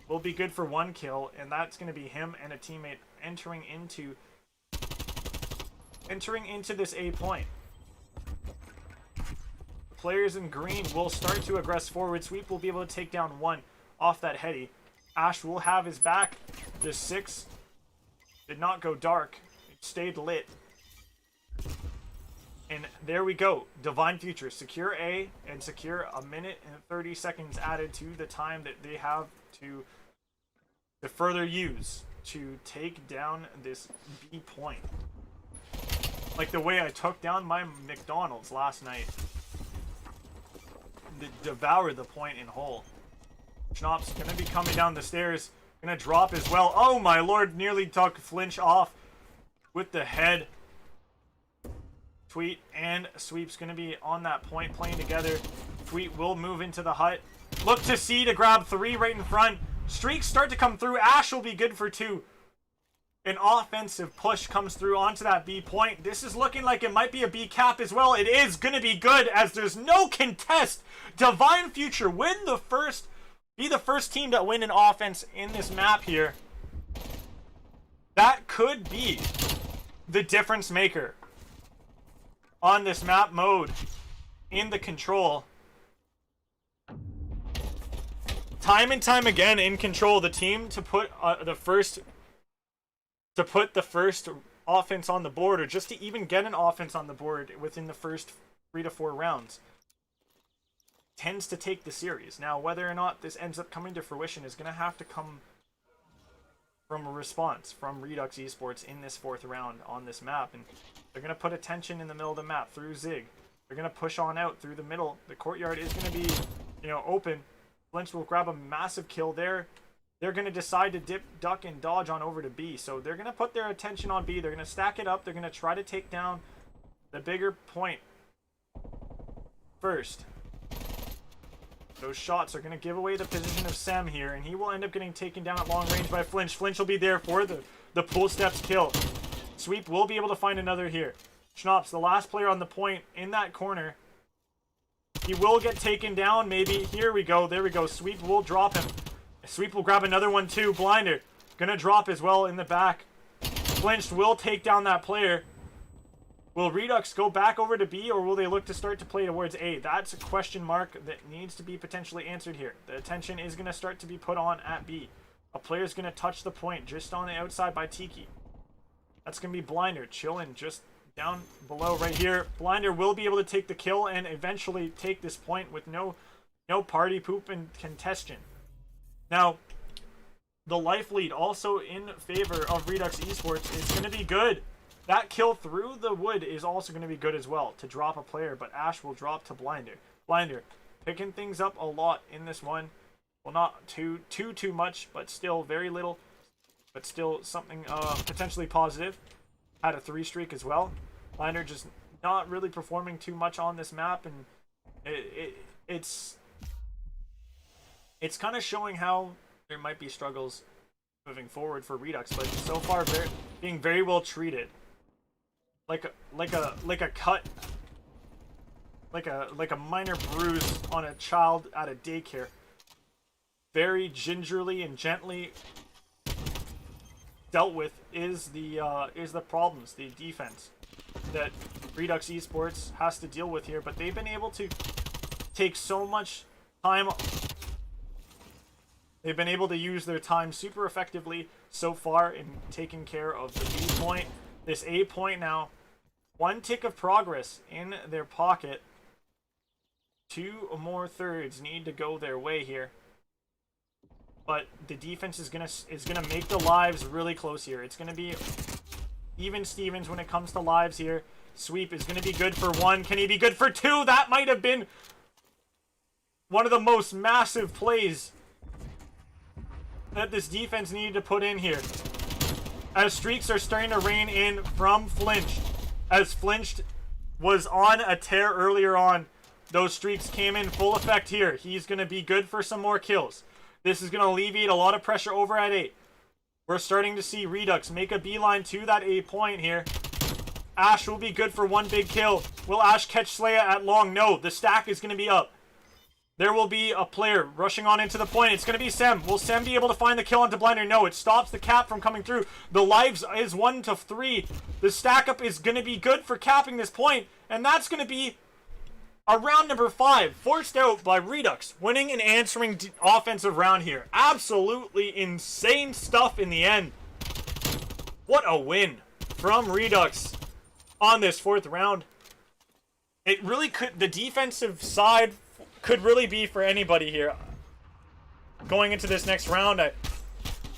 Will be good for 1 kill, and that's going to be him and a teammate entering into this A point. Players in green will start to aggress forward. Sweep will be able to take down 1 off that heady. Ash will have his back. The 6 did not go dark. It stayed lit. And there we go. Divine Future secure A and secure 1 minute and 30 seconds added to the time that they have to further use to take down this B point. Like the way I took down my McDonald's last night. Devour the point in whole. Schnapps gonna be coming down the stairs. Gonna drop as well. Oh my lord, nearly took Flinch off with the head. Tweet and Sweep's going to be on that point playing together. Tweet will move into the hut. Look to C to grab 3 right in front. Streaks start to come through. Ash will be good for 2. An offensive push comes through onto that B point. This is looking like it might be a B cap as well. It is going to be good as there's no contest. Divine Future be the first team to win an offense in this map here. That could be the difference maker on this map mode in the control. Time and time again in control, the team to put the first offense on the board, or just to even get an offense on the board within the first 3 to 4 rounds, tends to take the series. Now, whether or not this ends up coming to fruition is going to have to come from a response from Redux Esports in this 4th round on this map. And they're going to put attention in the middle of the map through Zig. They're going to push on out through the middle. The courtyard is going to be, open. Flinch will grab a massive kill there. They're going to decide to dip, duck, and dodge on over to B. So they're going to put their attention on B. They're going to stack it up. They're going to try to take down the bigger point first. Those shots are going to give away the position of Sem here, and he will end up getting taken down at long range by Flinch. Flinch will be there for the pull steps kill. Sweep will be able to find another here. Schnops, the last player on the point in that corner. He will get taken down, maybe. Here we go. There we go. Sweep will drop him. Sweep will grab another one too. Blinder gonna drop as well in the back. Flinched will take down that player. Will Redux go back over to B, or will they look to start to play towards A? That's a question mark that needs to be potentially answered here. The attention is going to start to be put on at B. A player's going to touch the point just on the outside by Tiki. That's going to be Blinder chilling just down below right here. Blinder will be able to take the kill and eventually take this point with no party poop and contention. Now, the life lead also in favor of Redux Esports is going to be good. That kill through the wood is also going to be good as well to drop a player, but Ash will drop to Blinder. Blinder picking things up a lot in this one. Well, not too much, but still very little, but still something potentially positive. Had a 3 streak as well. Blinder just not really performing too much on this map, and it's kind of showing how there might be struggles moving forward for Redux, but so far being very well treated. Like a cut, like a minor bruise on a child at a daycare. Very gingerly and gently dealt with is the problems, the defense that Redux Esports has to deal with here. But they've been able to take so much time. They've been able to use their time super effectively so far in taking care of the B point. This A point now, 1 tick of progress in their pocket. 2 more thirds need to go their way here. But the defense is gonna make the lives really close here. It's gonna be even Stevens when it comes to lives here. Sweep is gonna be good for 1. Can he be good for 2? That might have been one of the most massive plays that this defense needed to put in here. As streaks are starting to rain in from Flinched. As Flinched was on a tear earlier on, those streaks came in full effect here. He's going to be good for some more kills. This is going to alleviate a lot of pressure over at A. We're starting to see Redux make a beeline to that A point here. Ash will be good for 1 big kill. Will Ash catch Slaya at long? No, the stack is going to be up. There will be a player rushing on into the point. It's going to be Sem. Will Sem be able to find the kill onto Blinder? No, it stops the cap from coming through. The lives is 1 to 3. The stack up is going to be good for capping this point. And that's going to be a round number 5, forced out by Redux, winning and answering offensive round here. Absolutely insane stuff in the end. What a win from Redux on this 4th round. It really could, the defensive side could really be for anybody here going into this next round.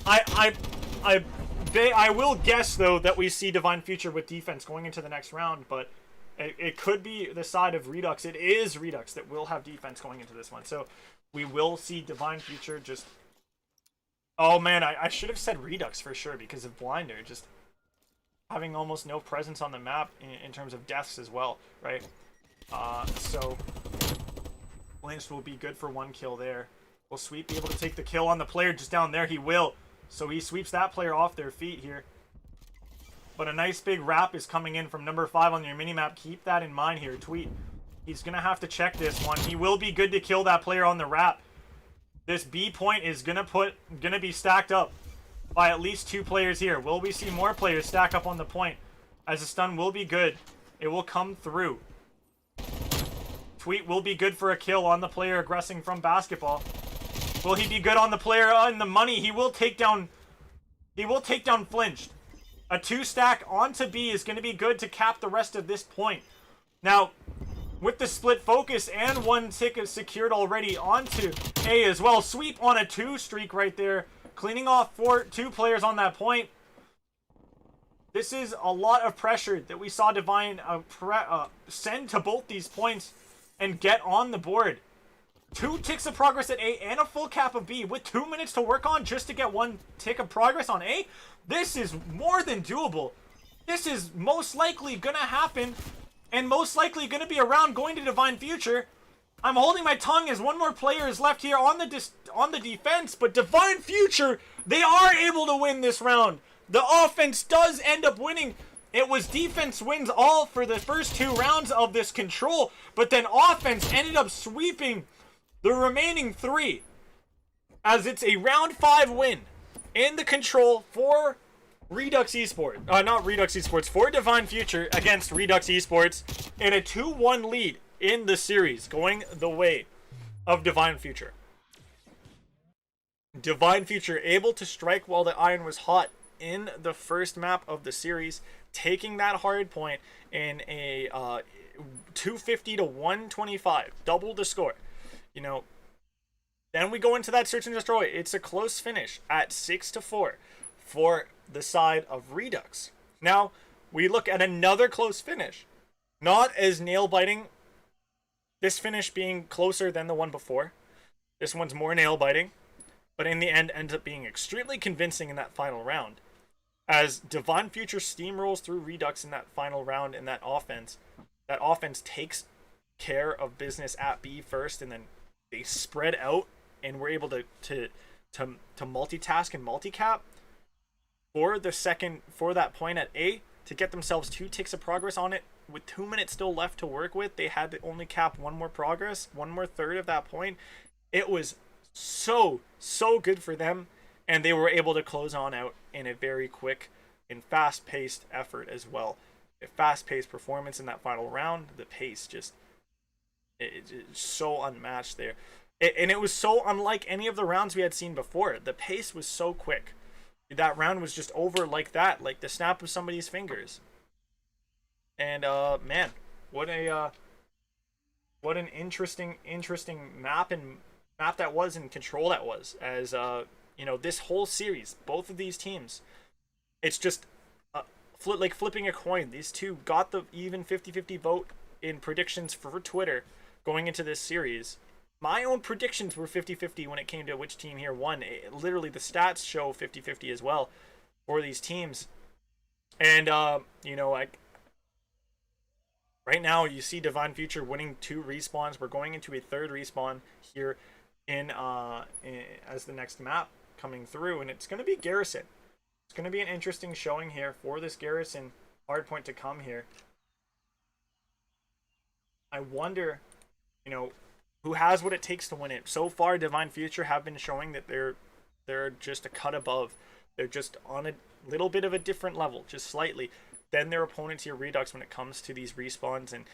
I will guess though that we see Divine Future with defense going into the next round, but it could be the side of Redux. It is Redux that will have defense going into this one, so we will see Divine Future just. Oh man, I should have said Redux for sure because of Blinder. Just having almost no presence on the map in terms of deaths as well, right? So Lynch will be good for 1 kill there. Will Sweep be able to take the kill on the player just down there? He will. So he sweeps that player off their feet here. But a nice big wrap is coming in from number 5 on your minimap. Keep that in mind here. Tweet. He's going to have to check this one. He will be good to kill that player on the wrap. This B point is going to be stacked up by at least 2 players here. Will we see more players stack up on the point? As a stun will be good. It will come through. Tweet will be good for a kill on the player aggressing from basketball. Will he be good on the player in the money? He will take down Flinched. A 2-stack onto B is going to be good to cap the rest of this point. Now, with the split focus and 1 ticket secured already onto A as well. Sweep on a 2 streak right there. Cleaning off 2 players on that point. This is a lot of pressure that we saw Divine send to both these points and get on the board. 2 ticks of progress at A and a full cap of B with 2 minutes to work on just to get 1 tick of progress on A. This is more than doable. This is most likely gonna happen and most likely gonna be around going to Divine Future. I'm holding my tongue as 1 more player is left here on the defense, but Divine Future, they are able to win this round. The offense does end up winning. It was defense wins all for the first 2 rounds of this control, but then offense ended up sweeping the remaining 3 as it's a round 5 win in the control for Redux Esports. Not Redux Esports, for Divine Future against Redux Esports in a 2-1 lead in the series, going the way of Divine Future. Divine Future able to strike while the iron was hot in the first map of the series, taking that hard point in a 250 to 125, double the score. You know, then we go into that search and destroy. It's a close finish at 6-4 for the side of Redux. Now we look at another close finish, not as nail biting. This finish being closer than the one before. This one's more nail biting, but in the end ends up being extremely convincing in that final round. As Divine Future steamrolls through Redux in that final round in that offense takes care of business at B first, and then they spread out and were able to multitask and multicap for that point at A to get themselves 2 ticks of progress on it. With 2 minutes still left to work with, they had to only cap 1 more progress, 1 more third of that point. It was so good for them, and they were able to close on out in a very quick and fast-paced effort as well. A fast-paced performance in that final round. The pace just it's so unmatched there. And it was so unlike any of the rounds we had seen before. The pace was so quick. That round was just over like that, like the snap of somebody's fingers. And man, what an interesting map that was, and control that was. As this whole series, both of these teams, it's just like flipping a coin. These two got the even 50-50 vote in predictions for Twitter going into this series. My own predictions were 50-50 when it came to which team here won. Literally, the stats show 50-50 as well for these teams. And, right now you see Divine Future winning 2 respawns. We're going into a 3rd respawn here as the next map coming through. And it's going to be Garrison. It's going to be an interesting showing here for this Garrison hardpoint to come here. I wonder, who has what it takes to win it. So far, Divine Future have been showing that they're just a cut above. They're just on a little bit of a different level, just slightly, than their opponents here, Redux, when it comes to these respawns. And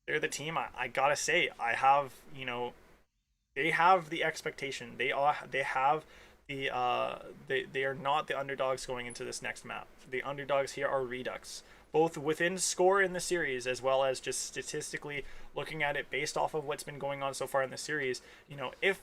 they're the team, I gotta say, they have the expectation. They have the they are not the underdogs going into this next map. The underdogs here are Redux, both within score in the series as well as just statistically looking at it based off of what's been going on so far in the series. If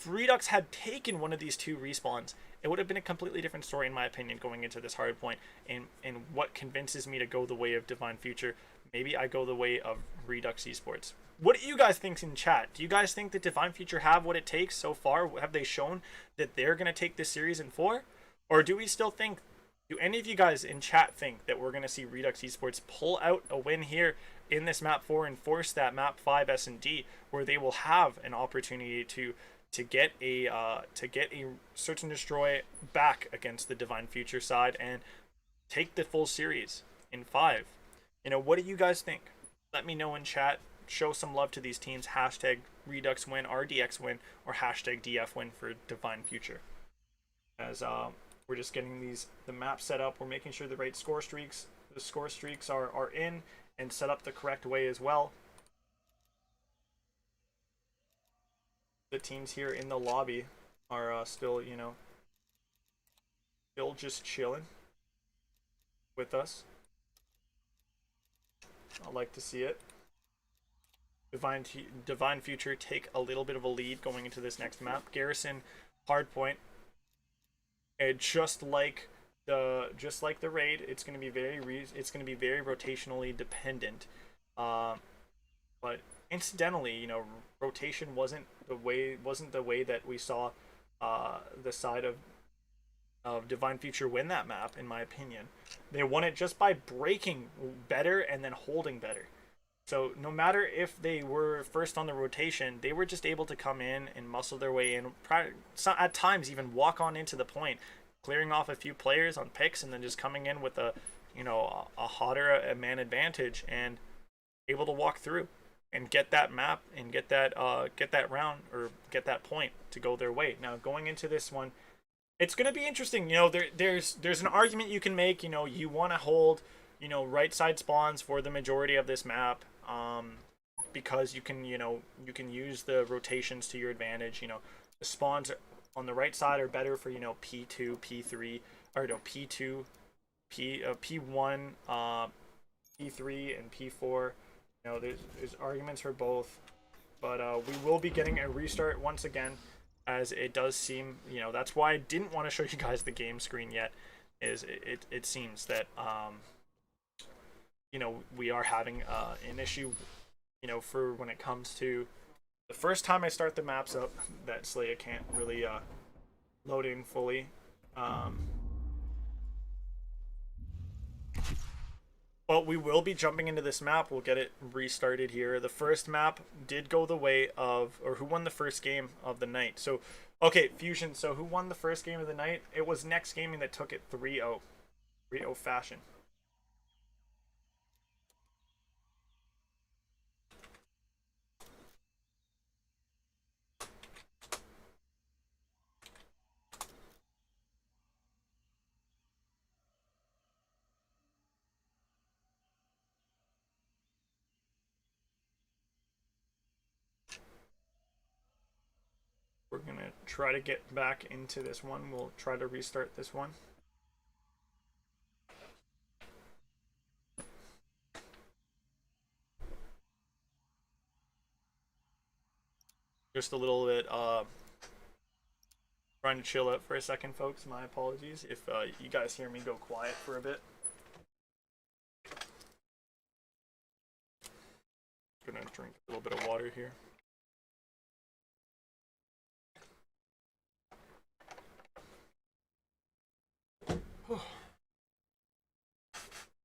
Redux had taken one of these 2 respawns, it would have been a completely different story, in my opinion, going into this hard point. And what convinces me to go the way of Divine Future, maybe I go the way of Redux Esports. What do you guys think in chat? Do you guys think that Divine Future have what it takes so far? Have they shown that they're going to take this series in 4? Or do we still think Do any of you guys in chat think that we're going to see Redux Esports pull out a win here in this map 4 and force that map 5 S&D, where they will have an opportunity to get a search and destroy back against the Divine Future side and take the full series in 5? You know, what do you guys think? Let me know in chat. Show some love to these teams. Hashtag Redux win, RDX win, or hashtag DF win for Divine Future. As we're just getting the map set up. We're making sure the score streaks are in and set up the correct way as well. The teams here in the lobby are still, you know, still just chilling with us. I like to see it. Divine Future take a little bit of a lead going into this next map. Garrison, Hardpoint. And just like the raid, it's going to be very rotationally dependent. But incidentally, you know, rotation wasn't the way that we saw the side of Divine Future win that map. In my opinion, they won it just by breaking better and then holding better. So no matter if they were first on the rotation, they were just able to come in and muscle their way in. At times, even walk on into the point, clearing off a few players on picks, and then just coming in with a hotter man advantage and able to walk through and get that map and get that round or get that point to go their way. Now going into this one, it's going to be interesting. You know, there's an argument you can make. You know, you want to hold, you know, right side spawns for the majority of this map, because you can use the rotations to your advantage. You know, the spawns on the right side are better for, you know, P2, P3, or no, P2, P1, P3, and P4. You know, there's arguments for both, but we will be getting a restart once again, as it does seem, you know, that's why I didn't want to show you guys the game screen yet, is it seems that you know, we are having an issue, you know, for when it comes to the first time I start the maps up, that Slaya can't really load in fully. But we will be jumping into this map. We'll get it restarted here. The first map did go the way of, or who won the first game of the night? So, okay, Fusion. So who won the first game of the night? It was NeX Gaming that took it 3-0. 3-0 fashion. We're going to try to get back into this one. We'll try to restart this one. Just a little bit trying to chill out for a second, folks. My apologies if you guys hear me go quiet for a bit. Gonna drink a little bit of water here.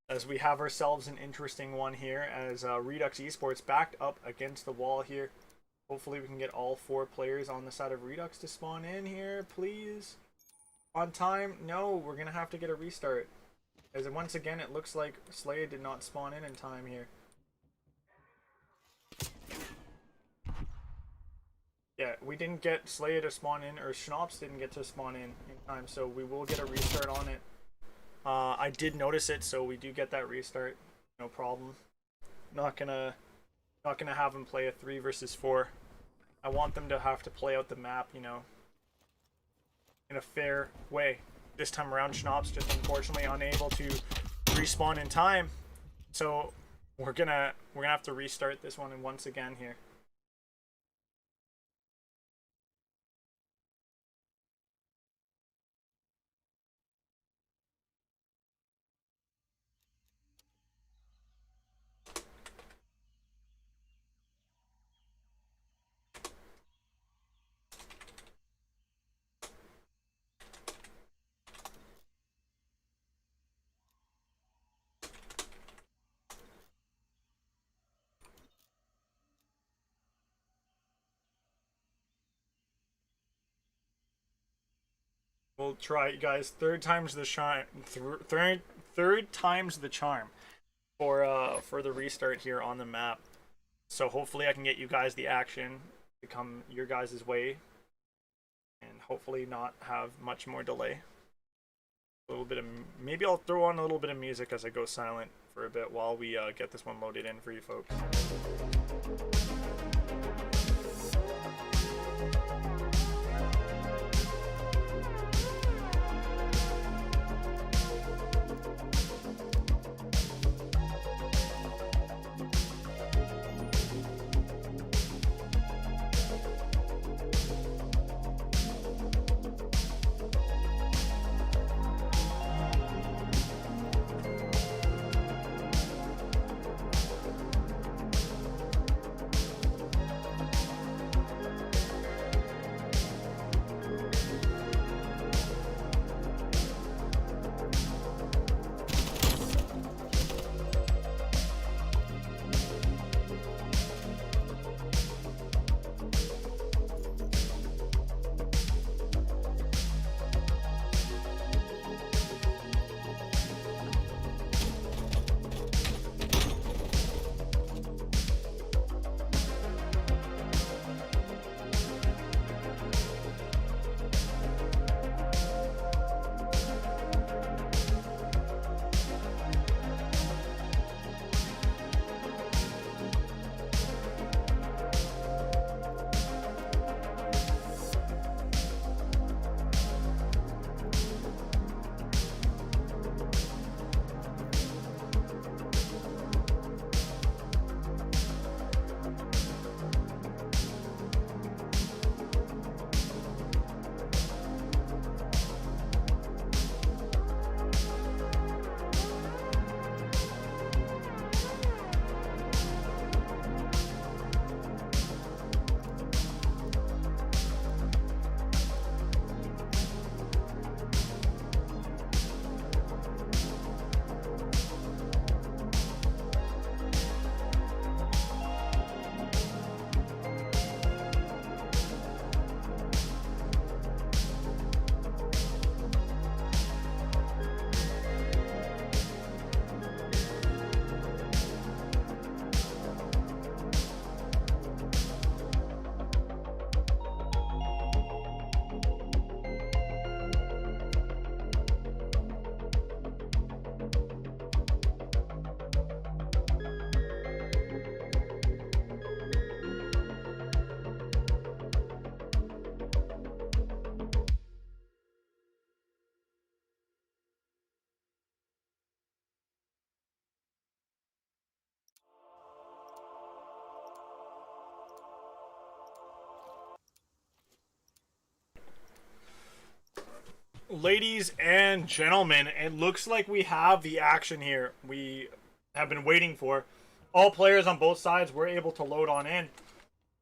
As we have ourselves an interesting one here, as Redux Esports backed up against the wall here. Hopefully we can get all 4 players on the side of Redux to spawn in here, please. On time? No, we're gonna have to get a restart. As once again, it looks like Slaya did not spawn in time here. Yeah, we didn't get Slaya to spawn in, or Schnops didn't get to spawn in time, so we will get a restart on it. I did notice it, so we do get that restart. No problem. Not gonna have them play a 3 versus 4. I want them to have to play out the map, you know, in a fair way. This time around, Schnops just unfortunately unable to respawn in time, so we're gonna have to restart this one once again here. We'll try it, guys. Third time's the charm. Third time's the charm for the restart here on the map. So hopefully I can get you guys the action to come your guys' way, and hopefully not have much more delay. A little bit of, maybe I'll throw on a little bit of music as I go silent for a bit while we get this one loaded in for you folks. Ladies and gentlemen, it looks like we have the action here we have been waiting for. All players on both sides were able to load on in.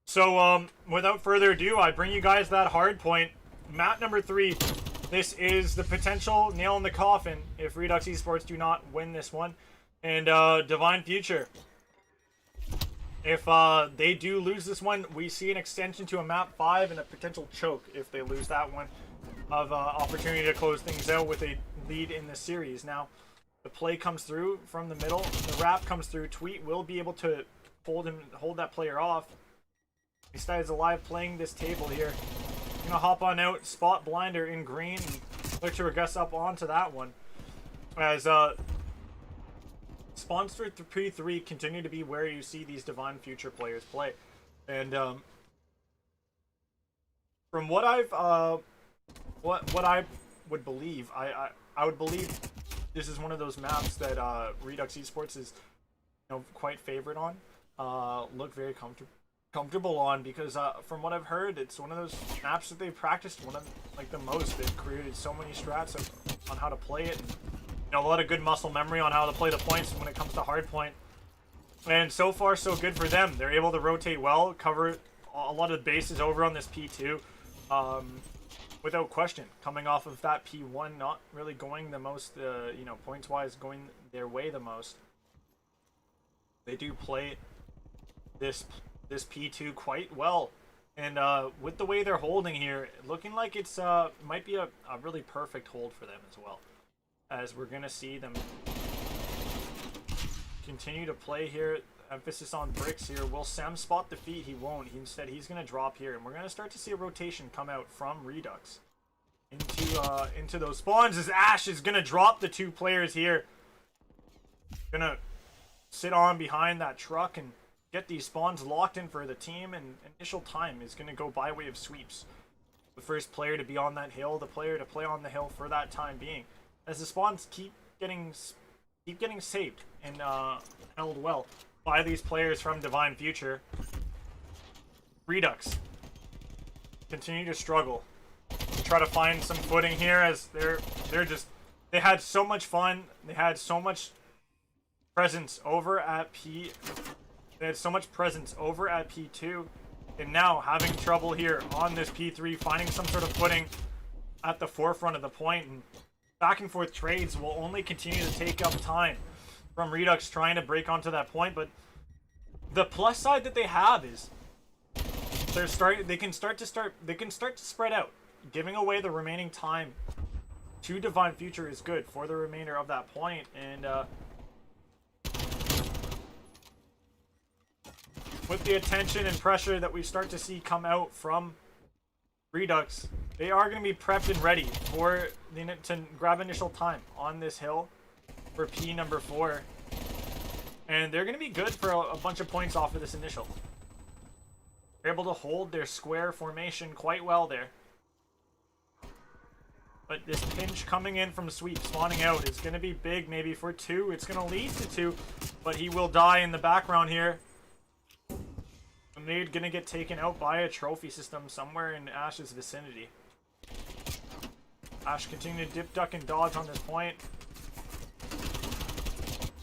So, without further ado, I bring you guys that Hardpoint. Map number 3. This is the potential nail in the coffin if Redux Esports do not win this one. And, Divine Future. If they do lose this one, we see an extension to a map 5 and a potential choke if they lose that one, of opportunity to close things out with a lead in the series. Now, the play comes through from the middle. The wrap comes through. Tweet will be able to hold that player off. He stays alive playing this table here. Gonna hop on out, spot blinder in green, and look to regress up onto that one. As spawns for P3 continue to be where you see these Divine Future players play. And from what I've what I would believe, I would believe this is one of those maps that Redux Esports is, you know, quite favorite on. Look very comfortable on, because from what I've heard, it's one of those maps that they've practiced the most. They've created so many strats on how to play it, and, you know, a lot of good muscle memory on how to play the points when it comes to Hardpoint. And so far, so good for them. They're able to rotate well, cover a lot of bases over on this P2. Without question, coming off of that P1 not really going the most, you know, points-wise going their way the most. They do play this P2 quite well, And with the way they're holding here, looking like it's might be a really perfect hold for them as well. As we're going to see them continue to play here. Emphasis on bricks here. Will Sem spot the feet? He won't. Instead, he's going to drop here. And we're going to start to see a rotation come out from Redux into those spawns as Ash is going to drop the 2 players here. Going to sit on behind that truck and get these spawns locked in for the team. And initial time is going to go by way of sweeps. The first player to be on that hill, the player to play on the hill for that time being. As the spawns keep getting saved and held well by these players from Divine Future. Redux continue to struggle to try to find some footing here as they had so much fun. They had so much presence over at They had so much presence over at P2, and now having trouble here on this P3, finding some sort of footing at the forefront of the point, and back and forth trades will only continue to take up time from Redux trying to break onto that point. But the plus side that they have is they can start to spread out. Giving away the remaining time to Divine Future is good for the remainder of that point. And with the attention and pressure that we start to see come out from Redux, they are going to be prepped and ready to grab initial time on this hill for P number 4. And they're going to be good for a bunch of points off of this initial. They're able to hold their square formation quite well there. But this pinch coming in from Sweep, spawning out, is going to be big maybe for 2. It's going to lead to 2, but he will die in the background here. And they're going to get taken out by a trophy system somewhere in Ash's vicinity. Ash continuing to dip, duck, and dodge on this point.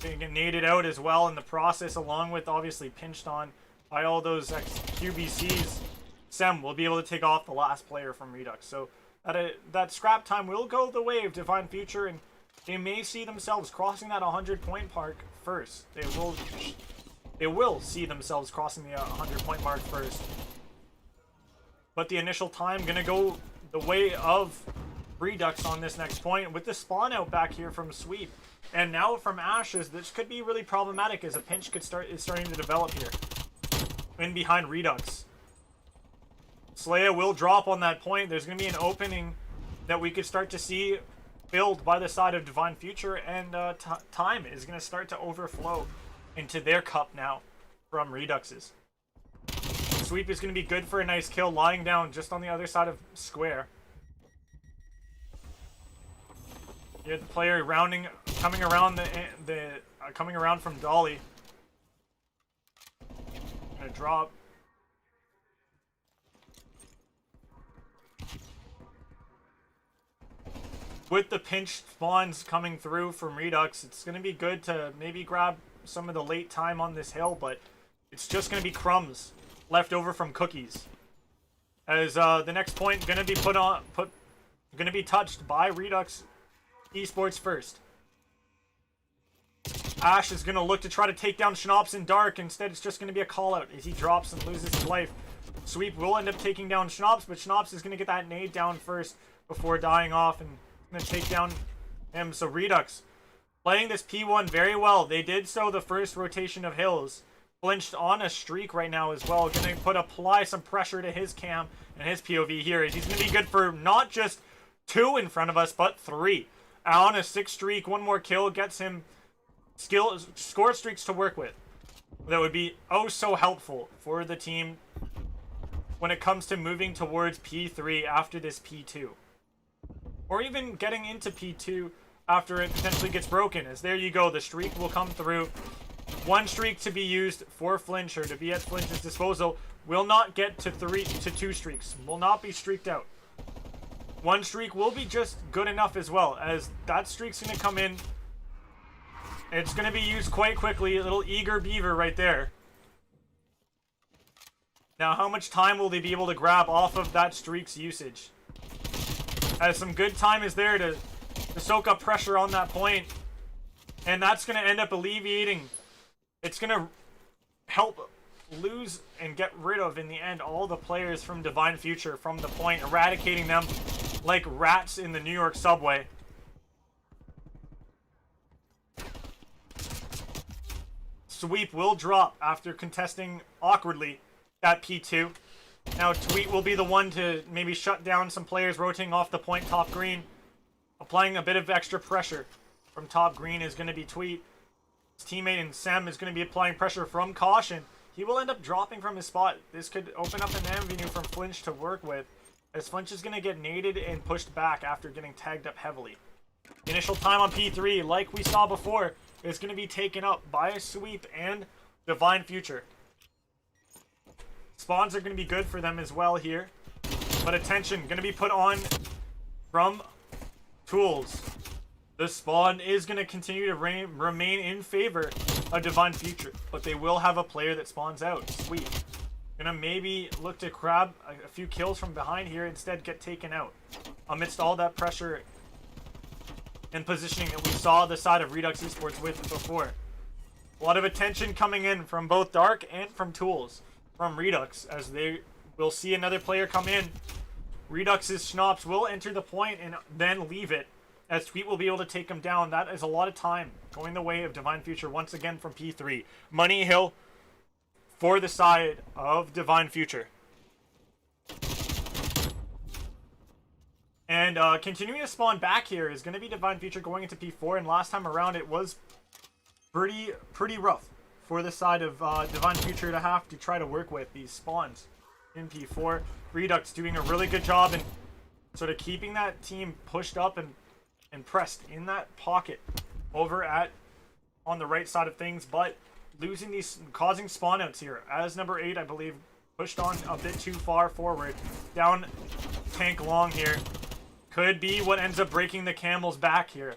Going to get naded out as well in the process, along with obviously pinched on by all those QBCs. Sem will be able to take off the last player from Redux. So that scrap time will go the way of Divine Future, and they may see themselves crossing that 100-point mark first. They will see themselves crossing the 100-point mark first. But the initial time going to go the way of Redux on this next point, with the spawn out back here from Sweep. And now from Ashes, this could be really problematic as a pinch is starting to develop here. In behind Redux. Slaya will drop on that point. There's going to be an opening that we could start to see filled by the side of Divine Future, and time is going to start to overflow into their cup now from Redux's. Sweep is going to be good for a nice kill, lying down just on the other side of Square. Here the player coming around coming around from Dolly. Gonna drop. With the pinch spawns coming through from Redux, it's gonna be good to maybe grab some of the late time on this hill, but it's just gonna be crumbs left over from cookies. As the next point gonna be touched by Redux Esports first. Ash is going to look to try to take down Schnops in dark. Instead, it's just going to be a call-out as he drops and loses his life. Sweep will end up taking down Schnops, but Schnops is going to get that nade down first before dying off and going to take down him. So Redux playing this P1 very well. They did so the first rotation of hills. Flinched on a streak right now as well. Going to apply some pressure to his cam and his POV here. He's going to be good for not just 2 in front of us, but 3. On a 6 streak, 1 more kill gets him score streaks to work with. That would be oh so helpful for the team when it comes to moving towards P3 after this P2. Or even getting into P2 after it potentially gets broken. As there you go, the streak will come through. 1 streak to be used for Flinch, or to be at Flinch's disposal. Will not get to 2 streaks. Will not be streaked out. 1 streak will be just good enough as well, as that streak's going to come in. It's going to be used quite quickly. A little eager beaver right there. Now, how much time will they be able to grab off of that streak's usage? As some good time is there to soak up pressure on that point. And that's going to end up alleviating. It's going to help lose and get rid of, in the end, all the players from Divine Future from the point, eradicating them like rats in the New York subway. Sweep will drop after contesting awkwardly that P2. Now Tweet will be the one to maybe shut down some players rotating off the point top green. Applying a bit of extra pressure from top green is going to be Tweet. His teammate and Sem is going to be applying pressure from caution. He will end up dropping from his spot. This could open up an avenue from Flinch to work with, as Flinch is going to get naded and pushed back after getting tagged up heavily. Initial time on P3, like we saw before, is going to be taken up by a Sweep and Divine Future. Spawns are going to be good for them as well here, but attention going to be put on from Tools. The spawn is going to continue to remain in favor of Divine Future, but they will have a player that spawns out. Sweep. Gonna maybe look to grab a few kills from behind here, instead get taken out. Amidst all that pressure and positioning that we saw the side of Redux Esports with before. A lot of attention coming in from both Dark and from Tools. From Redux, as they will see another player come in. Redux's Schnapps will enter the point and then leave it, as Tweet will be able to take him down. That is a lot of time going the way of Divine Future once again from P3. Money Hill for the side of Divine Future. And continuing to spawn back here is going to be Divine Future going into P4, and last time around it was pretty rough for the side of Divine Future to have to try to work with these spawns in P4. Redux doing a really good job in sort of keeping that team pushed up and pressed in that pocket over at on the right side of things, but losing these, causing spawn outs here, as number 8 I believe pushed on a bit too far forward down tank long here. Could be what ends up breaking the camel's back here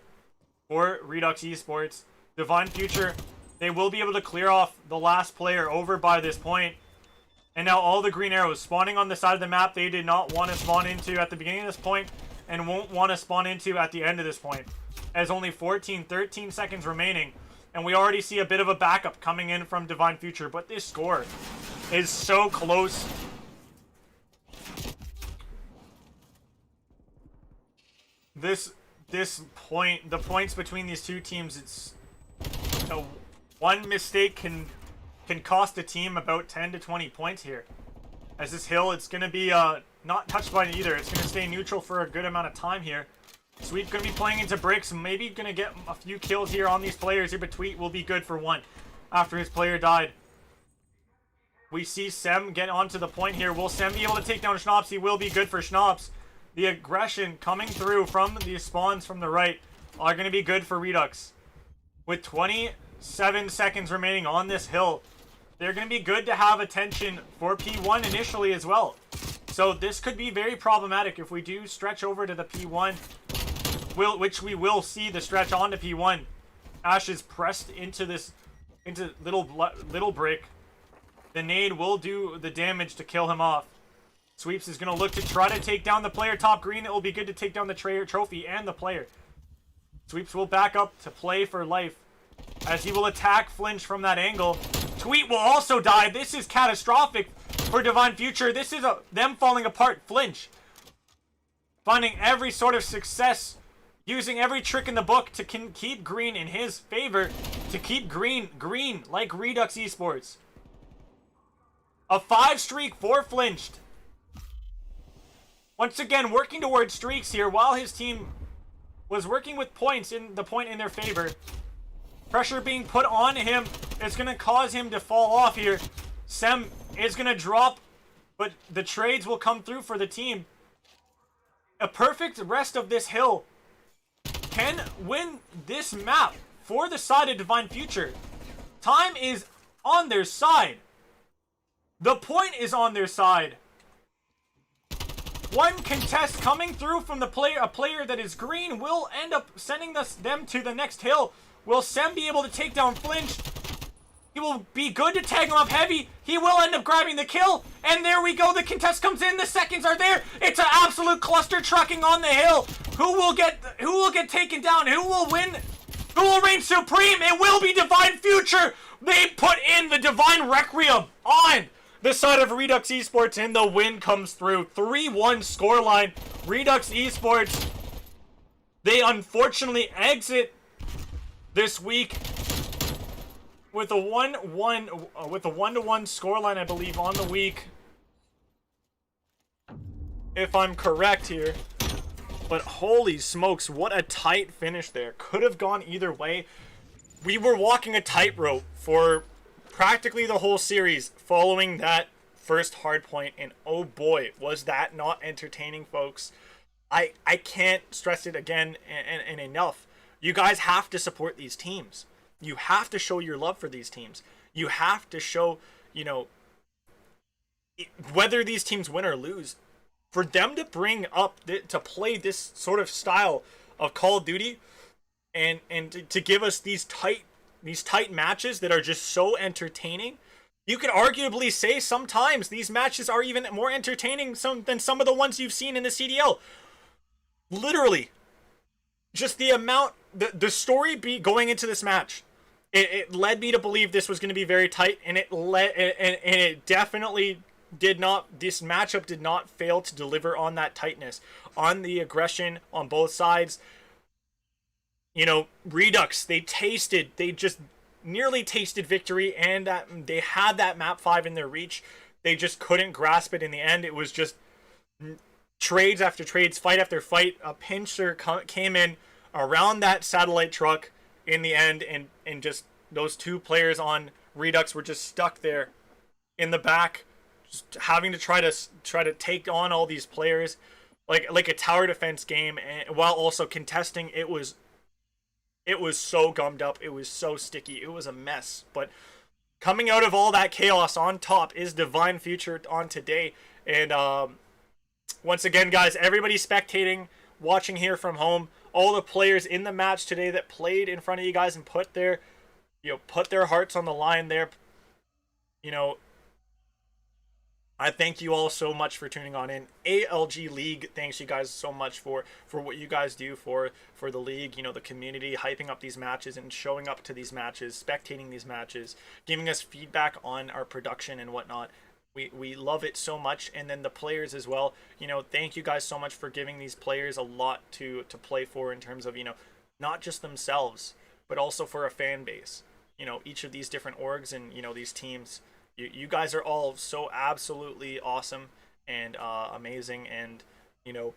for Redux Esports. Divine Future, they will be able to clear off the last player over by this point. And now all the green arrows spawning on the side of the map they did not want to spawn into at the beginning of this point, and won't want to spawn into at the end of this point, as only 13 seconds remaining, and we already see a bit of a backup coming in from Divine Future, but this score is so close. This point, the points between these two teams, it's one mistake can cost a team about 10 to 20 points here. As this hill, it's going to be not touched by either. It's going to stay neutral for a good amount of time here. Sweep going to be playing into bricks, maybe going to get a few kills here on these players here, but Tweet will be good for one after his player died. We see Sem get onto the point here. Will Sem be able to take down Schnapps? He will be good for Schnapps. The aggression coming through from these spawns from the right are going to be good for Redux. With 27 seconds remaining on this hill, they're going to be good to have attention for P1 initially as well. So this could be very problematic if we do stretch over to the P1, which we will see the stretch onto P1. Ash is pressed into this, into little brick. The nade will do the damage to kill him off. Sweeps is going to look to try to take down the player top green. It will be good to take down the trophy and the player. Sweeps will back up to play for life, as he will attack Flinch from that angle. Tweet will also die. This is catastrophic for Divine Future. This is them falling apart. Flinch finding every sort of success, using every trick in the book to keep green in his favor, to keep green like Redux Esports. A 5 streak for Flinched. Once again, working towards streaks here while his team was working with points in their favor. Pressure being put on him is going to cause him to fall off here. Sem is going to drop, but the trades will come through for the team. A perfect rest of this hill can win this map for the side of Divine Future. Time is on their side. The point is on their side. One contest coming through from a player that is green will end up sending them to the next hill. Will Sem be able to take down Flinch? He will be good to tag him up heavy. He will end up grabbing the kill. And there we go. The contest comes in. The seconds are there. It's an absolute cluster trucking on the hill. Who will get taken down? Who will win? Who will reign supreme? It will be Divine Future. They put in the Divine Requiem on the side of Redux Esports, and the win comes through. 3-1 scoreline. Redux Esports, they unfortunately exit this week with a 1-1 with a 1-1 scoreline, I believe, on the week, if I'm correct here. But holy smokes, what a tight finish there. Could have gone either way. We were walking a tightrope for practically the whole series following that first hardpoint, and oh boy, was that not entertaining, folks. I can't stress it again and enough. You guys have to support these teams. You have to show your love for these teams. You have to show, you know, whether these teams win or lose, for them to bring up, to play this sort of style of Call of Duty, and to give us these tight matches that are just so entertaining. You could arguably say sometimes these matches are even more entertaining than some of the ones you've seen in the CDL. Literally, just the amount, the story going into this match, it led me to believe this was going to be very tight, and it definitely did not. This matchup did not fail to deliver on that tightness, on the aggression on both sides. You know, Redux, they just nearly tasted victory, and they had that map 5 in their reach. They just couldn't grasp it in the end. It was just trades after trades, fight after fight. A pincher came in around that satellite truck in the end, and just those two players on Redux were just stuck there in the back, just having to try to take on all these players like a tower defense game, and while also contesting. It was so gummed up. It was so sticky. It was a mess. But coming out of all that chaos on top is Divine Future on today. And once again, guys, everybody spectating, watching here from home, all the players in the match today that played in front of you guys and put their hearts on the line there. You know, I thank you all so much for tuning on in. ALG League, thanks you guys so much for what you guys do for the league, you know, the community, hyping up these matches and showing up to these matches, spectating these matches, giving us feedback on our production and whatnot. We love it so much. And then the players as well, you know, thank you guys so much for giving these players a lot to play for, in terms of, you know, not just themselves, but also for a fan base. You know, each of these different orgs and, you know, these teams. You guys are all so absolutely awesome and amazing, and, you know,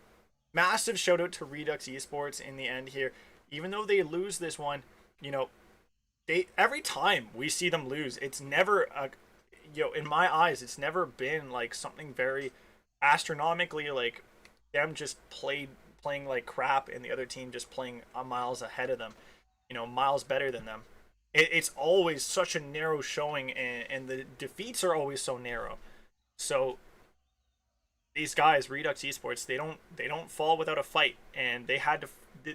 massive shout out to Redux Esports in the end here. Even though they lose this one, you know, every time we see them lose, it's never in my eyes, it's never been like something very astronomically like them just playing like crap and the other team just playing miles ahead of them, you know, miles better than them. It's always such a narrow showing, and the defeats are always so narrow. So these guys, Redux Esports, they don't fall without a fight, and they had to.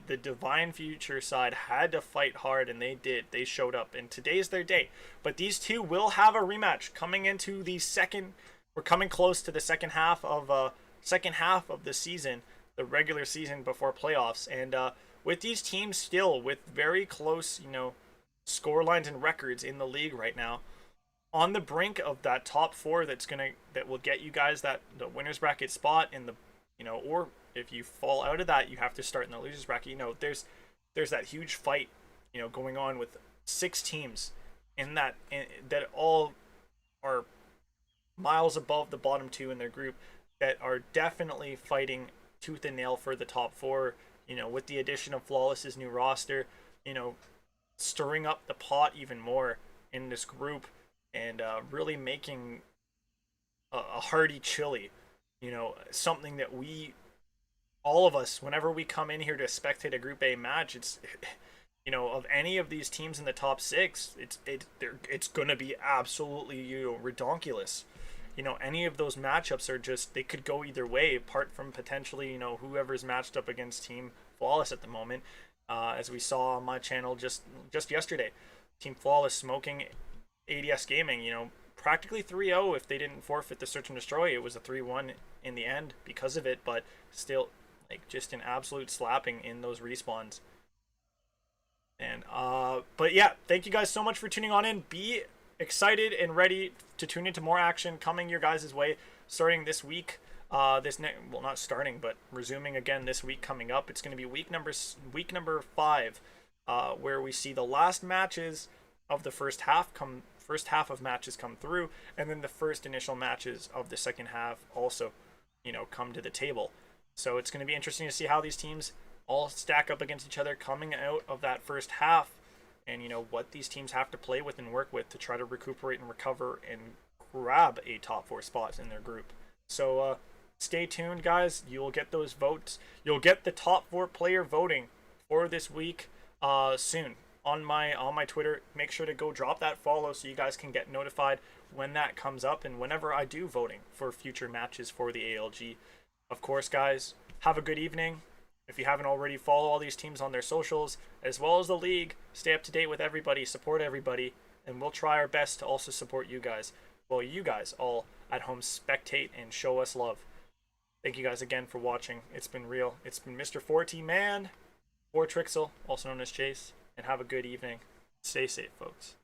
The Divine Future side had to fight hard, and they did. They showed up, and today's their day. But these two will have a rematch coming into the second. We're coming close to the second half of the season, the regular season before playoffs, and with these teams still with very close, you know, score lines and records in the league right now, on the brink of that top 4 that will get you guys the winners bracket spot in the, you know, or if you fall out of that, you have to start in the losers bracket. You know, there's that huge fight, you know, going on with 6 teams that all are miles above the bottom 2 in their group, that are definitely fighting tooth and nail for the top 4, you know, with the addition of Flawless's new roster, you know, stirring up the pot even more in this group, and really making a hearty chili, you know, something that all of us, whenever we come in here to spectate a Group A match, it's, you know, of any of these teams in the top 6, it's gonna be absolutely, you know, redonkulous. You know, any of those matchups are just, they could go either way, apart from potentially, you know, whoever's matched up against Team Flawless at the moment. As we saw on my channel just yesterday, Team Flawless smoking ADS Gaming, you know, practically 3-0 if they didn't forfeit the Search and Destroy. It was a 3-1 in the end because of it, but still, like, just an absolute slapping in those respawns. And but yeah, thank you guys so much for tuning on in. Be excited and ready to tune into more action coming your guys' way starting this week. Well, not starting, but resuming again this week coming up. It's going to be week number 5, where we see the last matches of the first half of matches come through, and then the first initial matches of the second half also, come to the table. So it's going to be interesting to see how these teams all stack up against each other coming out of that first half, and what these teams have to play with and work with to try to recuperate and recover and grab a top 4 spot in their group. So stay tuned, guys. You'll get those votes. You'll get the top 4 player voting for this week soon on my Twitter. Make sure to go drop that follow so you guys can get notified when that comes up and whenever I do voting for future matches for the ALG. Of course, guys, have a good evening. If you haven't already, follow all these teams on their socials as well as the league. Stay up to date with everybody, support everybody, and we'll try our best to also support you guys. Well, you guys all at home spectate and show us love. Thank you guys again for watching. It's been real. It's been Mr. 4T Man, or Trixel, also known as Chase, and have a good evening. Stay safe, folks.